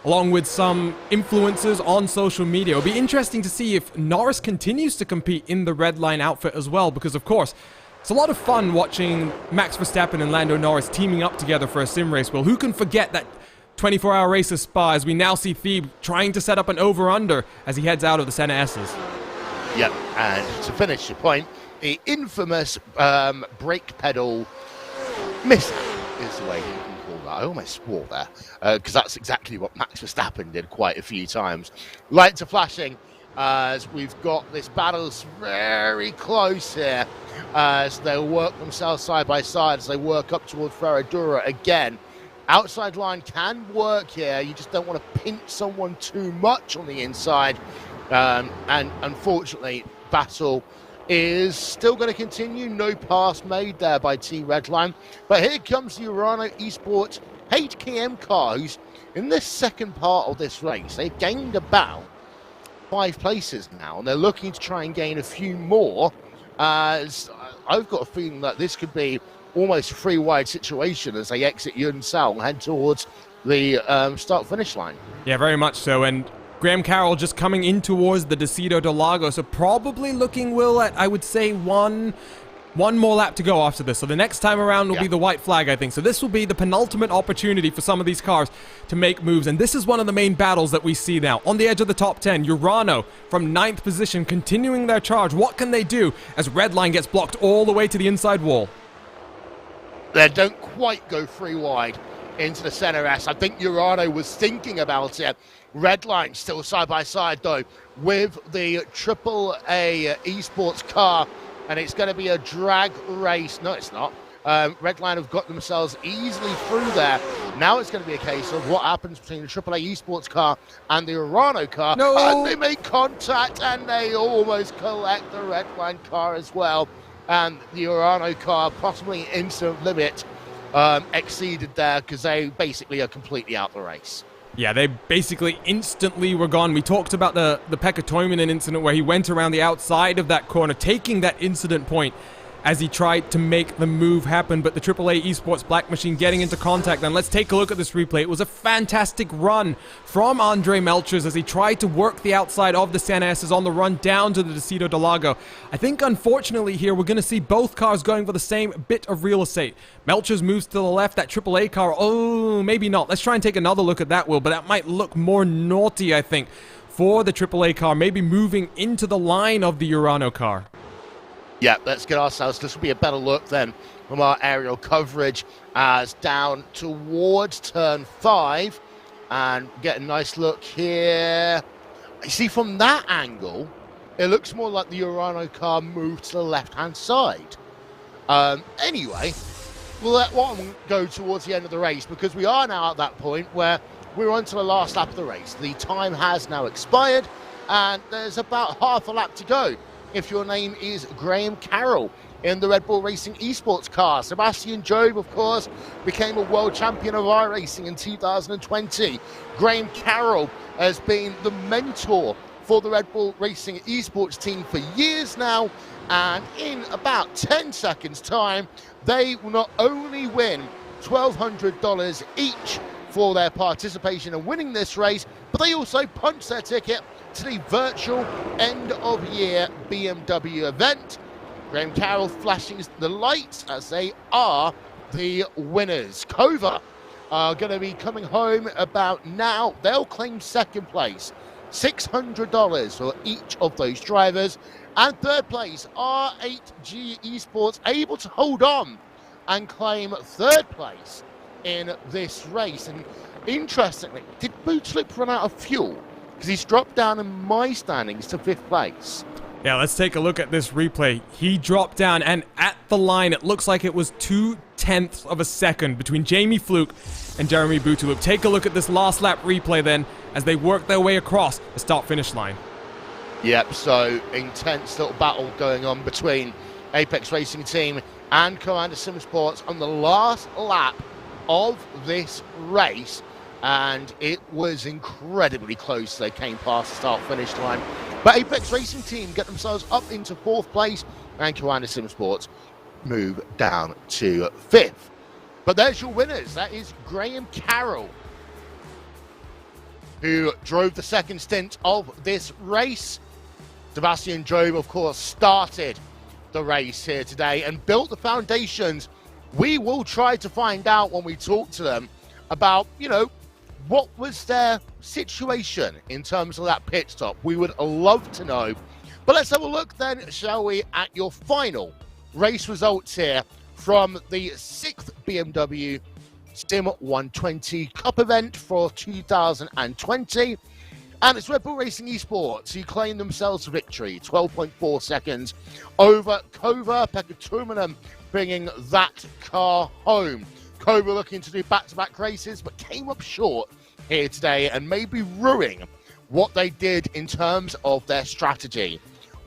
along with some influencers on social media. It'll be interesting to see if Norris continues to compete in the Redline outfit as well, because, of course, it's a lot of fun watching Max Verstappen and Lando Norris teaming up together for a sim race. Well, who can forget that 24-hour race of Spa, as we now see Thebe trying to set up an over-under as he heads out of the Senna S's. Yep, and to finish the point, the infamous brake pedal mishap is the way you can call that. I almost swore there, because that's exactly what Max Verstappen did quite a few times. Lights are flashing as we've got this battle very close here, as they work themselves side by side as they work up towards Ferradura again. Outside line can work here. You just don't want to pinch someone too much on the inside. And unfortunately, battle is still going to continue. No pass made there by Team Redline. But here comes the Urano Esports HKM car, who's in this second part of this race. They've gained about 5 places now, and they're looking to try and gain a few more. As I've got a feeling that this could be almost a free-wide situation as they exit Yunsao and head towards the start-finish line. Yeah, very much so. And Graham Carroll just coming in towards the Decido de Lagos, so probably looking, Will, at, I would say, one more lap to go after this. So the next time around will be the white flag, I think. So this will be the penultimate opportunity for some of these cars to make moves. And this is one of the main battles that we see now. On the edge of the top 10, Urano from 9th position, continuing their charge. What can they do as Redline gets blocked all the way to the inside wall? They don't quite go free wide into the center S. I think Urano was thinking about it. Redline still side by side though with the AAA esports car, and it's going to be a drag race. No, it's not. Redline have got themselves easily through there. Now it's going to be a case of what happens between the AAA esports car and the Urano car. No. And they make contact and they almost collect the Redline car as well. And the Urano car, possibly instant limit, exceeded there because they basically are completely out the race. Yeah, they basically instantly were gone. We talked about the Pekka Toivonen incident where he went around the outside of that corner, taking that incident point as he tried to make the move happen. But the AAA Esports Black Machine getting into contact. And let's take a look at this replay. It was a fantastic run from Andre Melchers as he tried to work the outside of the Senna S's on the run down to the Decido de Lago. I think, unfortunately, here we're going to see both cars going for the same bit of real estate. Melchers moves to the left. That AAA car, oh, maybe not. Let's try and take another look at that, Will. But that might look more naughty, I think, for the AAA car, maybe moving into the line of the Urano car. Yeah, let's get ourselves, this will be a better look then from our aerial coverage as down towards turn 5 and get a nice look here. You see, from that angle, it looks more like the Urano car moved to the left-hand side. Anyway, we'll let one go towards the end of the race because we are now at that point where we're on to the last lap of the race. The time has now expired and there's about half a lap to go. If your name is Graham Carroll in the Red Bull Racing Esports car. Sebastian Jobe, of course, became a world champion of iRacing in 2020. Graham Carroll has been the mentor for the Red Bull Racing Esports team for years now, and in about 10 seconds time, they will not only win $1,200 each for their participation in winning this race, but they also punch their ticket to the virtual end-of-year BMW event. Graham Carroll flashing the lights as they are the winners. Kova are going to be coming home about now. They'll claim second place, $600 for each of those drivers. And third place, R8G Esports, able to hold on and claim third place in this race. And interestingly, did Bootslip run out of fuel? Because he's dropped down in my standings to 5th place. Yeah, let's take a look at this replay. He dropped down, and at the line, it looks like it was 0.2 of a second between Jamie Fluke and Jeremy Boutaloop. Take a look at this last lap replay then, as they work their way across the start-finish line. Yep, so intense little battle going on between Apex Racing Team and Commander Sim Sports on the last lap of this race. and it was incredibly close. They came past the start-finish line. But Apex Racing Team get themselves up into 4th place, and Kiwana Sim Sports move down to 5th. But there's your winners. That is Graham Carroll, who drove the second stint of this race. Sebastian Job, of course, started the race here today and built the foundations. We will try to find out when we talk to them about, what was their situation in terms of that pit stop. We would love to know. But let's have a look then, shall we, at your final race results here from the 6th BMW SIM 120 Cup event for 2020. And it's Red Bull Racing Esports who claim themselves a victory, 12.4 seconds over Kova. Pekka Turunen bringing that car home. Kova looking to do back-to-back races, but came up short here today and maybe ruining what they did in terms of their strategy.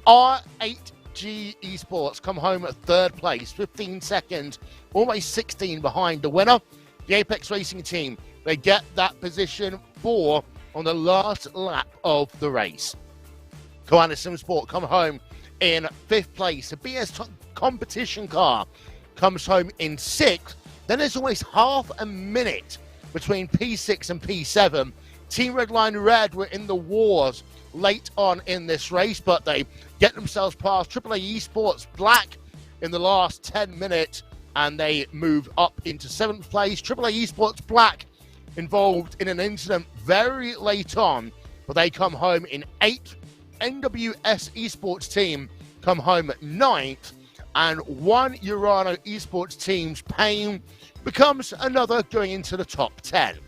R8G Esports come home at 3rd place, 15 seconds, almost 16 behind the winner. The Apex Racing Team, they get that position 4 on the last lap of the race. Kiwana Sim Sport come home in 5th place. The BS competition car comes home in 6th. Then there's almost half a minute between P6 and P7. Team Redline Red were in the wars late on in this race, but they get themselves past AAA Esports Black in the last 10 minutes, and they move up into 7th place. AAA Esports Black involved in an incident very late on, but they come home in 8th. NWS Esports Team come home at 9th, and one Urano Esports Team's pain becomes another going into the top 10.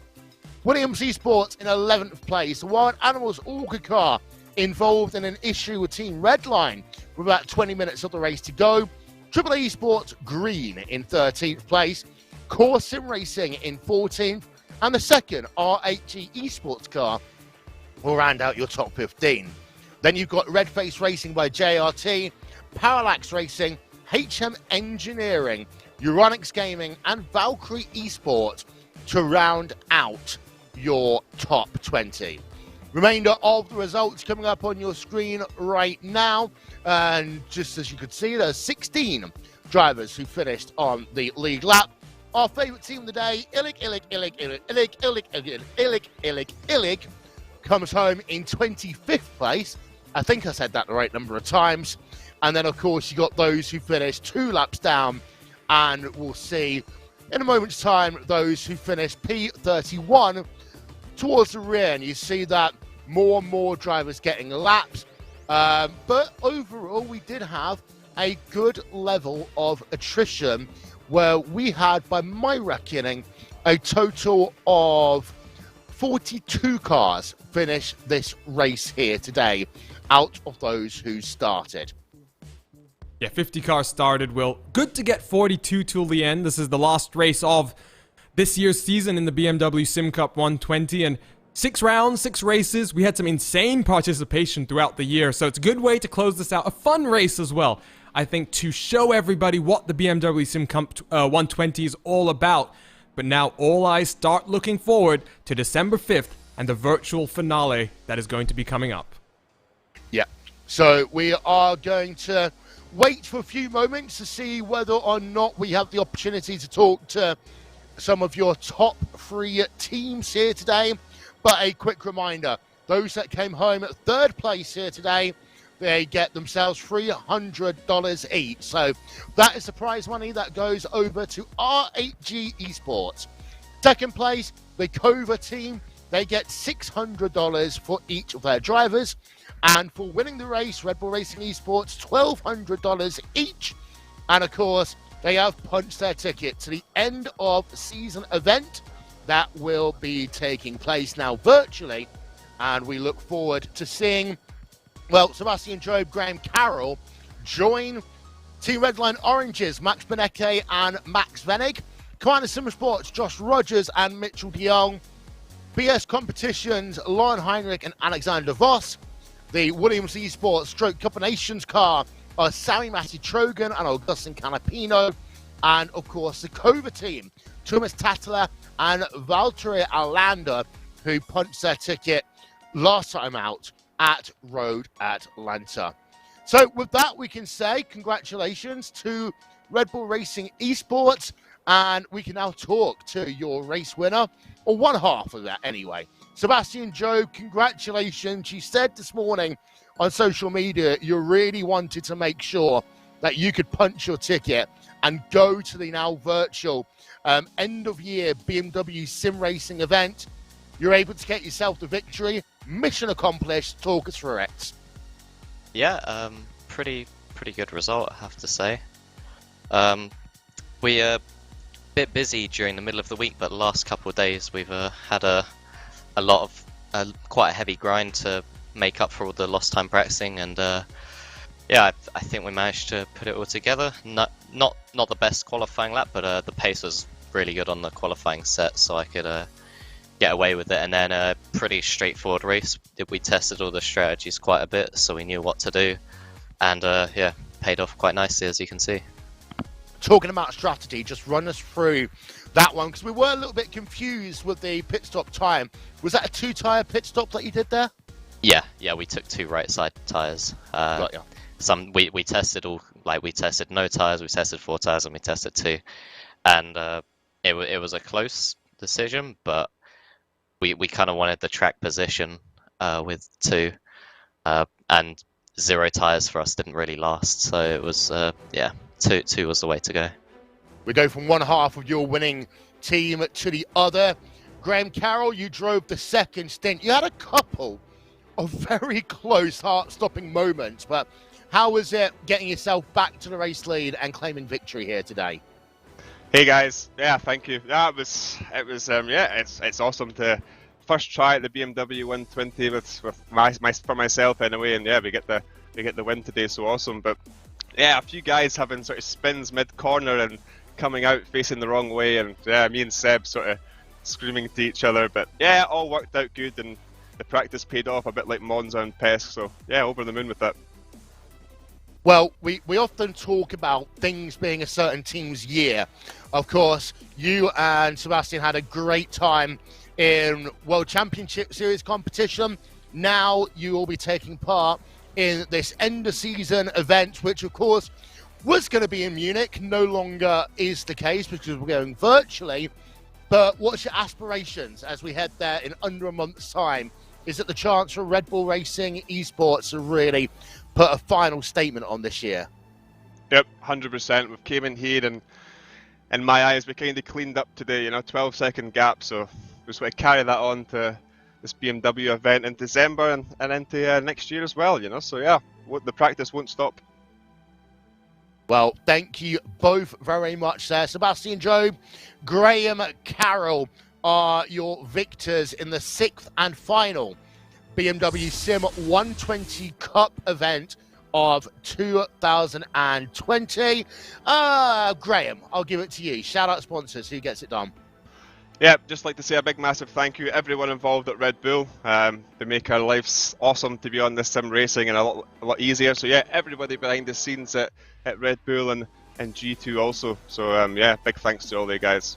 Williams Esports in 11th place. The Wild Animals Orca car involved in an issue with Team Redline with about 20 minutes of the race to go. AAA Esports Green in 13th place. Core Sim Racing in 14th. And the second R8G Esports car will round out your top 15. Then you've got Red Face Racing by JRT, Parallax Racing, HM Engineering, Euronics Gaming, and Valkyrie Esports to round out your top 20. Remainder of the results coming up on your screen right now. And just as you could see, there's 16 drivers who finished on the league lap. Our favourite team of the day, Illic, comes home in 25th place. I think I said that the right number of times. And then, of course, you got those who finished 2 laps down. And we'll see in a moment's time those who finished P31 towards the rear. And you see that more and more drivers getting laps. But overall, we did have a good level of attrition where we had, by my reckoning, a total of 42 cars finish this race here today out of those who started. Yeah, 50 cars started, Will. Good to get 42 till the end. This is the last race of this year's season in the BMW Sim Cup 120, and 6 rounds, 6 races. We had some insane participation throughout the year, so it's a good way to close this out. A fun race as well, I think, to show everybody what the BMW Sim Cup 120 is all about. But now all eyes start looking forward to December 5th and the virtual finale that is going to be coming up. Yeah, so we are going to wait for a few moments to see whether or not we have the opportunity to talk to some of your top 3 teams here today. But a quick reminder, those that came home at 3rd place here today, they get themselves $300 each. So that is the prize money that goes over to R8G Esports. 2nd place, the Kova team, they get $600 for each of their drivers. And for winning the race, Red Bull Racing Esports, $1,200 each. And of course, they have punched their ticket to the end of season event that will be taking place now virtually. And we look forward to seeing, well, Sebastian Job, Graham Carroll join Team Redline Oranges, Max Benecke and Max Venig. Kiwana Sim Sports, Josh Rogers and Mitchell de Jong. BS Competitions, Lauren Heinrich and Alexander Voss. The Williams Esports Stroke Cup of Nations car are Sami Matti-Trogan and Augustin Canapino. And, of course, the Kova team, Thomas Tattler and Valtteri Alander, who punched their ticket last time out at Road Atlanta. So with that, we can say congratulations to Red Bull Racing Esports, and we can now talk to your race winner, or one half of that anyway. Sebastian Job, congratulations. You said this morning on social media you really wanted to make sure that you could punch your ticket and go to the now virtual end-of-year BMW SIM racing event. You're able to get yourself the victory. Mission accomplished. Talk us through it. Yeah, pretty good result, I have to say. We are a bit busy during the middle of the week, but the last couple of days we've had a lot of quite a heavy grind to make up for all the lost time practicing, and yeah, I think we managed to put it all together. Not the best qualifying lap, but the pace was really good on the qualifying set, so I could get away with it. And then a pretty straightforward race. We tested all the strategies quite a bit, so we knew what to do, and yeah, paid off quite nicely, as you can see. Talking about strategy, just run us through that one, because we were a little bit confused with the pit stop time. Was that a 2-tyre pit stop that you did there? Yeah, we took 2 right side tyres. Got ya. We tested all, like, we tested no tyres, we tested 4 tyres, and we tested 2, and it was a close decision, but we kind of wanted the track position with 2, and 0 tyres for us didn't really last, so it was yeah, 2 was the way to go. We go from one half of your winning team to the other. Graham Carroll, you drove the second stint. You had a couple of very close heart-stopping moments, but how was it getting yourself back to the race lead and claiming victory here today? Hey guys, yeah, thank you. Yeah, it was yeah, it's awesome to first try at the BMW 120 with for myself anyway, and yeah, we get the win today, so awesome. But yeah, a few guys having sort of spins mid corner and coming out facing the wrong way, and yeah, me and Seb sort of screaming to each other. But yeah, it all worked out good, and the practice paid off a bit like Monza and Pesque. So yeah, over the moon with that. Well, we often talk about things being a certain team's year. Of course, you and Sebastian had a great time in World Championship Series competition. Now you will be taking part in this end-of-season event, which, of course, was going to be in Munich. No longer is the case because we're going virtually. But what's your aspirations as we head there in under a month's time? Is it the chance for Red Bull Racing Esports to really put a final statement on this year? Yep, 100%. We came in here, and in my eyes, we kind of cleaned up today. 12-second gap. So we just want to carry that on to this BMW event in December and into next year as well. So yeah, the practice won't stop. Well, thank you both very much there. Sebastian Job, Graham Carroll are your victors in the 6th and final BMW Sim 120 Cup event of 2020. Graham, I'll give it to you. Shout out sponsors. Who gets it done? Yeah, just like to say a big massive thank you everyone involved at Red Bull. They make our lives awesome to be on this sim racing, and a lot easier. So yeah, everybody behind the scenes at Red Bull and G2 also. So yeah, big thanks to all the guys.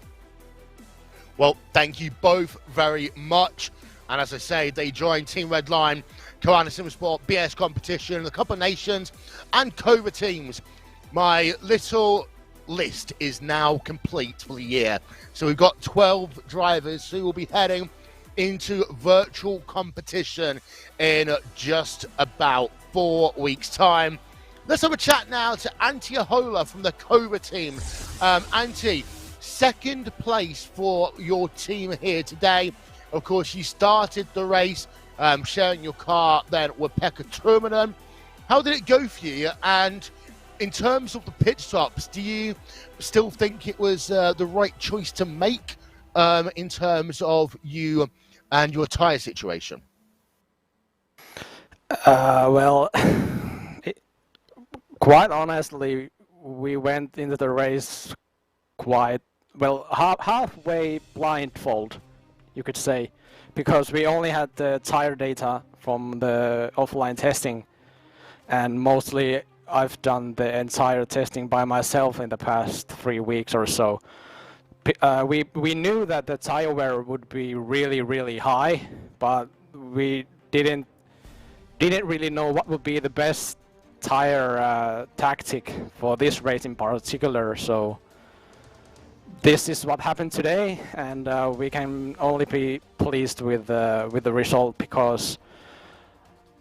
Well, thank you both very much. And as I say, they joined Team Redline, Koana Simsport, BS Competition, the Cup of Nations, and Cobra teams. My little list is now complete for the year. So we've got 12 drivers who will be heading into virtual competition in just about 4 weeks' time. Let's have a chat now to Antti Ahola from the Cobra team. Antti, second place for your team here today. Of course, you started the race sharing your car then with Pekka Turunen. How did it go for you? And in terms of the pit stops, do you still think it was the right choice to make in terms of you and your tyre situation? Well, quite honestly, we went into the race quite, well, halfway blindfold, you could say, because we only had the tire data from the offline testing, and mostly I've done the entire testing by myself in the past 3 weeks or so. we knew that the tire wear would be really high, but we didn't really know what would be the best tire tactic for this race in particular. So this is what happened today, and we can only be pleased with the result, because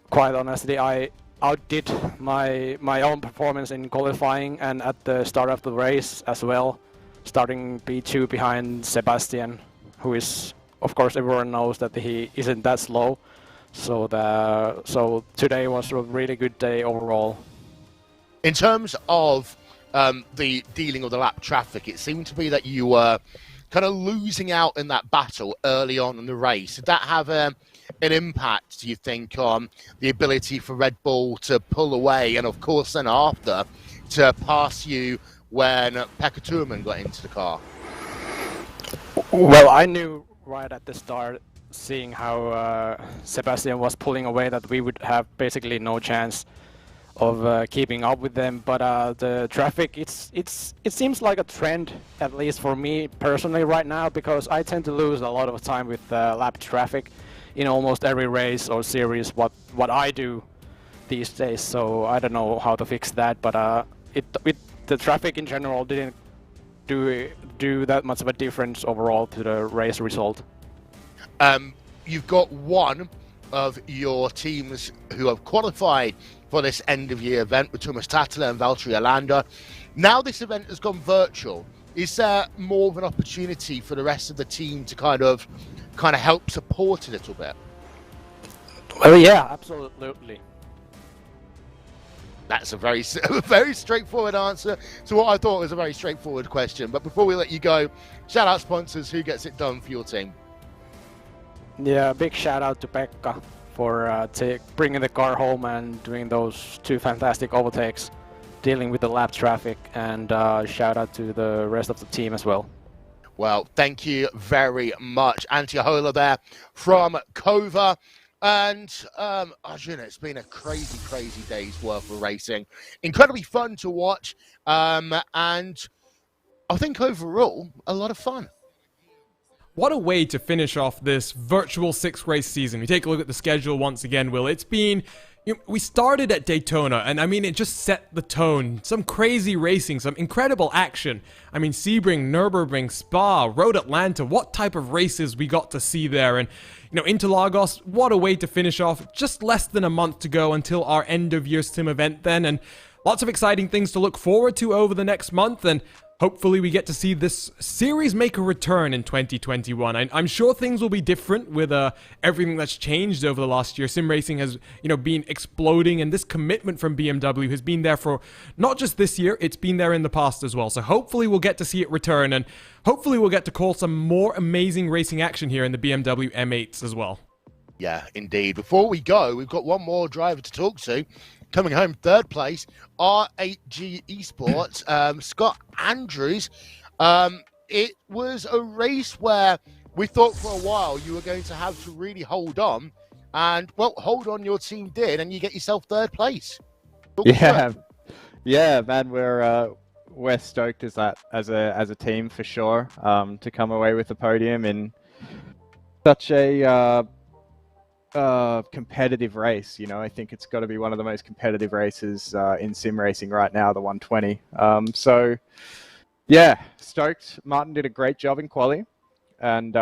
quite honestly I outdid my own performance in qualifying and at the start of the race as well, starting P2 behind Sebastian, who is, of course, everyone knows that he isn't that slow. So today was a really good day overall. In terms of the dealing of the lap traffic, it seemed to be that you were kind of losing out in that battle early on in the race. Did that have an impact, do you think, on the ability for Red Bull to pull away, and of course then after to pass you when Pekka Turman got into the car? Well, I knew right at the start, seeing how Sebastian was pulling away, that we would have basically no chance of keeping up with them. But the traffic, it seems like a trend, at least for me personally right now, because I tend to lose a lot of time with lap traffic in almost every race or series what I do these days. So I don't know how to fix that, but the traffic in general didn't do that much of a difference overall to the race result. You've got one of your teams who have qualified for this end-of-year event with Thomas Tattler and Valtteri Alander. Now this event has gone virtual. Is there more of an opportunity for the rest of the team to kind of help support a little bit? Well, yeah, absolutely. That's a very straightforward answer to what I thought was a very straightforward question. But before we let you go, shout out sponsors. Who gets it done for your team? Yeah, big shout out to Pekka for bringing the car home and doing those two fantastic overtakes, dealing with the lap traffic, and shout out to the rest of the team as well. Well, thank you very much. Antti Ahola there from Kova. And Arjun, it's been a crazy day's worth of racing. Incredibly fun to watch. And I think overall, a lot of fun. What a way to finish off this virtual 6-race season. We take a look at the schedule once again, Will. It's been... we started at Daytona, and I mean, it just set the tone. Some crazy racing, some incredible action. I mean, Sebring, Nürburgring, Spa, Road Atlanta, what type of races we got to see there. And, Interlagos, what a way to finish off. Just less than a month to go until our end-of-year sim event then, and lots of exciting things to look forward to over the next month, and hopefully we get to see this series make a return in 2021. I'm sure things will be different with everything that's changed over the last year. Sim racing has, been exploding, and this commitment from BMW has been there for not just this year, it's been there in the past as well. So hopefully we'll get to see it return, and hopefully we'll get to call some more amazing racing action here in the BMW M8s as well. Yeah, indeed. Before we go, we've got one more driver to talk to. Coming home third place, R8G Esports, Scott Andrews. It was a race where we thought for a while you were going to have to really hold on, and well, hold on, your team did, and you get yourself third place. Yeah, man, we're stoked as a team for sure, to come away with the podium in such a competitive race. I think it's got to be one of the most competitive races in sim racing right now, the 120. So yeah, stoked. Martin did a great job in quali, and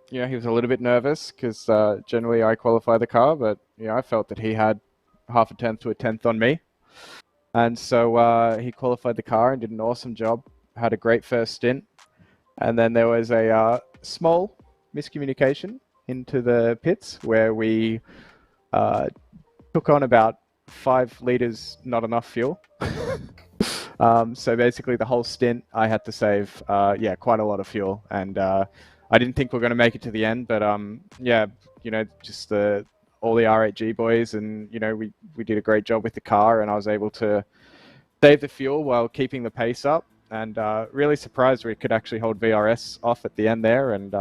he was a little bit nervous because generally I qualify the car, but I felt that he had half a tenth to a tenth on me, and so he qualified the car and did an awesome job. Had a great first stint, and then there was a small miscommunication into the pits where we took on about 5 liters not enough fuel. So basically the whole stint I had to save quite a lot of fuel, and I didn't think we were going to make it to the end, but just all the R8G boys, and we did a great job with the car, and I was able to save the fuel while keeping the pace up. And really surprised we could actually hold VRS off at the end there. And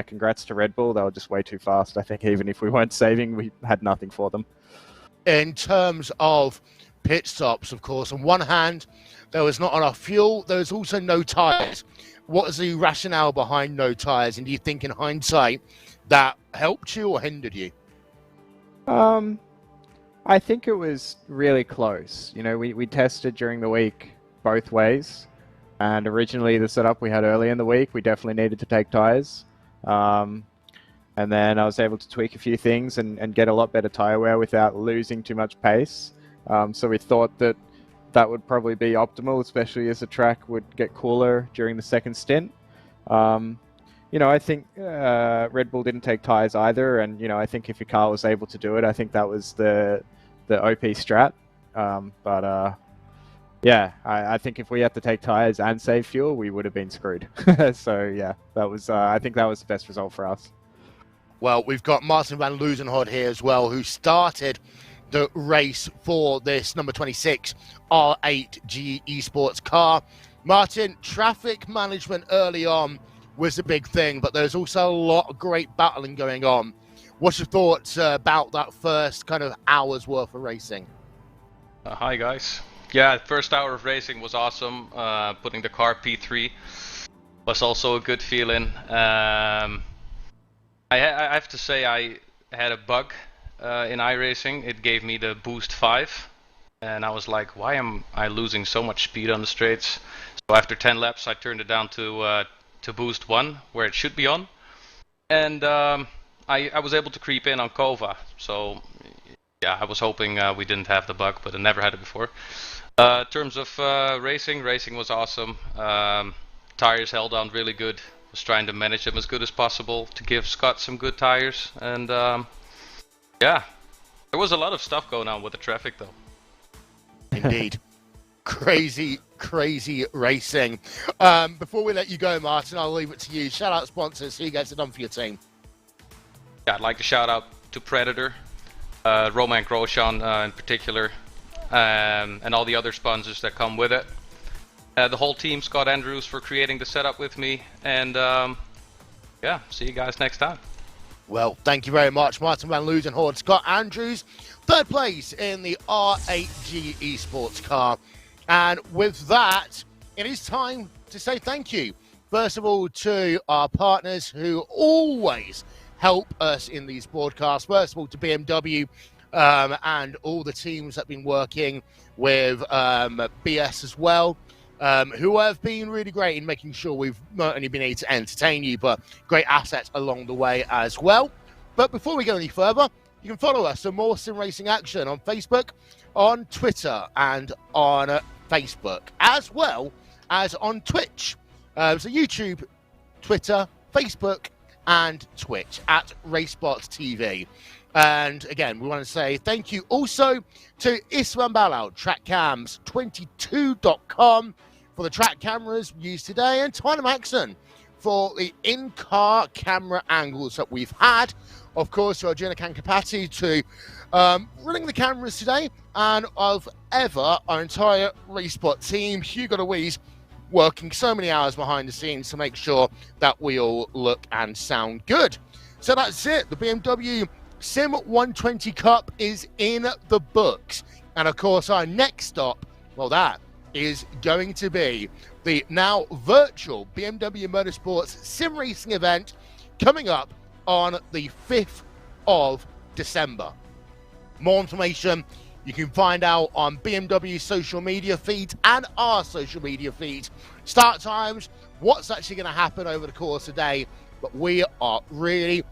congrats to Red Bull. They were just way too fast. I think even if we weren't saving, we had nothing for them. In terms of pit stops, of course, on one hand, there was not enough fuel. There was also no tyres. what is the rationale behind no tyres? And do you think in hindsight that helped you or hindered you? I think it was really close. You know, we tested during the week both ways. And originally the setup we had early in the week, we definitely needed to take tyres. And then I was able to tweak a few things and get a lot better tyre wear without losing too much pace. So we thought that that would probably be optimal, especially as the track would get cooler during the second stint. You know, I think Red Bull didn't take tyres either, and you know, I think if your car was able to do it, I think that was the OP strat. Yeah, I think if we had to take tyres and save fuel, we would have been screwed. So yeah, that was I think that was the best result for us. Well, we've got Martin van Loozenhout here as well, who started the race for this number 26 R8 GE Sports car. Martin, traffic management early on was a big thing, but there's also a lot of great battling going on. What's your thoughts about that first kind of hour's worth of racing? Hi guys. Yeah, first hour of racing was awesome. Putting the car P3 was also a good feeling. I have to say I had a bug in iRacing. It gave me the boost 5, and I was like, why am I losing so much speed on the straights? So after 10 laps I turned it down to boost 1, where it should be on, and I was able to creep in on Kova. So yeah, I was hoping we didn't have the bug, but I never had it before. In terms of racing was awesome. Tires held on really good. Was trying to manage them as good as possible to give Scott some good tires, and yeah, there was a lot of stuff going on with the traffic though. Indeed. Crazy racing. Before we let you go, Martin, I'll leave it to you. Shout out sponsors. Who you guys have done for your team? Yeah, I'd like to shout out to Predator, Roman Grosjean in particular, and all the other sponsors that come with it. The whole team, Scott Andrews for creating the setup with me, and yeah, see you guys next time. Well, thank you very much, Martin van Loozenhout, Scott Andrews, third place in the R8 GE Sports car. And with that, it is time to say thank you, first of all, to our partners who always help us in these broadcasts. First of all, to BMW and all the teams that have been working with BS as well, who have been really great in making sure we've not only been able to entertain you, but great assets along the way as well. But before we go any further, you can follow us for more sim racing action on Facebook, on Twitter, and on Facebook, as well as on Twitch. So YouTube, Twitter, Facebook, and Twitch at RaceBots TV. And again, we want to say thank you also to Iswan Balal, TrackCams22.com for the track cameras used today, and Tyler Maxson for the in-car camera angles that we've had. Of course, to Arjuna Kankapati to running the cameras today, and of ever, our entire RaceBot team, Hugo Louise, working so many hours behind the scenes to make sure that we all look and sound good. So that's it. The BMW Sim 120 Cup is in the books. And of course, our next stop, well, that is going to be the now virtual BMW Motorsports Sim Racing event coming up on the 5th of December. More information you can find out on BMW social media feeds and our social media feeds. Start times, what's actually going to happen over the course of the day. But we are really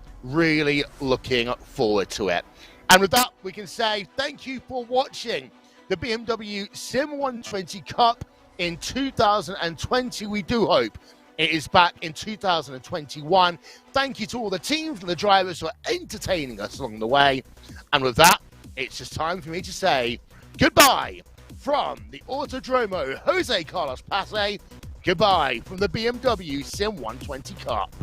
looking forward to it. And with that, we can say thank you for watching the BMW Sim 120 Cup in 2020. We do hope it is back in 2021. Thank you to all the teams and the drivers for entertaining us along the way. And with that, it's just time for me to say goodbye from the Autodromo Jose Carlos Pace. Goodbye from the BMW Sim 120 Cup.